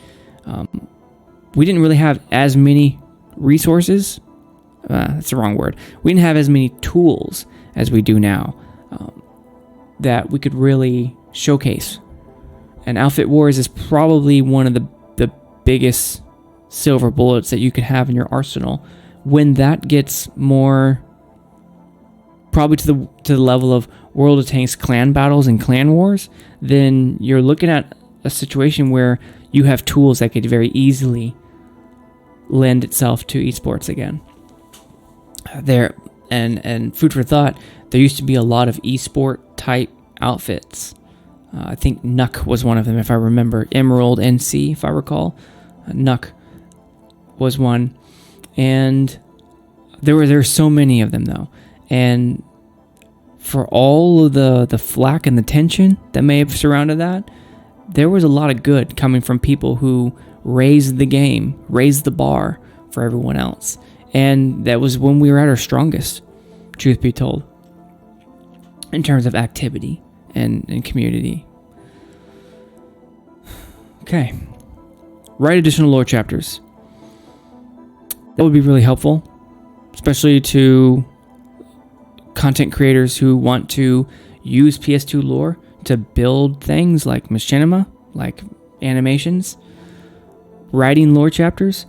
We didn't really have as many resources. That's the wrong word. We didn't have as many tools as we do now that we could really showcase. And Outfit Wars is probably one of the biggest silver bullets that you could have in your arsenal. When that gets more, probably to the level of World of Tanks clan battles and clan wars, then you're looking at a situation where you have tools that could very easily lend itself to esports again. There and food for thought, there used to be a lot of esport type outfits. I think Nuck was one of them, if I remember. Emerald NC, if I recall. Nuck was one. And there were so many of them, though. And for all of the flack and the tension that may have surrounded that, there was a lot of good coming from people who raised the game, raised the bar for everyone else. And that was when we were at our strongest, truth be told, in terms of activity and community. Okay. Write additional lore chapters. That would be really helpful, especially to content creators who want to use PS2 lore to build things like machinima, like animations. Writing lore chapters.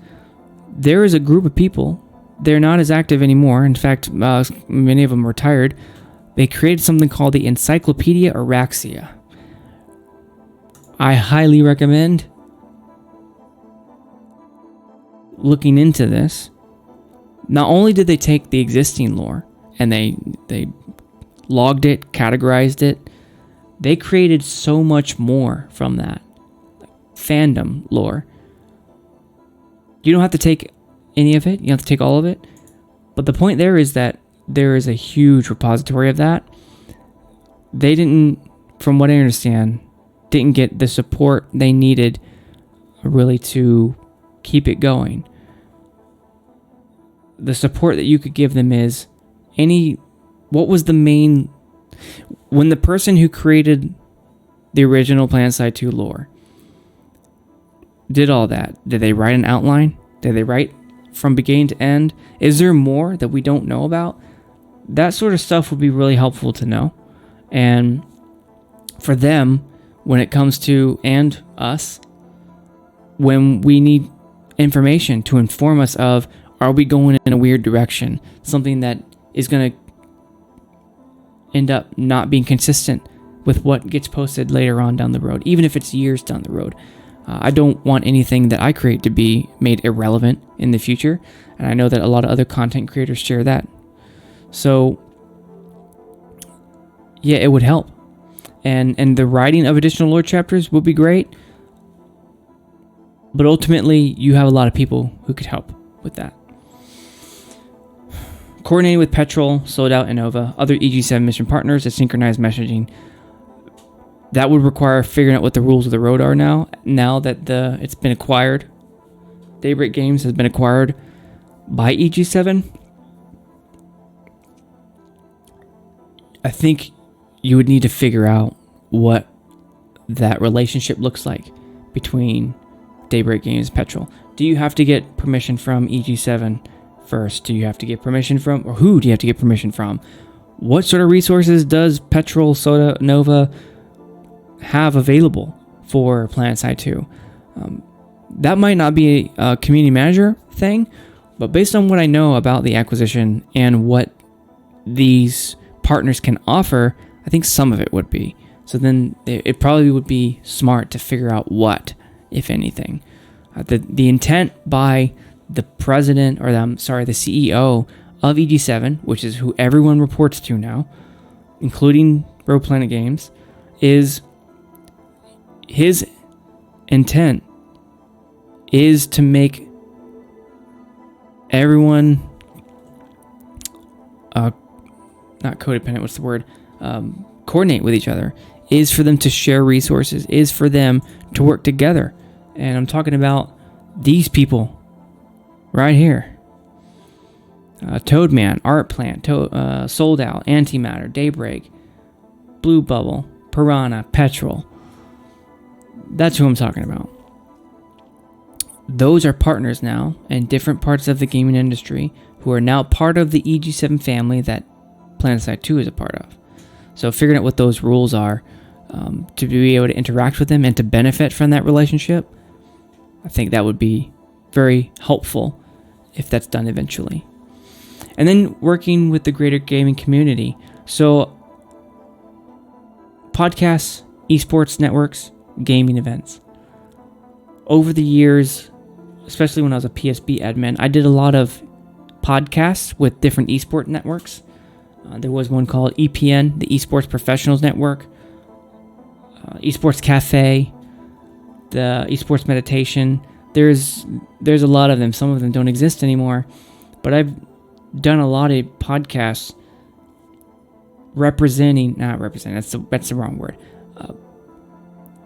There is a group of people. They're not as active anymore. In fact, many of them retired. They created something called the Encyclopedia Araxia. I highly recommend looking into this. Not only did they take the existing lore and they logged it, categorized it, they created so much more from that. Fandom lore. You don't have to take any of it. You don't have to take all of it. But the point there is that there is a huge repository of that. They didn't, from what I understand, didn't get the support they needed really to keep it going. The support that you could give them is what was the main, when the person who created the original PlanetSide 2 lore did all that, did they write an outline? Did they write from beginning to end? Is there more that we don't know about? That sort of stuff would be really helpful to know. And for them, when it comes to, and us, when we need information to inform us of, are we going in a weird direction? Something that is going to end up not being consistent with what gets posted later on down the road, even if it's years down the road. I don't want anything that I create to be made irrelevant in the future, and I know that a lot of other content creators share that. So, yeah, it would help. And the writing of additional lore chapters would be great, but ultimately, you have a lot of people who could help with that. Coordinating with Petrol, Sold Out, and Nova, other EG7 mission partners to synchronize messaging. That would require figuring out what the rules of the road are now that it's been acquired. Daybreak Games has been acquired by EG7. I think you would need to figure out what that relationship looks like between Daybreak Games and Petrol. Do you have to get permission from EG7 first? Do you have to get permission from, or who do you have to get permission from? What sort of resources does Petrol, Soda, Nova have available for PlanetSide 2? That might not be a community manager thing, but based on what I know about the acquisition and what these partners can offer, I think some of it would be. So then it probably would be smart to figure out what, if anything. The intent by the president, or the CEO of EG7, which is who everyone reports to now, including Rogue Planet Games, is his intent is to make everyone not codependent, what's the word? Coordinate with each other, is for them to share resources, is for them to work together. And I'm talking about these people right here. Toadman, Art Plant, Sold Out, Antimatter, Daybreak, Blue Bubble, Piranha, Petrol. That's who I'm talking about. Those are partners now in different parts of the gaming industry who are now part of the EG7 family that PlanetSide 2 is a part of. So figuring out what those rules are to be able to interact with them and to benefit from that relationship, I think that would be very helpful if that's done eventually. And then working with the greater gaming community. So podcasts, esports networks, gaming events. Over the years, especially when I was a PSP admin, I did a lot of podcasts with different esport networks. There was one called EPN, the Esports Professionals Network, Esports Cafe, the Esports Meditation. There's a lot of them. Some of them don't exist anymore, but I've done a lot of podcasts that's the wrong word.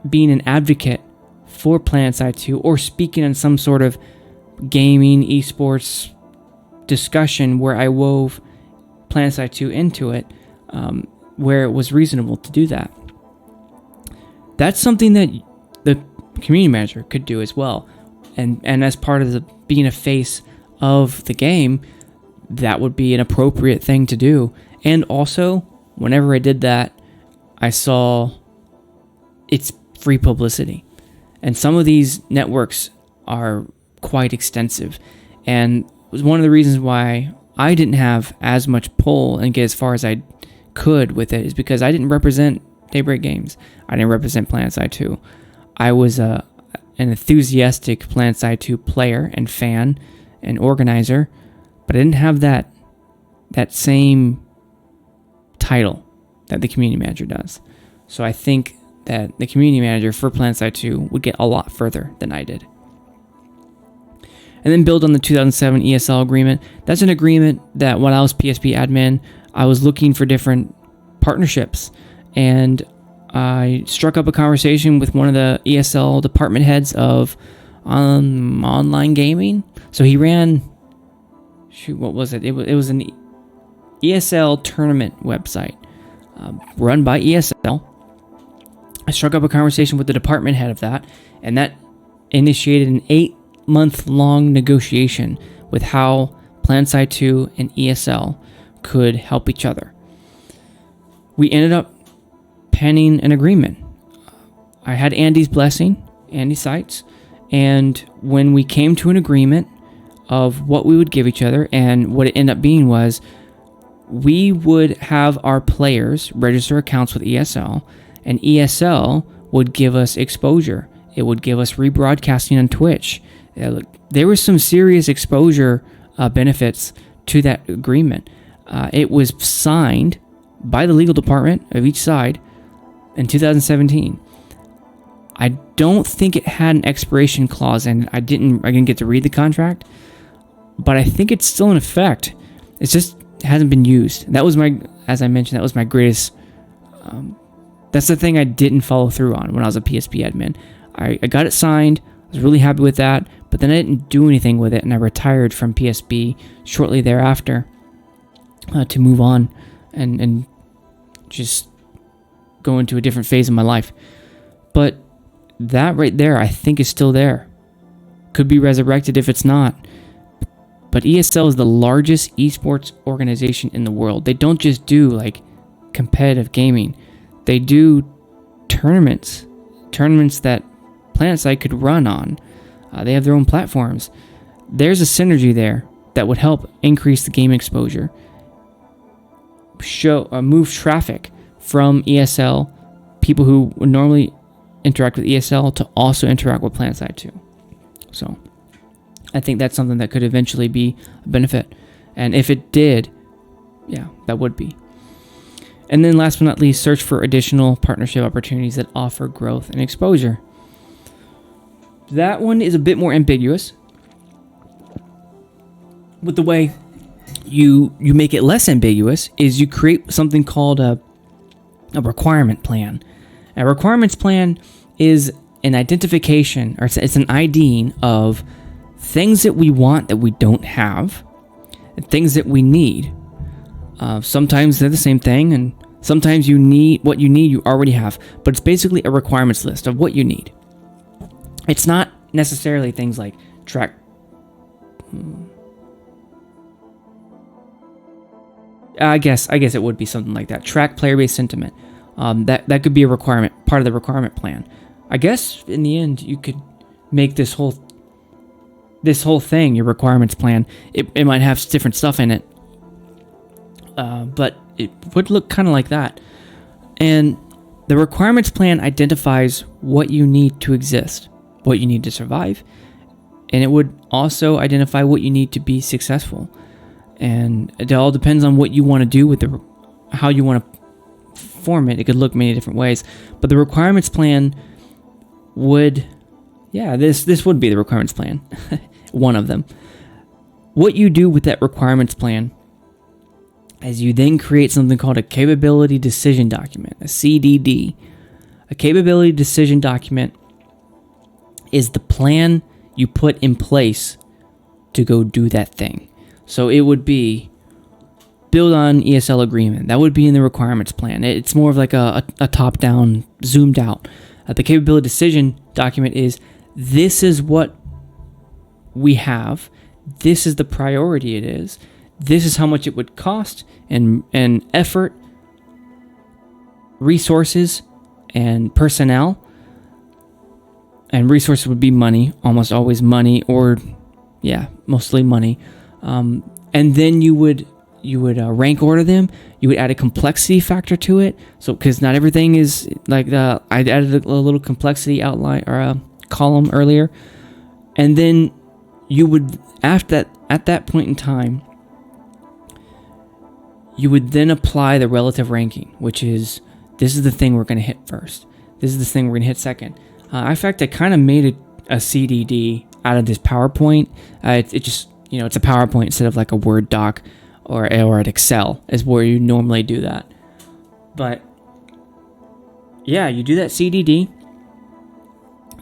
Being an advocate for PlanetSide 2 or speaking in some sort of gaming esports discussion where I wove PlanetSide 2 into it, where it was reasonable to do that. That's something that the community manager could do as well. And as part of being a face of the game, that would be an appropriate thing to do. And also, whenever I did that, I saw it's free publicity. And some of these networks are quite extensive. And it was one of the reasons why I didn't have as much pull and get as far as I could with it is because I didn't represent Daybreak Games. I didn't represent PlanetSide 2. I was an enthusiastic PlanetSide 2 player and fan and organizer, but I didn't have that same title that the community manager does. So I think that the community manager for PlanetSide 2 would get a lot further than I did. And then build on the 2007 ESL agreement. That's an agreement that when I was PSP admin, I was looking for different partnerships. And I struck up a conversation with one of the ESL department heads of online gaming. So he ran, what was it? It was an ESL tournament website run by ESL. I struck up a conversation with the department head of that, and that initiated an 8-month-long negotiation with how PlanetSide 2 and ESL could help each other. We ended up penning an agreement. I had Andy's blessing, Andy Seitz, and when we came to an agreement of what we would give each other, and what it ended up being was we would have our players register accounts with ESL, and ESL would give us exposure. It would give us rebroadcasting on Twitch. There was some serious exposure benefits to that agreement. It was signed by the legal department of each side in 2017. I don't think it had an expiration clause, and I didn't get to read the contract, but I think it's still in effect. It's just hasn't been used. That was as I mentioned, that was my greatest. That's the thing I didn't follow through on when I was a PSP admin. I got it signed. I was really happy with that, but then I didn't do anything with it, and I retired from PSP shortly thereafter to move on and just go into a different phase of my life. But that right there, I think, is still there. Could be resurrected if it's not. But ESL is the largest esports organization in the world. They don't just do like competitive gaming. They do tournaments that PlanetSide could run on. They have their own platforms. There's a synergy there that would help increase the game exposure. Move traffic from ESL, people who would normally interact with ESL, to also interact with PlanetSide 2. So I think that's something that could eventually be a benefit. And if it did, yeah, that would be. And then last but not least, search for additional partnership opportunities that offer growth and exposure. That one is a bit more ambiguous. With the way you make it less ambiguous is you create something called a requirement plan. A requirements plan is an identification, or it's an IDing of things that we want that we don't have, and things that we need. Sometimes they're the same thing, and Sometimes you need what you need, you already have, but it's basically a requirements list of what you need. It's not necessarily things like track. I guess it would be something like that. Track player-based sentiment. That could be a requirement, part of the requirement plan. I guess in the end you could make this whole thing your requirements plan. It might have different stuff in it, but it would look kind of like that. And the requirements plan identifies what you need to exist, what you need to survive, and it would also identify what you need to be successful. And it all depends on what you want to do with how you want to form it. It could look many different ways, but the requirements plan would, this would be the requirements plan, one of them. What you do with that requirements plan is you then create something called a capability decision document, a CDD. A capability decision document is the plan you put in place to go do that thing. So it would be build on ESL agreement. That would be in the requirements plan. It's more of like a top-down, zoomed out. The capability decision document is, this is what we have. This is the priority it is. This is how much it would cost and effort, resources, and personnel. And resources would be money, almost always money, or mostly money. And then you would rank order them. You would add a complexity factor to it. So, because not everything is like I added a little complexity outline or a column earlier, and then you would at that point in time, you would then apply the relative ranking, which is, this is the thing we're going to hit first. This is the thing we're going to hit second. In fact, I kind of made a CDD out of this PowerPoint. It just, it's a PowerPoint instead of like a Word doc or an Excel is where you normally do that. But yeah, you do that CDD.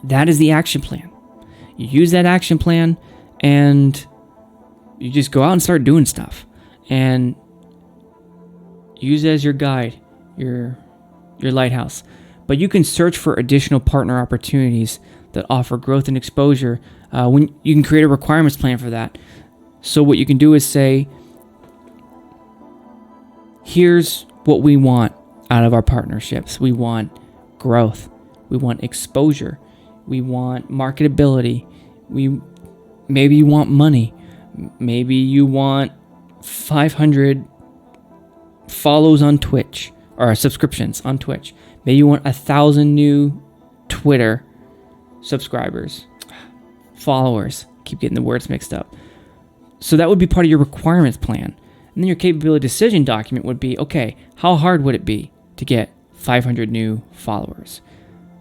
That is the action plan. You use that action plan and you just go out and start doing stuff. And use it as your guide, your lighthouse. But you can search for additional partner opportunities that offer growth and exposure. When you can create a requirements plan for that. So what you can do is say, here's what we want out of our partnerships. We want growth. We want exposure. We want marketability. Maybe you want money. Maybe you want 500 follows on Twitch or subscriptions on Twitch. Maybe you want 1,000 new Twitter subscribers, followers. Keep getting the words mixed up. So that would be part of your requirements plan. And then your capability decision document would be, okay, how hard would it be to get 500 new followers?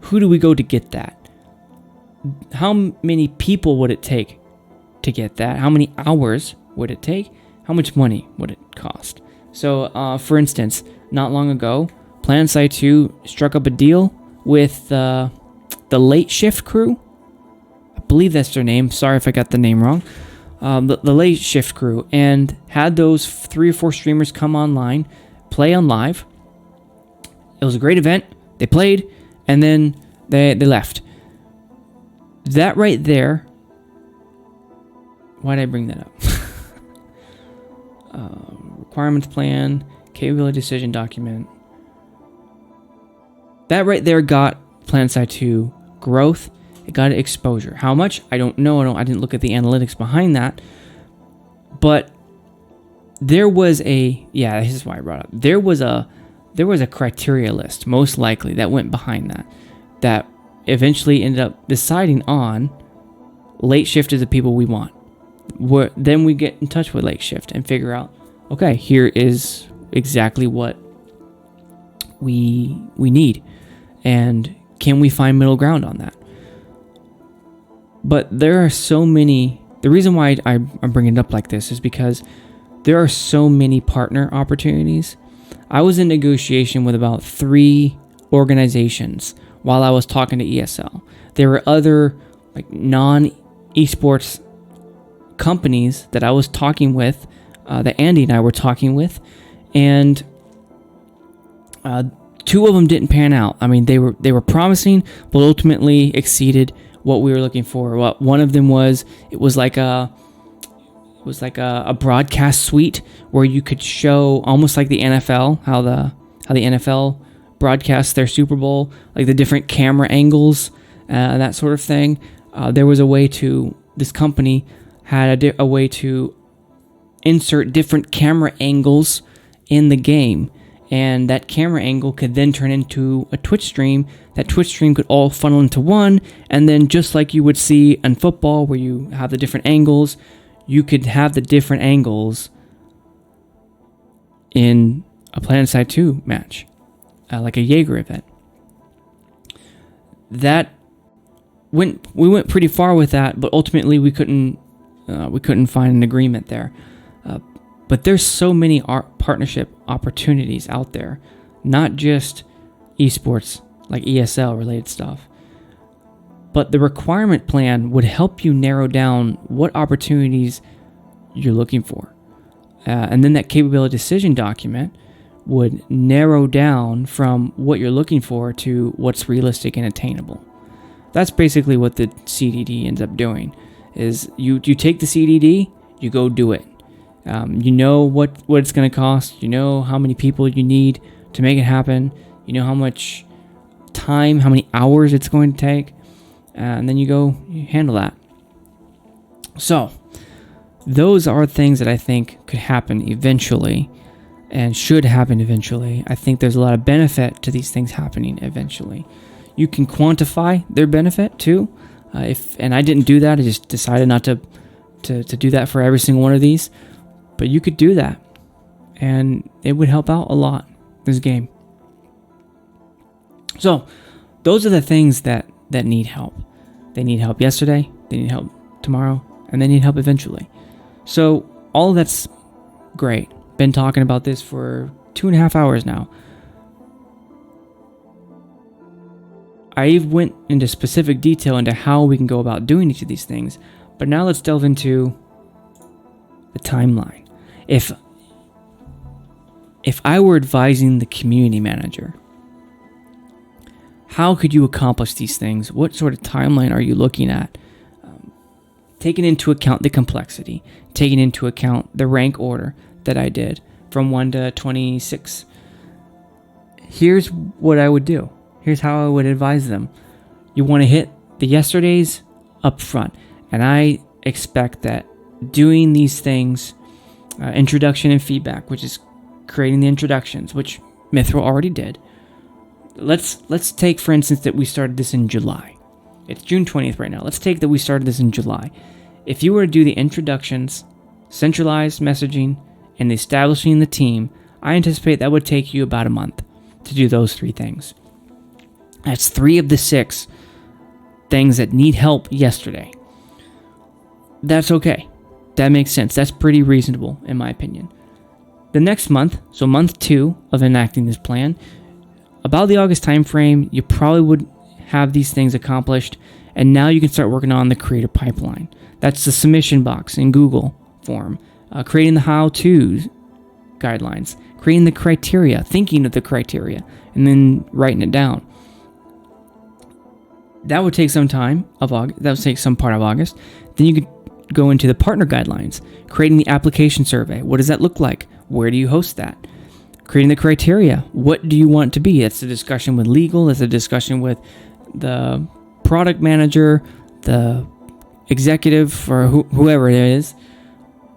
Who do we go to get that? How many people would it take to get that? How many hours would it take? How much money would it cost? So, for instance, not long ago, PlanetSide 2 struck up a deal with the Late Shift crew. I believe that's their name. Sorry if I got the name wrong. The Late Shift crew, and had those 3 or 4 streamers come online, play on live. It was a great event. They played, and then they left. That right there. Why did I bring that up? Requirements plan, capability decision document. That right there got PlanetSide 2 growth. It got exposure. How much? I don't know. I didn't look at the analytics behind that. But there was this is why I brought it up. There was a criteria list, most likely, that went behind that eventually ended up deciding on Late Shift is the people we want. Then we get in touch with Late Shift and figure out, okay, here is exactly what we need. And can we find middle ground on that? But there are so many. The reason why I'm bringing it up like this is because there are so many partner opportunities. I was in negotiation with about 3 organizations while I was talking to ESL. There were other non-esports companies that I was talking with, that Andy and I were talking with, and Two of them didn't pan out. I mean, they were promising, but ultimately exceeded what we were looking for. What one of them was, it was like a broadcast suite where you could show, almost like the NFL, how the NFL broadcasts their Super Bowl, like the different camera angles, that sort of thing. There was a way to, this company had a way to insert different camera angles in the game, and that camera angle could then turn into a Twitch stream. That Twitch stream could all funnel into one, and then just like you would see in football where you have the different angles, you could have the different angles in a PlanetSide 2 match, like a Jaeger event. We went pretty far with that, but ultimately we couldn't find an agreement there. But there's so many partnership opportunities out there, not just esports, like ESL related stuff. But the requirement plan would help you narrow down what opportunities you're looking for. And then that capability decision document would narrow down from what you're looking for to what's realistic and attainable. That's basically what the CDD ends up doing, is you take the CDD, you go do it. You know what it's going to cost. You know how many people you need to make it happen. You know how much time, how many hours it's going to take. And then you handle that. So, those are things that I think could happen eventually and should happen eventually. I think there's a lot of benefit to these things happening eventually. You can quantify their benefit too. And I didn't do that. I just decided not to do that for every single one of these. But you could do that, and it would help out a lot, this game. So, those are the things that need help. They need help yesterday, they need help tomorrow, and they need help eventually. So, all that's great. Been talking about this for 2.5 hours now. I went into specific detail into how we can go about doing each of these things, but now let's delve into the timeline. If I were advising the community manager, how could you accomplish these things? What sort of timeline are you looking at? Taking into account the complexity, taking into account the rank order that I did from 1 to 26. Here's what I would do. Here's how I would advise them. You want to hit the yesterdays up front. And I expect that doing these things, introduction and feedback, which is creating the introductions, which Mithril already did. Let's take, for instance, that we started this in July. It's June 20th right now. Let's take that we started this in July. If you were to do the introductions, centralized messaging, and establishing the team, I anticipate that would take you about a month to do those 3 things. That's 3 of the 6 things that need help yesterday. That's okay. That makes sense. That's pretty reasonable, in my opinion. The next month, so month 2 of enacting this plan, about the August time frame, you probably would have these things accomplished, and now you can start working on the creator pipeline. That's the submission box in Google form, creating the how-to guidelines, creating the criteria, thinking of the criteria, and then writing it down. That would take some time of August. That would take some part of August. Then you could go into the partner guidelines, creating the application survey. What does that look like? Where do you host that? Creating the criteria. What do you want it to be? That's a discussion with legal. That's a discussion with the product manager, the executive, or whoever it is.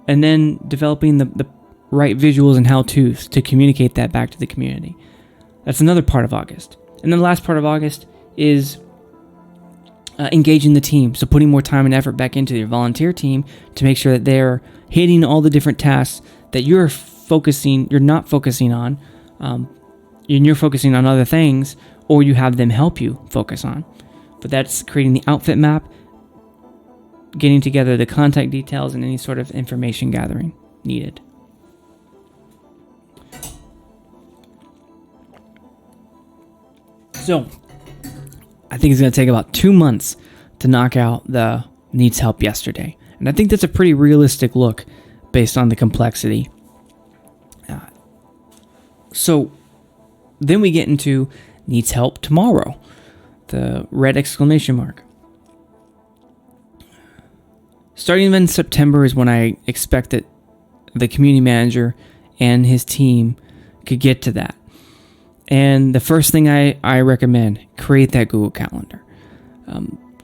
And then developing the right visuals and how-tos to communicate that back to the community. That's another part of August. And then the last part of August is engaging the team. So putting more time and effort back into your volunteer team to make sure that they're hitting all the different tasks that you're not focusing on, and you're focusing on other things, or you have them help you focus on. But that's creating the outfit map, getting together the contact details, and any sort of information gathering needed. So, I think it's going to take about 2 months to knock out the needs help yesterday. And I think that's a pretty realistic look based on the complexity. So, then we get into needs help tomorrow, the red exclamation mark. Starting in September is when I expect that the community manager and his team could get to that. And the first thing I recommend, create that Google Calendar.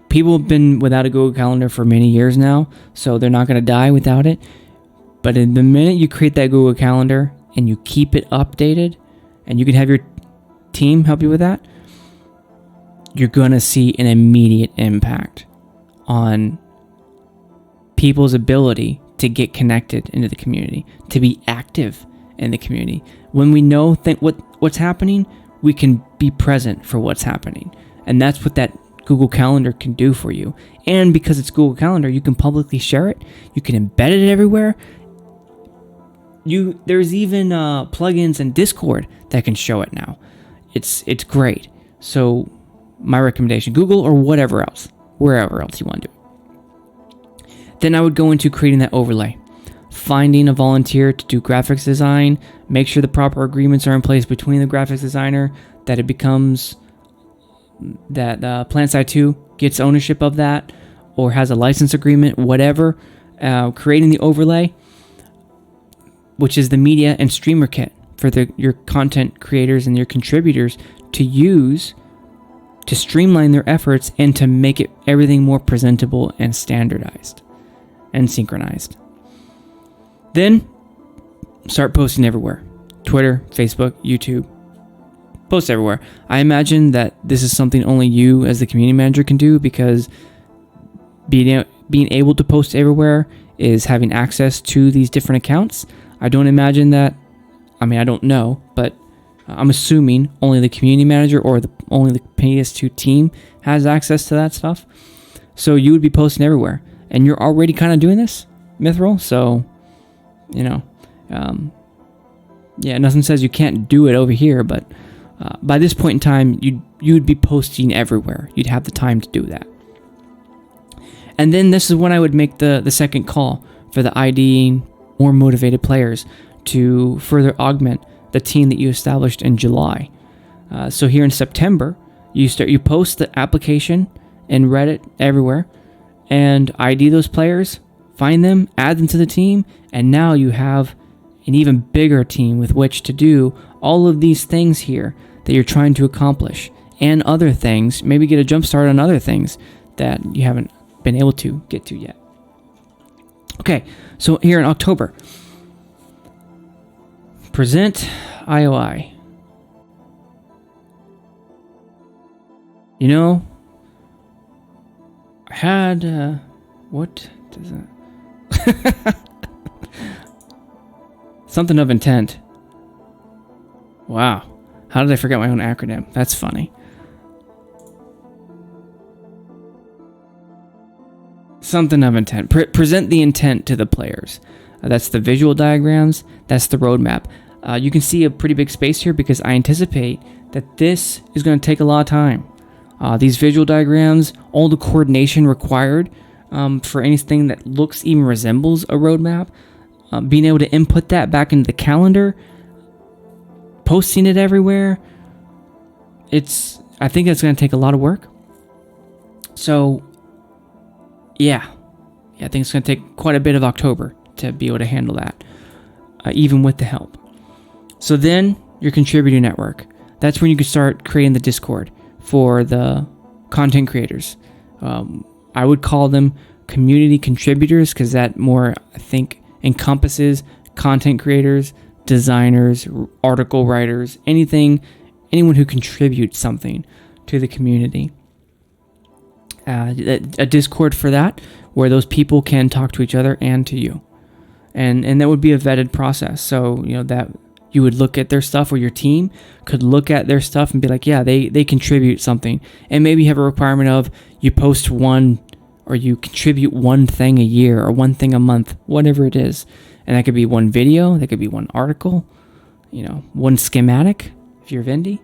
People have been without a Google Calendar for many years now, so they're not going to die without it. But in the minute you create that Google Calendar and you keep it updated, and you can have your team help you with that, you're going to see an immediate impact on people's ability to get connected into the community, to be active in the community. When we know what's happening, we can be present for what's happening. And that's what that Google Calendar can do for you. And because it's Google Calendar, you can publicly share it. You can embed it everywhere. There's even plugins in Discord that can show it now. It's great. So my recommendation, Google or whatever else, wherever else you want to do it. Then I would go into creating that overlay. Finding a volunteer to do graphics design, make sure the proper agreements are in place between the graphics designer, that it becomes that PlanetSide 2 gets ownership of that or has a license agreement, whatever. Creating the overlay, which is the media and streamer kit for your content creators and your contributors to use to streamline their efforts and to make everything more presentable and standardized and synchronized. Then start posting everywhere. Twitter, Facebook, YouTube. Post everywhere. I imagine that this is something only you as the community manager can do, because being able to post everywhere is having access to these different accounts. I don't imagine that, I don't know, but I'm assuming only the community manager or only the PS2 team has access to that stuff. So you would be posting everywhere. And you're already kind of doing this, Mithril, so, nothing says you can't do it over here, but by this point in time, you'd be posting everywhere. You'd have the time to do that. And then this is when I would make the second call for the IDing more motivated players to further augment the team that you established in July. So here in September, you post the application in Reddit everywhere, and ID those players, find them, add them to the team, and now you have an even bigger team with which to do all of these things here that you're trying to accomplish, and other things, maybe get a jump start on other things that you haven't been able to get to yet. Okay, so here in October, present IOI. I had, what does that? Something of intent. Wow. How did I forget my own acronym? That's funny. Something of intent. Present the intent to the players. That's the visual diagrams. That's the roadmap. You can see a pretty big space here because I anticipate that this is going to take a lot of time. These visual diagrams, all the coordination required for anything that looks even resembles a roadmap, being able to input that back into the calendar, posting it everywhere, I think it's going to take a lot of work. So, yeah, I think it's going to take quite a bit of October to be able to handle that, even with the help. So then, your contributor network. That's when you can start creating the Discord for the content creators. I would call them community contributors because that more, I think, encompasses content creators, designers, article writers, anyone who contributes something to the community. A Discord for that, where those people can talk to each other and to you. And that would be a vetted process. So, that you would look at their stuff, or your team could look at their stuff and be like, yeah, they contribute something. And maybe have a requirement of you post one, or you contribute one thing a year, or one thing a month, whatever it is. And that could be one video, that could be one article, one schematic, if you're Vendy.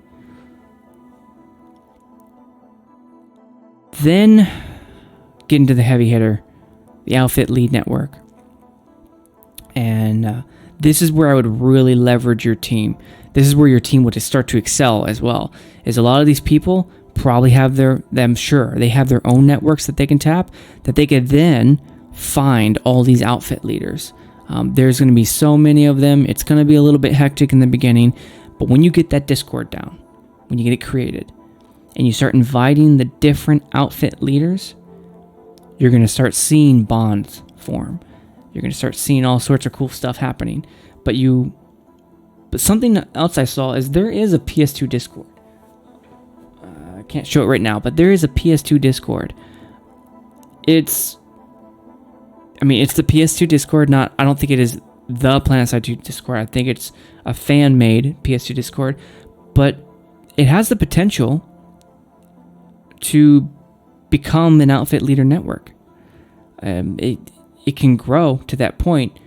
Then get into the heavy hitter, the outfit lead network. And this is where I would really leverage your team. this is where your team would start to excel as well. Is a lot of these people probably have they have their own networks that they can tap, that they could then find all these outfit leaders. There's going to be so many of them. It's going to be a little bit hectic in the beginning, but when you get that Discord down, when you get it created, and you start inviting the different outfit leaders, you're going to start seeing bonds form. You're going to start seeing all sorts of cool stuff happening. But something else I saw is there is a PS2 Discord. I can't show it right now, but there is a PS2 Discord. It's the PS2 Discord. I don't think it is the PlanetSide 2 Discord. I think it's a fan-made PS2 Discord, but it has the potential to become an outfit leader network. It can grow to that point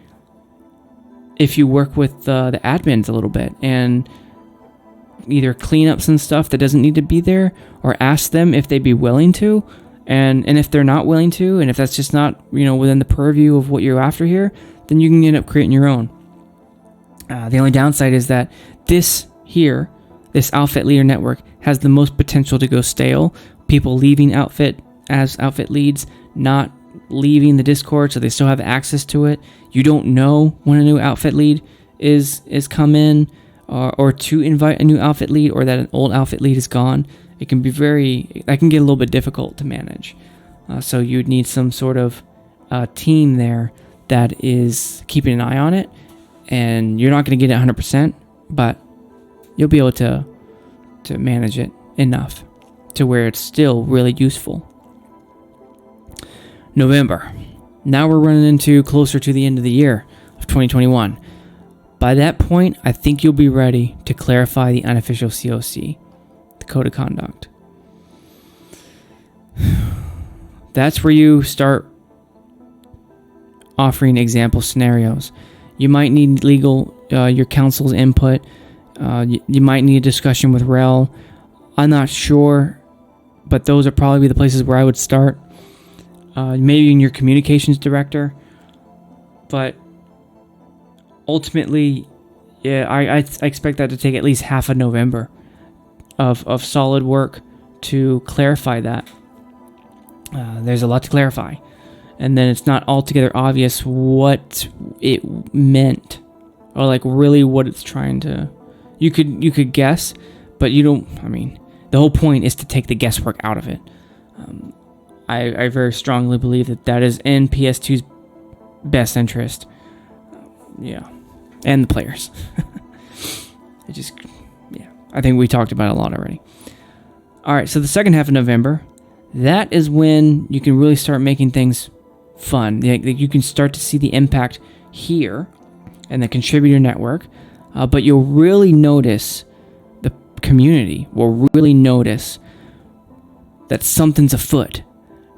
if you work with the admins a little bit and either clean up some stuff that doesn't need to be there, or ask them if they'd be willing to, and if they're not willing to, and if that's just not within the purview of what you're after here, then you can end up creating your own. The only downside is that this outfit leader network has the most potential to go stale. People leaving outfit as outfit leads, not leaving the Discord, so they still have access to it. You don't know when a new outfit lead is come in, or to invite a new outfit lead, or that an old outfit lead is gone. It can be that can get a little bit difficult to manage. So you'd need some sort of team there that is keeping an eye on it, and you're not going to get it 100%, but you'll be able to manage it enough to where it's still really useful. November. Now we're running into closer to the end of the year of 2021. By that point, I think you'll be ready to clarify the unofficial COC, the Code of Conduct. That's where you start offering example scenarios. You might need your counsel's input. You might need a discussion with REL. I'm not sure, but those are probably the places where I would start. Maybe in your communications director, but ultimately, yeah, I expect that to take at least half of November of solid work to clarify that. There's a lot to clarify, and then it's not altogether obvious what it meant, or like really what it's trying to. You could guess, but you don't. I mean, the whole point is to take the guesswork out of it. I very strongly believe that is in PS2's best interest. Yeah. And the players. I think we talked about it a lot already. Alright, so the second half of November, that is when you can really start making things fun. You can start to see the impact here in the contributor network, but you'll really notice, the community will really notice that something's afoot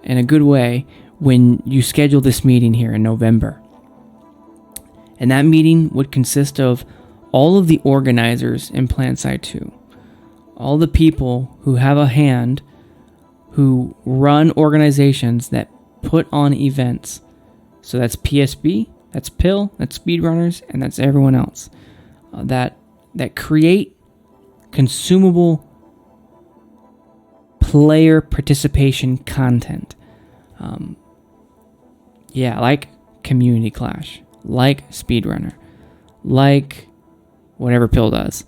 in a good way when you schedule this meeting here in November. And that meeting would consist of all of the organizers in PlanetSide 2. All the people who have a hand, who run organizations that put on events. So that's PSB, that's PIL, that's Speedrunners, and that's everyone else. That create consumable player participation content. Like Community Clash, like Speedrunner, like whatever PIL does.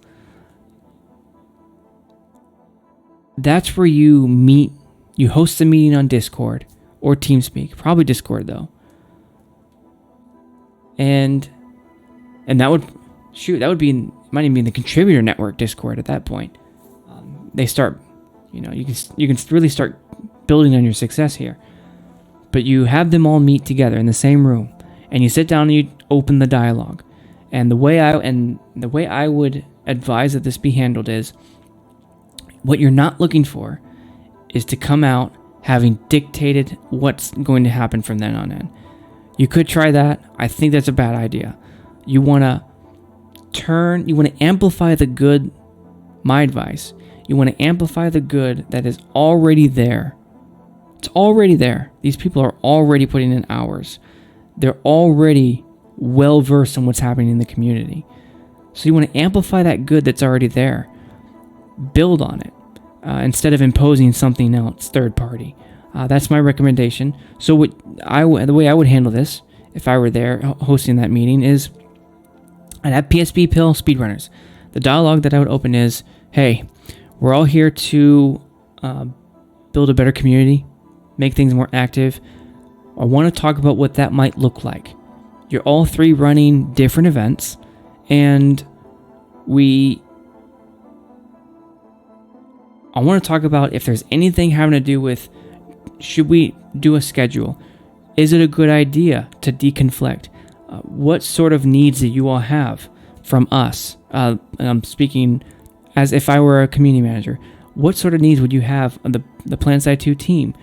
That's where you meet. You host a meeting on Discord or TeamSpeak, probably Discord though. And that would might even be in the contributor network Discord at that point. They start, you can really start building on your success here. But you have them all meet together in the same room, and you sit down and you open the dialogue. And the way I would advise that this be handled is, what you're not looking for is to come out having dictated what's going to happen from then on in. You could try that. I think that's a bad idea. You want to amplify the good. My advice, you want to amplify the good that is already there. It's already there. These people are already putting in hours. They're already well versed in what's happening in the community. So you want to amplify that good that's already there. Build on it instead of imposing something else, third party. That's my recommendation. So the way I would handle this, if I were there hosting that meeting, is I'd have PSP Pill speedrunners. The dialogue that I would open is, hey, we're all here to build a better community, make things more active. I want to talk about what that might look like. You're all three running different events, and I want to talk about if there's anything having to do with, should we do a schedule? Is it a good idea to deconflict? What sort of needs do you all have from us? And I'm speaking as if I were a community manager. What sort of needs would you have on the PlanetSide 2 team?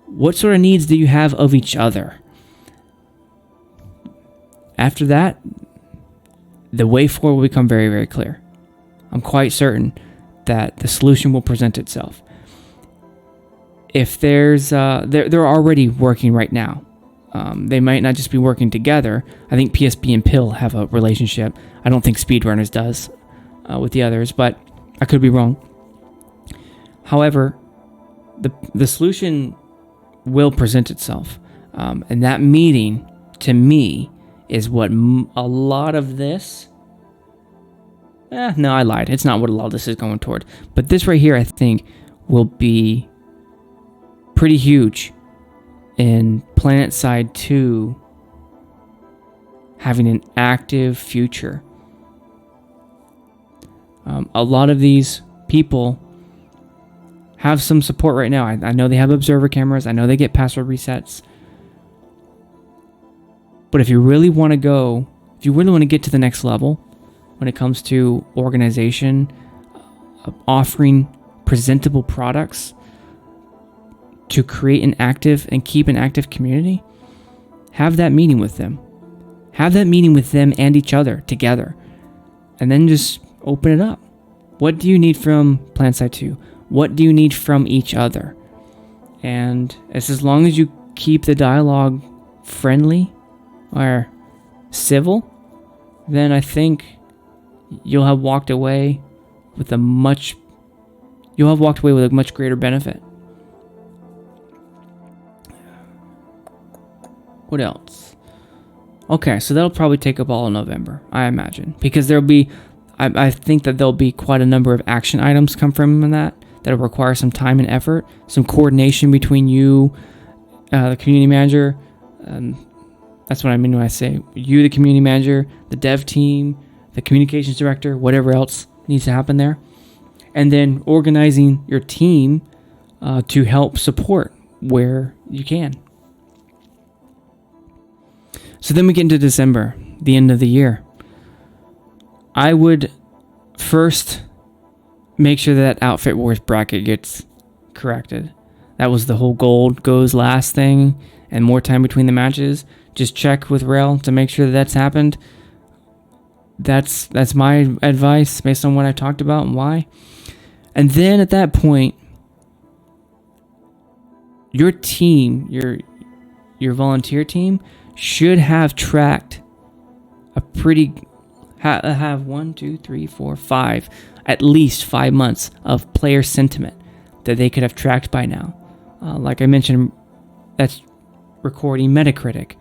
What sort of needs do you have of each other? After that, the way forward will become very, very clear. I'm quite certain that the solution will present itself. If they're already working right now. They might not just be working together. I think PSP and Pill have a relationship. I don't think Speedrunners does with the others, but I could be wrong. However, the solution will present itself. And that meeting, to me, is what a lot of this... no, I lied. It's not what a lot of this is going toward. But this right here, I think, will be pretty huge in PlanetSide 2 having an active future. A lot of these people have some support right now. I know they have observer cameras. I know they get password resets. But if you really want to get to the next level when it comes to organization, offering presentable products to create an active and keep an active community, have that meeting with them. Have that meeting with them and each other together. And then just open it up. What do you need from PlanetSide 2? What do you need from each other? And as long as you keep the dialogue friendly or civil, then I think you'll have walked away with a much greater benefit. What else? Okay, so that'll probably take up all of November, I imagine, because I think that there'll be quite a number of action items come from that'll require some time and effort, some coordination between you, the community manager. That's what I mean when I say you, the community manager, the dev team, the communications director, whatever else needs to happen there. And then organizing your team to help support where you can. So then we get into December, the end of the year. I would first make sure that Outfit Wars bracket gets corrected. That was the whole gold goes last thing, and more time between the matches. Just check with Rail to make sure that that's happened. That's my advice based on what I talked about and why. And then at that point, your team, your volunteer team, should have tracked have 1, 2, 3, 4, 5, at least 5 months of player sentiment that they could have tracked by now. Like I mentioned, that's recording Metacritic,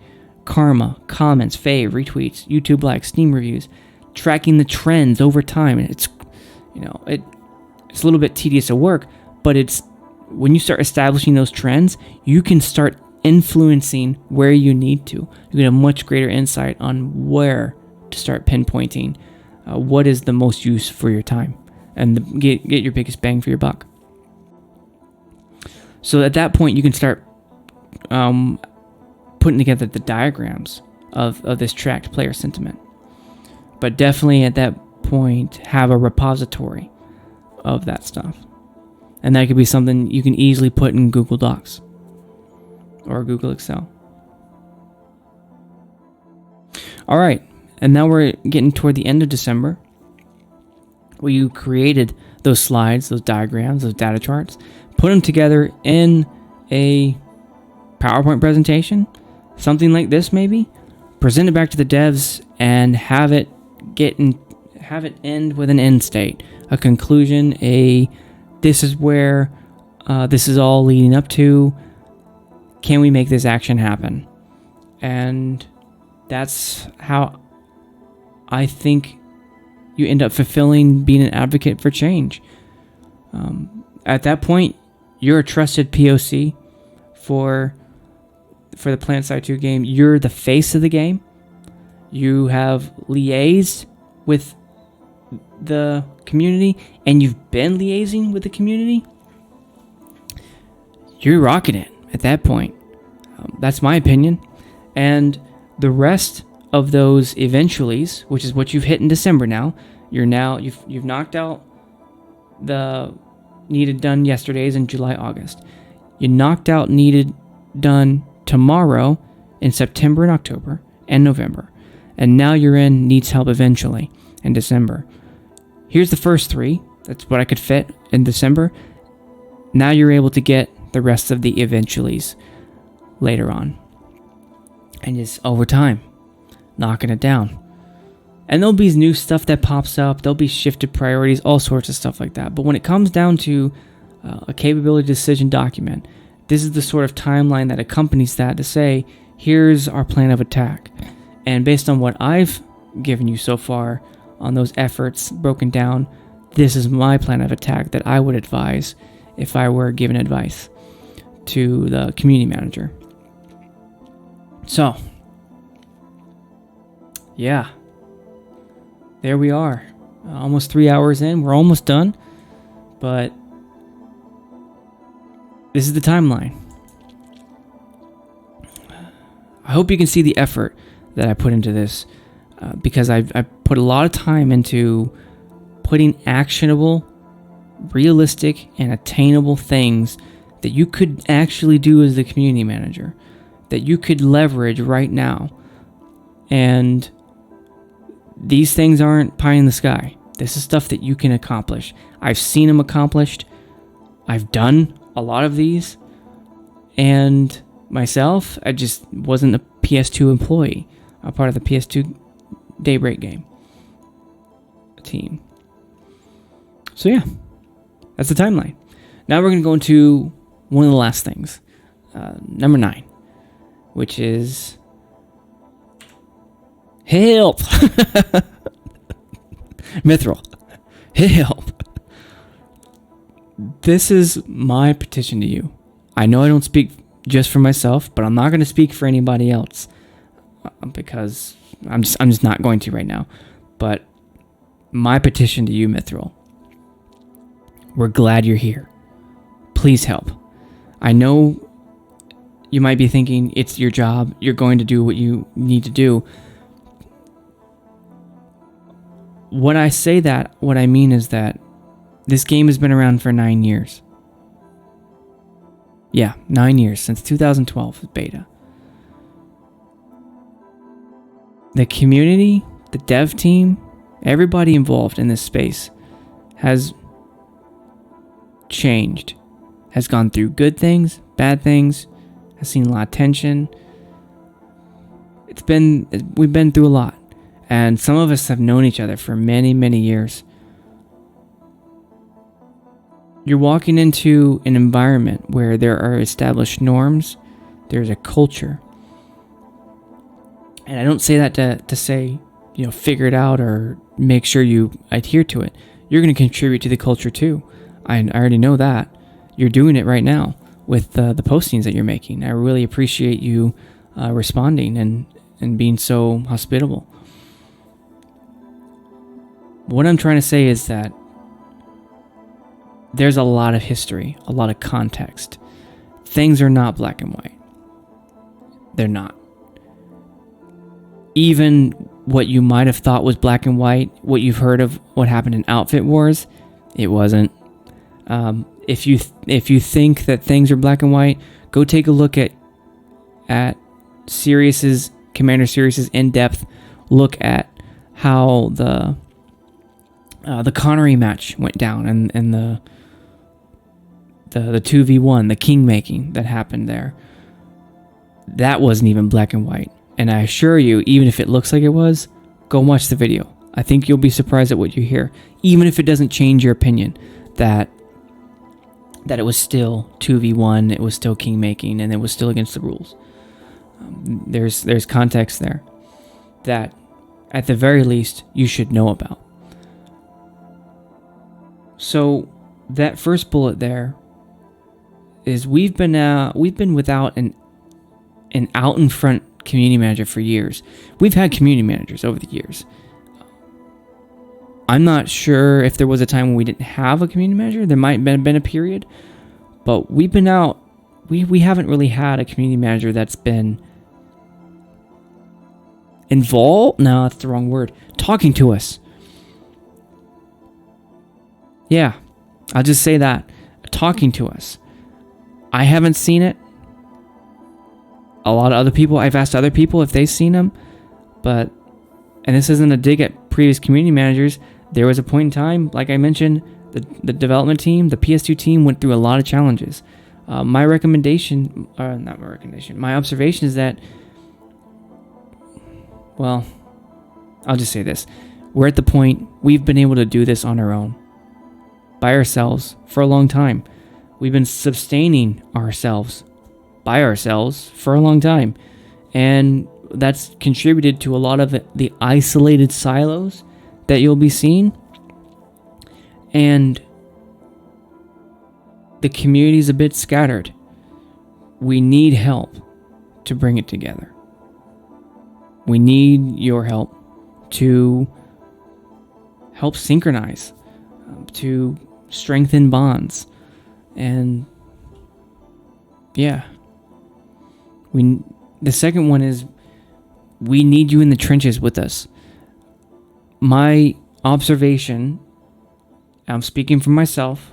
Karma, comments, fave, retweets, YouTube likes, Steam reviews, tracking the trends over time. And it's a little bit tedious of work, but it's when you start establishing those trends, you can start influencing where you need to. You get a much greater insight on where to start pinpointing what is the most use for your time and get your biggest bang for your buck. So at that point, you can start putting together the diagrams of this tracked player sentiment. But definitely at that point, have a repository of that stuff. And that could be something you can easily put in Google Docs or Google Excel. All right, and now we're getting toward the end of December, where you created those slides, those diagrams, those data charts, put them together in a PowerPoint presentation, something like this maybe, present it back to the devs and have it have it end with an end state, a conclusion, this is where this is all leading up to. Can we make this action happen? And that's how I think you end up fulfilling being an advocate for change. At that point, you're a trusted POC for the PlanetSide 2 game. You're the face of the game. You have liaised with the community, and you've been liaising with the community. You're rocking it at that point. That's my opinion. And the rest of those eventualities, which is what you've hit in December now, you've knocked out the needed done yesterdays in July, August. You knocked out needed done tomorrow in September and October and November. And now you're in needs help eventually in December. Here's the first 3. That's what I could fit in December. Now you're able to get the rest of the eventualities later on. And just over time, knocking it down. And there'll be new stuff that pops up. There'll be shifted priorities, all sorts of stuff like that. But when it comes down to a capability decision document, this is the sort of timeline that accompanies that to say, here's our plan of attack. And based on what I've given you so far on those efforts broken down, this is my plan of attack that I would advise if I were giving advice to the community manager. So, yeah. There we are. Almost 3 hours in. We're almost done. But this is the timeline. I hope you can see the effort that I put into this, because I put a lot of time into putting actionable, realistic, and attainable things that you could actually do as the community manager, that you could leverage right now. And these things aren't pie in the sky. This is stuff that you can accomplish. I've seen them accomplished. I've done a lot of these. And myself, I just wasn't a PS2 employee, a part of the PS2 Daybreak game team. So yeah, that's the timeline. Now we're going to go into one of the last things. Number 9, which is help. Mithril, help. This is my petition to you. I know I don't speak just for myself, but I'm not going to speak for anybody else, because I'm just not going to right now. But my petition to you, Mithril, we're glad you're here. Please help. I know you might be thinking it's your job. You're going to do what you need to do. When I say that, what I mean is that this game has been around for 9 years. Yeah, 9 years, since 2012 beta. The community, the dev team, everybody involved in this space has changed, has gone through good things, bad things, has seen a lot of tension. We've been through a lot. And some of us have known each other for many, many years. You're walking into an environment where there are established norms, there's a culture. And I don't say that to say, figure it out or make sure you adhere to it. You're going to contribute to the culture too. I already know that. You're doing it right now with the postings that you're making. I really appreciate you responding and being so hospitable. What I'm trying to say is that there's a lot of history, a lot of context. Things are not black and white. They're not. Even what you might have thought was black and white, what you've heard of what happened in Outfit Wars, it wasn't. If you think that things are black and white, go take a look at Commander Sirius's in-depth look at how the Connery match went down and the 2v1, the king making that happened there. That wasn't even black and white. And I assure you, even if it looks like it was, go watch the video. I think you'll be surprised at what you hear, even if it doesn't change your opinion that it was still 2v1, it was still kingmaking, and it was still against the rules. There's context there that, at the very least, you should know about. So that first bullet there is we've been without an out in front community manager for years. We've had community managers over the years. I'm not sure if there was a time when we didn't have a community manager. There might have been a period, but we've been out. We haven't really had a community manager that's been involved. No, that's the wrong word. Talking to us. Yeah, I'll just say that. Talking to us. I haven't seen it. A lot of other people, I've asked other people if they've seen them, and this isn't a dig at previous community managers. There was a point in time, like I mentioned, the development team, the PS2 team went through a lot of challenges. My observation is that, well, I'll just say this. We're at the point we've been able to do this on our own, by ourselves, for a long time. We've been sustaining ourselves by ourselves for a long time. And that's contributed to a lot of the isolated silos that you'll be seeing. And the community's a bit scattered. We need help to bring it together. We need your help to help synchronize, to strengthen bonds. And yeah. The second one is we need you in the trenches with us. My observation, I'm speaking for myself,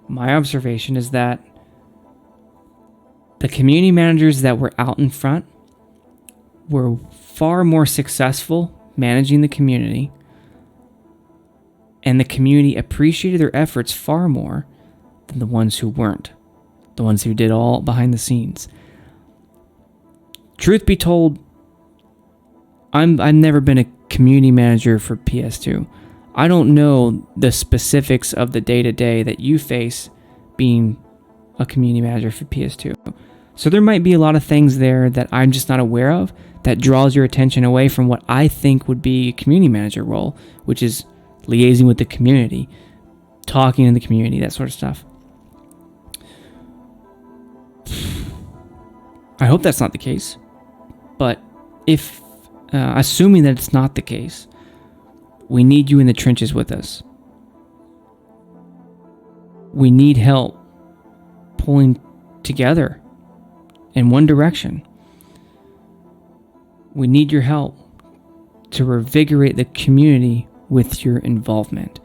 my observation is that the community managers that were out in front were far more successful managing the community, and the community appreciated their efforts far more than the ones who weren't, the ones who did all behind the scenes. Truth be told, I've never been a community manager for PS2. I don't know the specifics of the day-to-day that you face being a community manager for PS2. So there might be a lot of things there that I'm just not aware of that draws your attention away from what I think would be a community manager role, which is liaising with the community, talking to the community, that sort of stuff. I hope that's not the case. But if, assuming that it's not the case, we need you in the trenches with us. We need help pulling together in one direction. We need your help to revigorate the community with your involvement.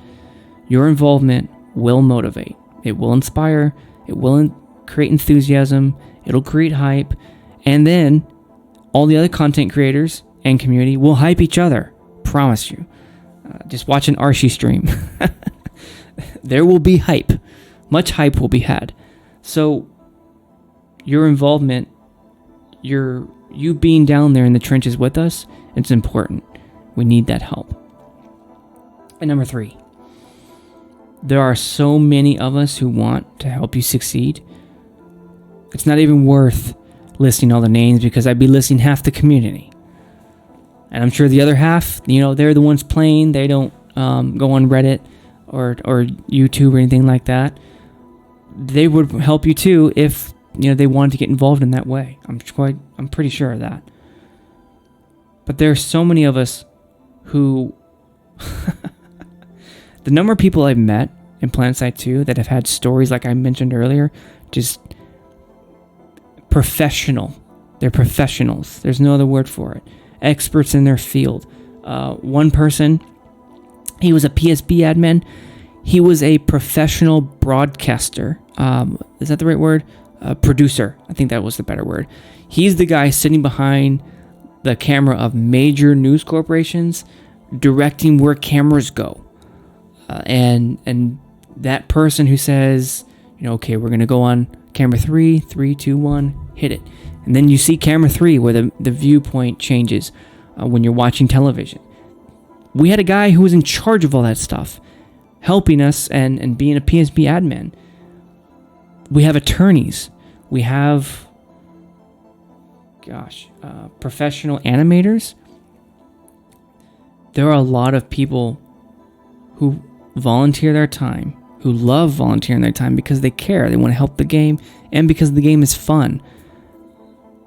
Your involvement will motivate. It will inspire. It will create enthusiasm. It'll create hype. And then all the other content creators and community will hype each other. Promise you. Just watch an Archie stream. There will be hype. Much hype will be had. So your involvement, you being down there in the trenches with us, it's important. We need that help. And number 3, there are so many of us who want to help you succeed. It's not even worth listing all the names because I'd be listing half the community. And I'm sure the other half, they're the ones playing. They don't go on Reddit or YouTube or anything like that. They would help you too if they wanted to get involved in that way. I'm pretty sure of that. But there are so many of us who the number of people I've met in PlanetSide 2 that have had stories like I mentioned earlier, just professional. They're professionals. There's no other word for it. Experts in their field. One person, he was a PSB admin. He was a professional broadcaster. Is that the right word? Producer. I think that was the better word. He's the guy sitting behind the camera of major news corporations, directing where cameras go. And that person who says, okay, we're going to go on camera 3, 3, 2, 1, hit it. And then you see camera 3 where the viewpoint changes when you're watching television. We had a guy who was in charge of all that stuff, helping us and being a PSP admin. We have attorneys. We have, professional animators. There are a lot of people who volunteer their time, who love volunteering their time because they care, they want to help the game, and because the game is fun,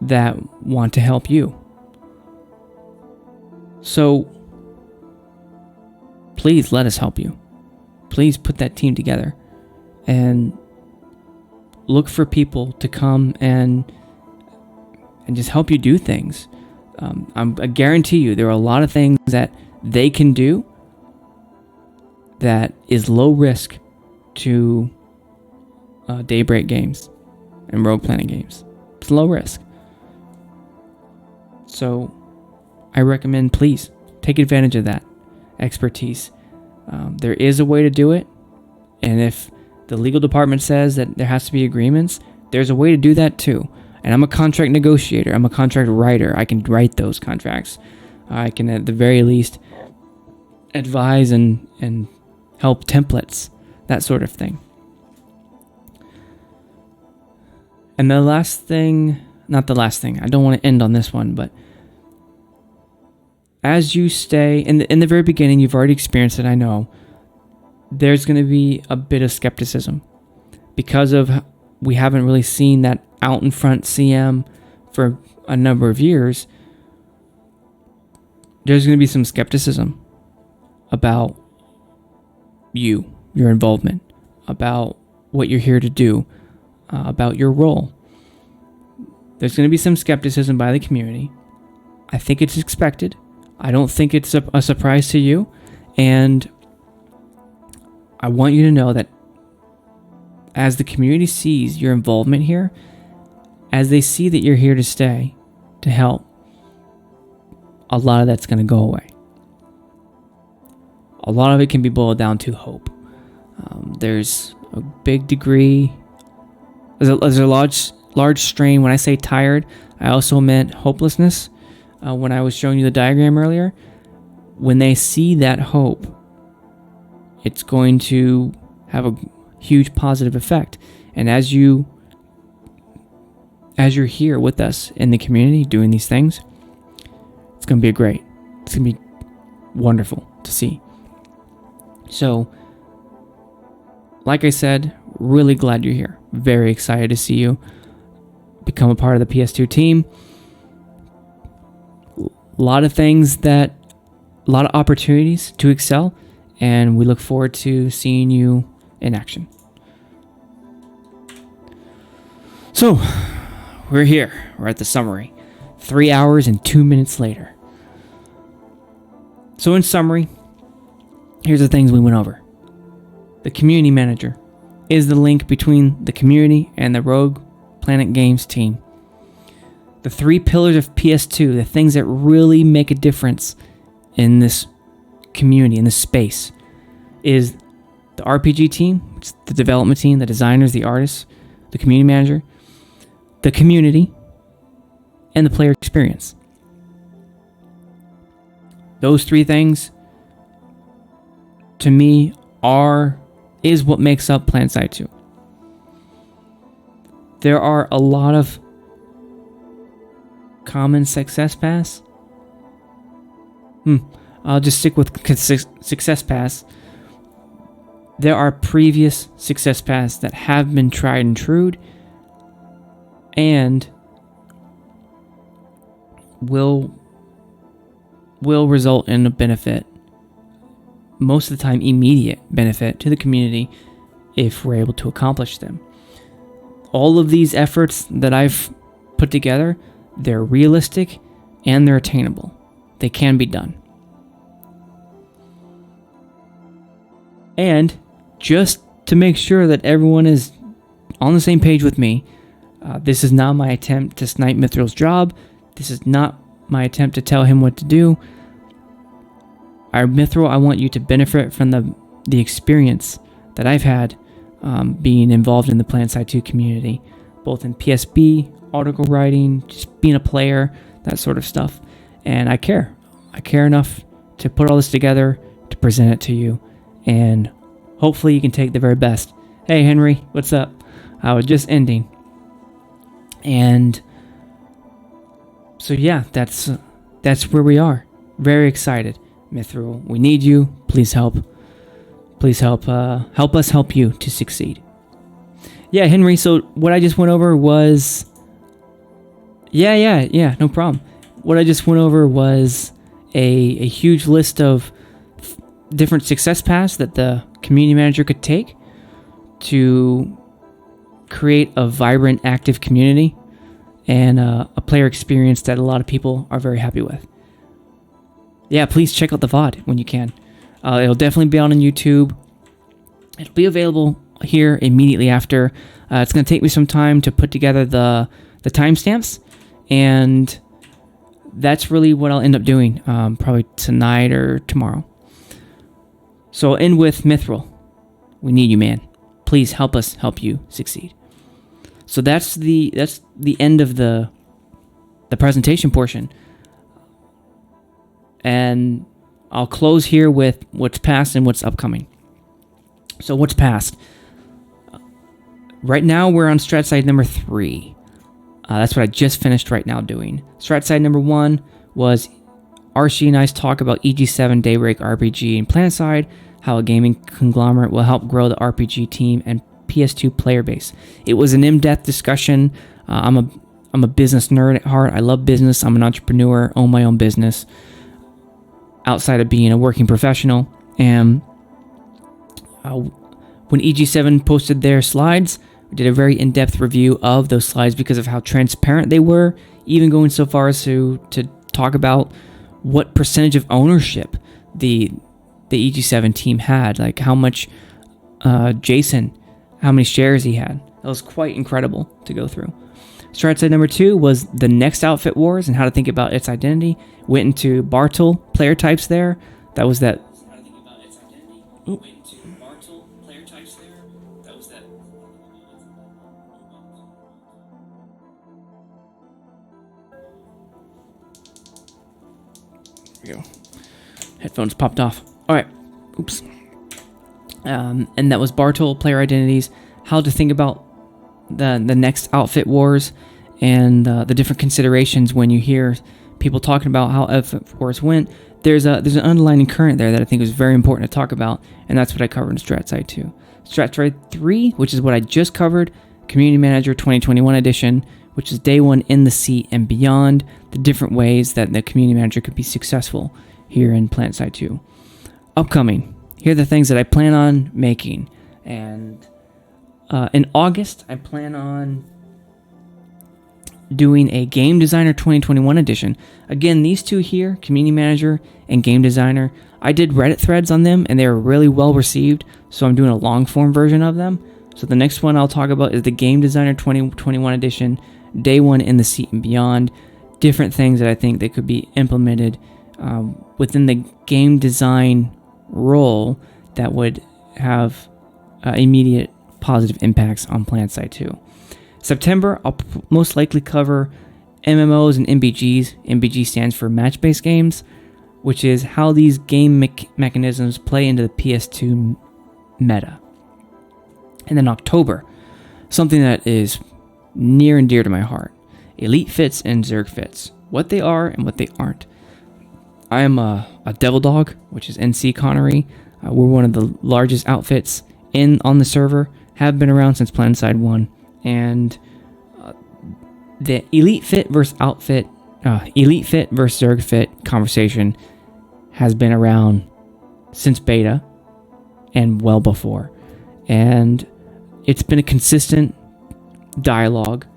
that want to help you. So, please let us help you. Please put that team together and look for people to come and just help you do things. I guarantee you there are a lot of things that they can do that is low risk to Daybreak games and Rogue Planet games. It's low risk. So I recommend, please take advantage of that expertise. There is a way to do it, and if the legal department says that there has to be agreements, there's a way to do that too. And I'm a contract negotiator. I'm a contract writer. I can write those contracts. I can, at the very least, advise and help templates, that sort of thing. And the last thing, not the last thing, I don't want to end on this one, but as you stay, in the very beginning, you've already experienced it, I know, there's going to be a bit of skepticism because of we haven't really seen that out in front CM for a number of years. There's going to be some skepticism about your involvement, about what you're here to do, about your role. There's going to be some skepticism by the community. I think it's expected. I don't think it's a surprise to you. And I want you to know that as the community sees your involvement here, as they see that you're here to stay, to help, a lot of that's going to go away. A lot of it can be boiled down to hope. There's a big degree, there's a large strain. When I say tired, I also meant hopelessness. When I was showing you the diagram earlier, when they see that hope, it's going to have a huge positive effect. And as you're here with us in the community doing these things, it's going to be it's going to be wonderful to see. So, like I said, really glad you're here. Very excited to see you become a part of the PS2 team. A lot of opportunities to excel, and we look forward to seeing you in action. So, we're here. We're at the summary. 3 hours and 2 minutes later. So in summary, here's the things we went over. The Community Manager is the link between the community and the Rogue Planet Games team. The 3 pillars of PS2, the things that really make a difference in this community, in this space, is the RPG team, which is the development team, the designers, the artists, the community manager, the community, and the player experience. Those 3 things, to me, is what makes up PlanetSide 2. There are a lot of common success paths. I'll just stick with success paths. There are previous success paths that have been tried and true and will result in a benefit, most of the time immediate benefit to the community if we're able to accomplish them. All of these efforts that I've put together, they're realistic and they're attainable. They can be done. And just to make sure that everyone is on the same page with me, this is not my attempt to snipe Mithril's job. This is not my attempt to tell him what to do. Mithril, I want you to benefit from the experience that I've had being involved in the PlanetSide 2 community, both in PSB, article writing, just being a player, that sort of stuff. And I care. I care enough to put all this together, to present it to you, and hopefully you can take the very best. Hey Henry, what's up? I was just ending. And so yeah, that's where we are. Very excited. Mithril, we need you. Please help. Please help us help you to succeed. Yeah, Henry, so what I just went over was... Yeah, no problem. What I just went over was a huge list of different success paths that the community manager could take to create a vibrant, active community and a player experience that a lot of people are very happy with. Yeah, please check out the VOD when you can. It'll definitely be out on YouTube. It'll be available here immediately after. It's going to take me some time to put together the timestamps, and that's really what I'll end up doing, probably tonight or tomorrow. So I'll end with Mithril. We need you, man. Please help us help you succeed. So that's the end of the presentation portion. And I'll close here with what's past and what's upcoming. So what's past? Right now we're on StratSide number 3. That's what I just finished right now doing. StratSide number 1 was RC and I's talk about EG7 Daybreak RPG and PlanetSide, how a gaming conglomerate will help grow the RPG team and PS2 player base. It was an in-depth discussion. I'm a business nerd at heart. I love business. I'm an entrepreneur, own my own business outside of being a working professional. And when EG7 posted their slides, we did a very in-depth review of those slides because of how transparent they were, even going so far as to talk about what percentage of ownership the EG7 team had, like how much Jason, how many shares he had. That was quite incredible to go through. StratSide number 2 was the next outfit wars and how to think about its identity. Went into Bartle player types there. That was that. How to think about its identity. Went into Bartle player types there. That was that. There we go. Headphones popped off. All right. Oops. And that was Bartle player identities. How to think about the next outfit wars and the different considerations when you hear people talking about how outfit wars went. There's an underlying current there that I think is very important to talk about, and that's what I covered in StratSide 2. StratSide 3, which is what I just covered, Community Manager 2021 edition, which is day 1 in the seat and beyond, the different ways that the Community Manager could be successful here in PlanetSide 2. Upcoming, here are the things that I plan on making, and in August, I plan on doing a Game Designer 2021 edition. Again, these two here, Community Manager and Game Designer, I did Reddit threads on them, and they were really well received, so I'm doing a long-form version of them. So the next one I'll talk about is the Game Designer 2021 edition, day 1 in the seat and beyond, different things that I think that could be implemented within the game design role that would have immediate positive impacts on PlanetSide 2. September, I'll most likely cover MMOs and MBGs. MBG stands for match-based games, which is how these game mechanisms play into the PS2 meta. And then October, something that is near and dear to my heart, Elite Fits and Zerg Fits, what they are and what they aren't. I am a Devil Dog, which is NC Connery. We're one of the largest outfits on the server, have been around since PlanetSide 1, and the Elite Fit versus Zerg Fit conversation has been around since beta and well before, and it's been a consistent dialogue.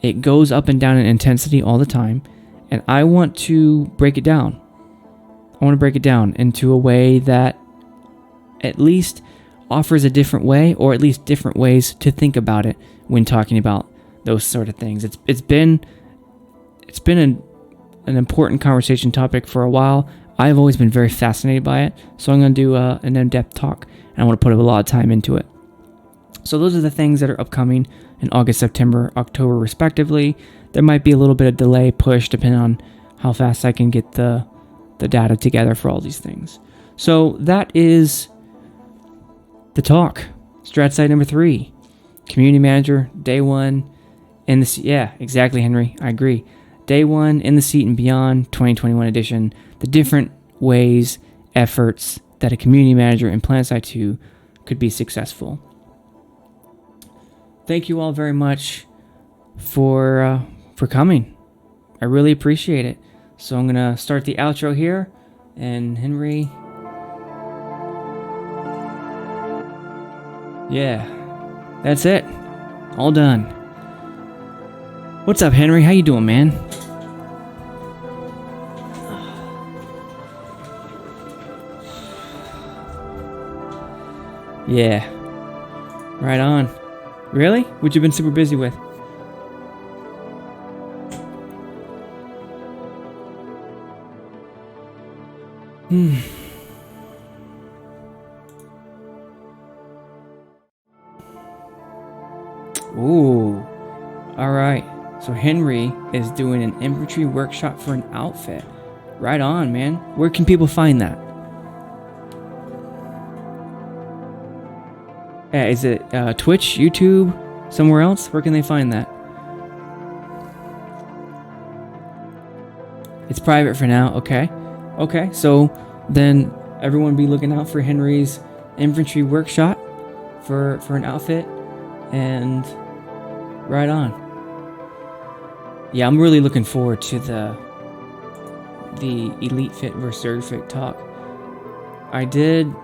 It goes up and down in intensity all the time, and I want to break it down. I want to break it down into a way that at least offers a different way, or at least different ways to think about it when talking about those sort of things. It's been an important conversation topic for a while. I've always been very fascinated by it, so I'm going to do an in-depth talk, and I want to put a lot of time into it. So those are the things that are upcoming in August, September, October, respectively. There might be a little bit of delay push depending on how fast I can get the the data together for all these things. So that is the talk. StratSide number 3. Community Manager, day 1 in the seat. Yeah, exactly, Henry. I agree. Day 1 in the seat and beyond 2021 edition. The different ways, efforts that a community manager in PlanetSide 2 could be successful. Thank you all very much for coming. I really appreciate it. So I'm gonna start the outro here, and Henry. Yeah, that's it. All done. What's up, Henry? How you doing, man? Yeah. Right on. Really? What you been super busy with? Ooh. Alright. So Henry is doing an infantry workshop for an outfit. Right on, man. Where can people find that? Yeah, is it Twitch, YouTube, somewhere else? Where can they find that? It's private for now. Okay. Okay, so then everyone be looking out for Henry's infantry workshop for an outfit, and right on. Yeah, I'm really looking forward to the Elite Fit versus Surge Fit talk. I did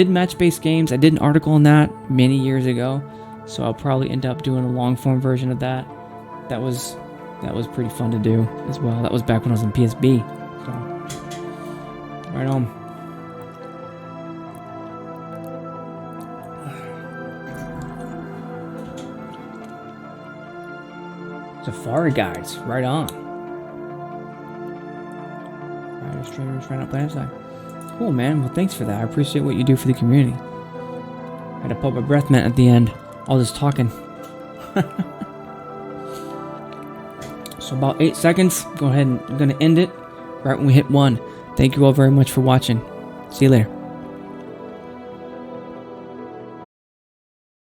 match-based games. I did an article on that many years ago, so I'll probably end up doing a long-form version of that. That was pretty fun to do as well. That was back when I was in PSB. So, right on. Safari guides, right on. Writer streamers trying out PlanetSide. Cool, man. Well, thanks for that. I appreciate what you do for the community. I had to put my breath mint at the end. All this talking. So about 8 seconds. Go ahead and I'm gonna end it right when we hit 1. Thank you all very much for watching. See you later.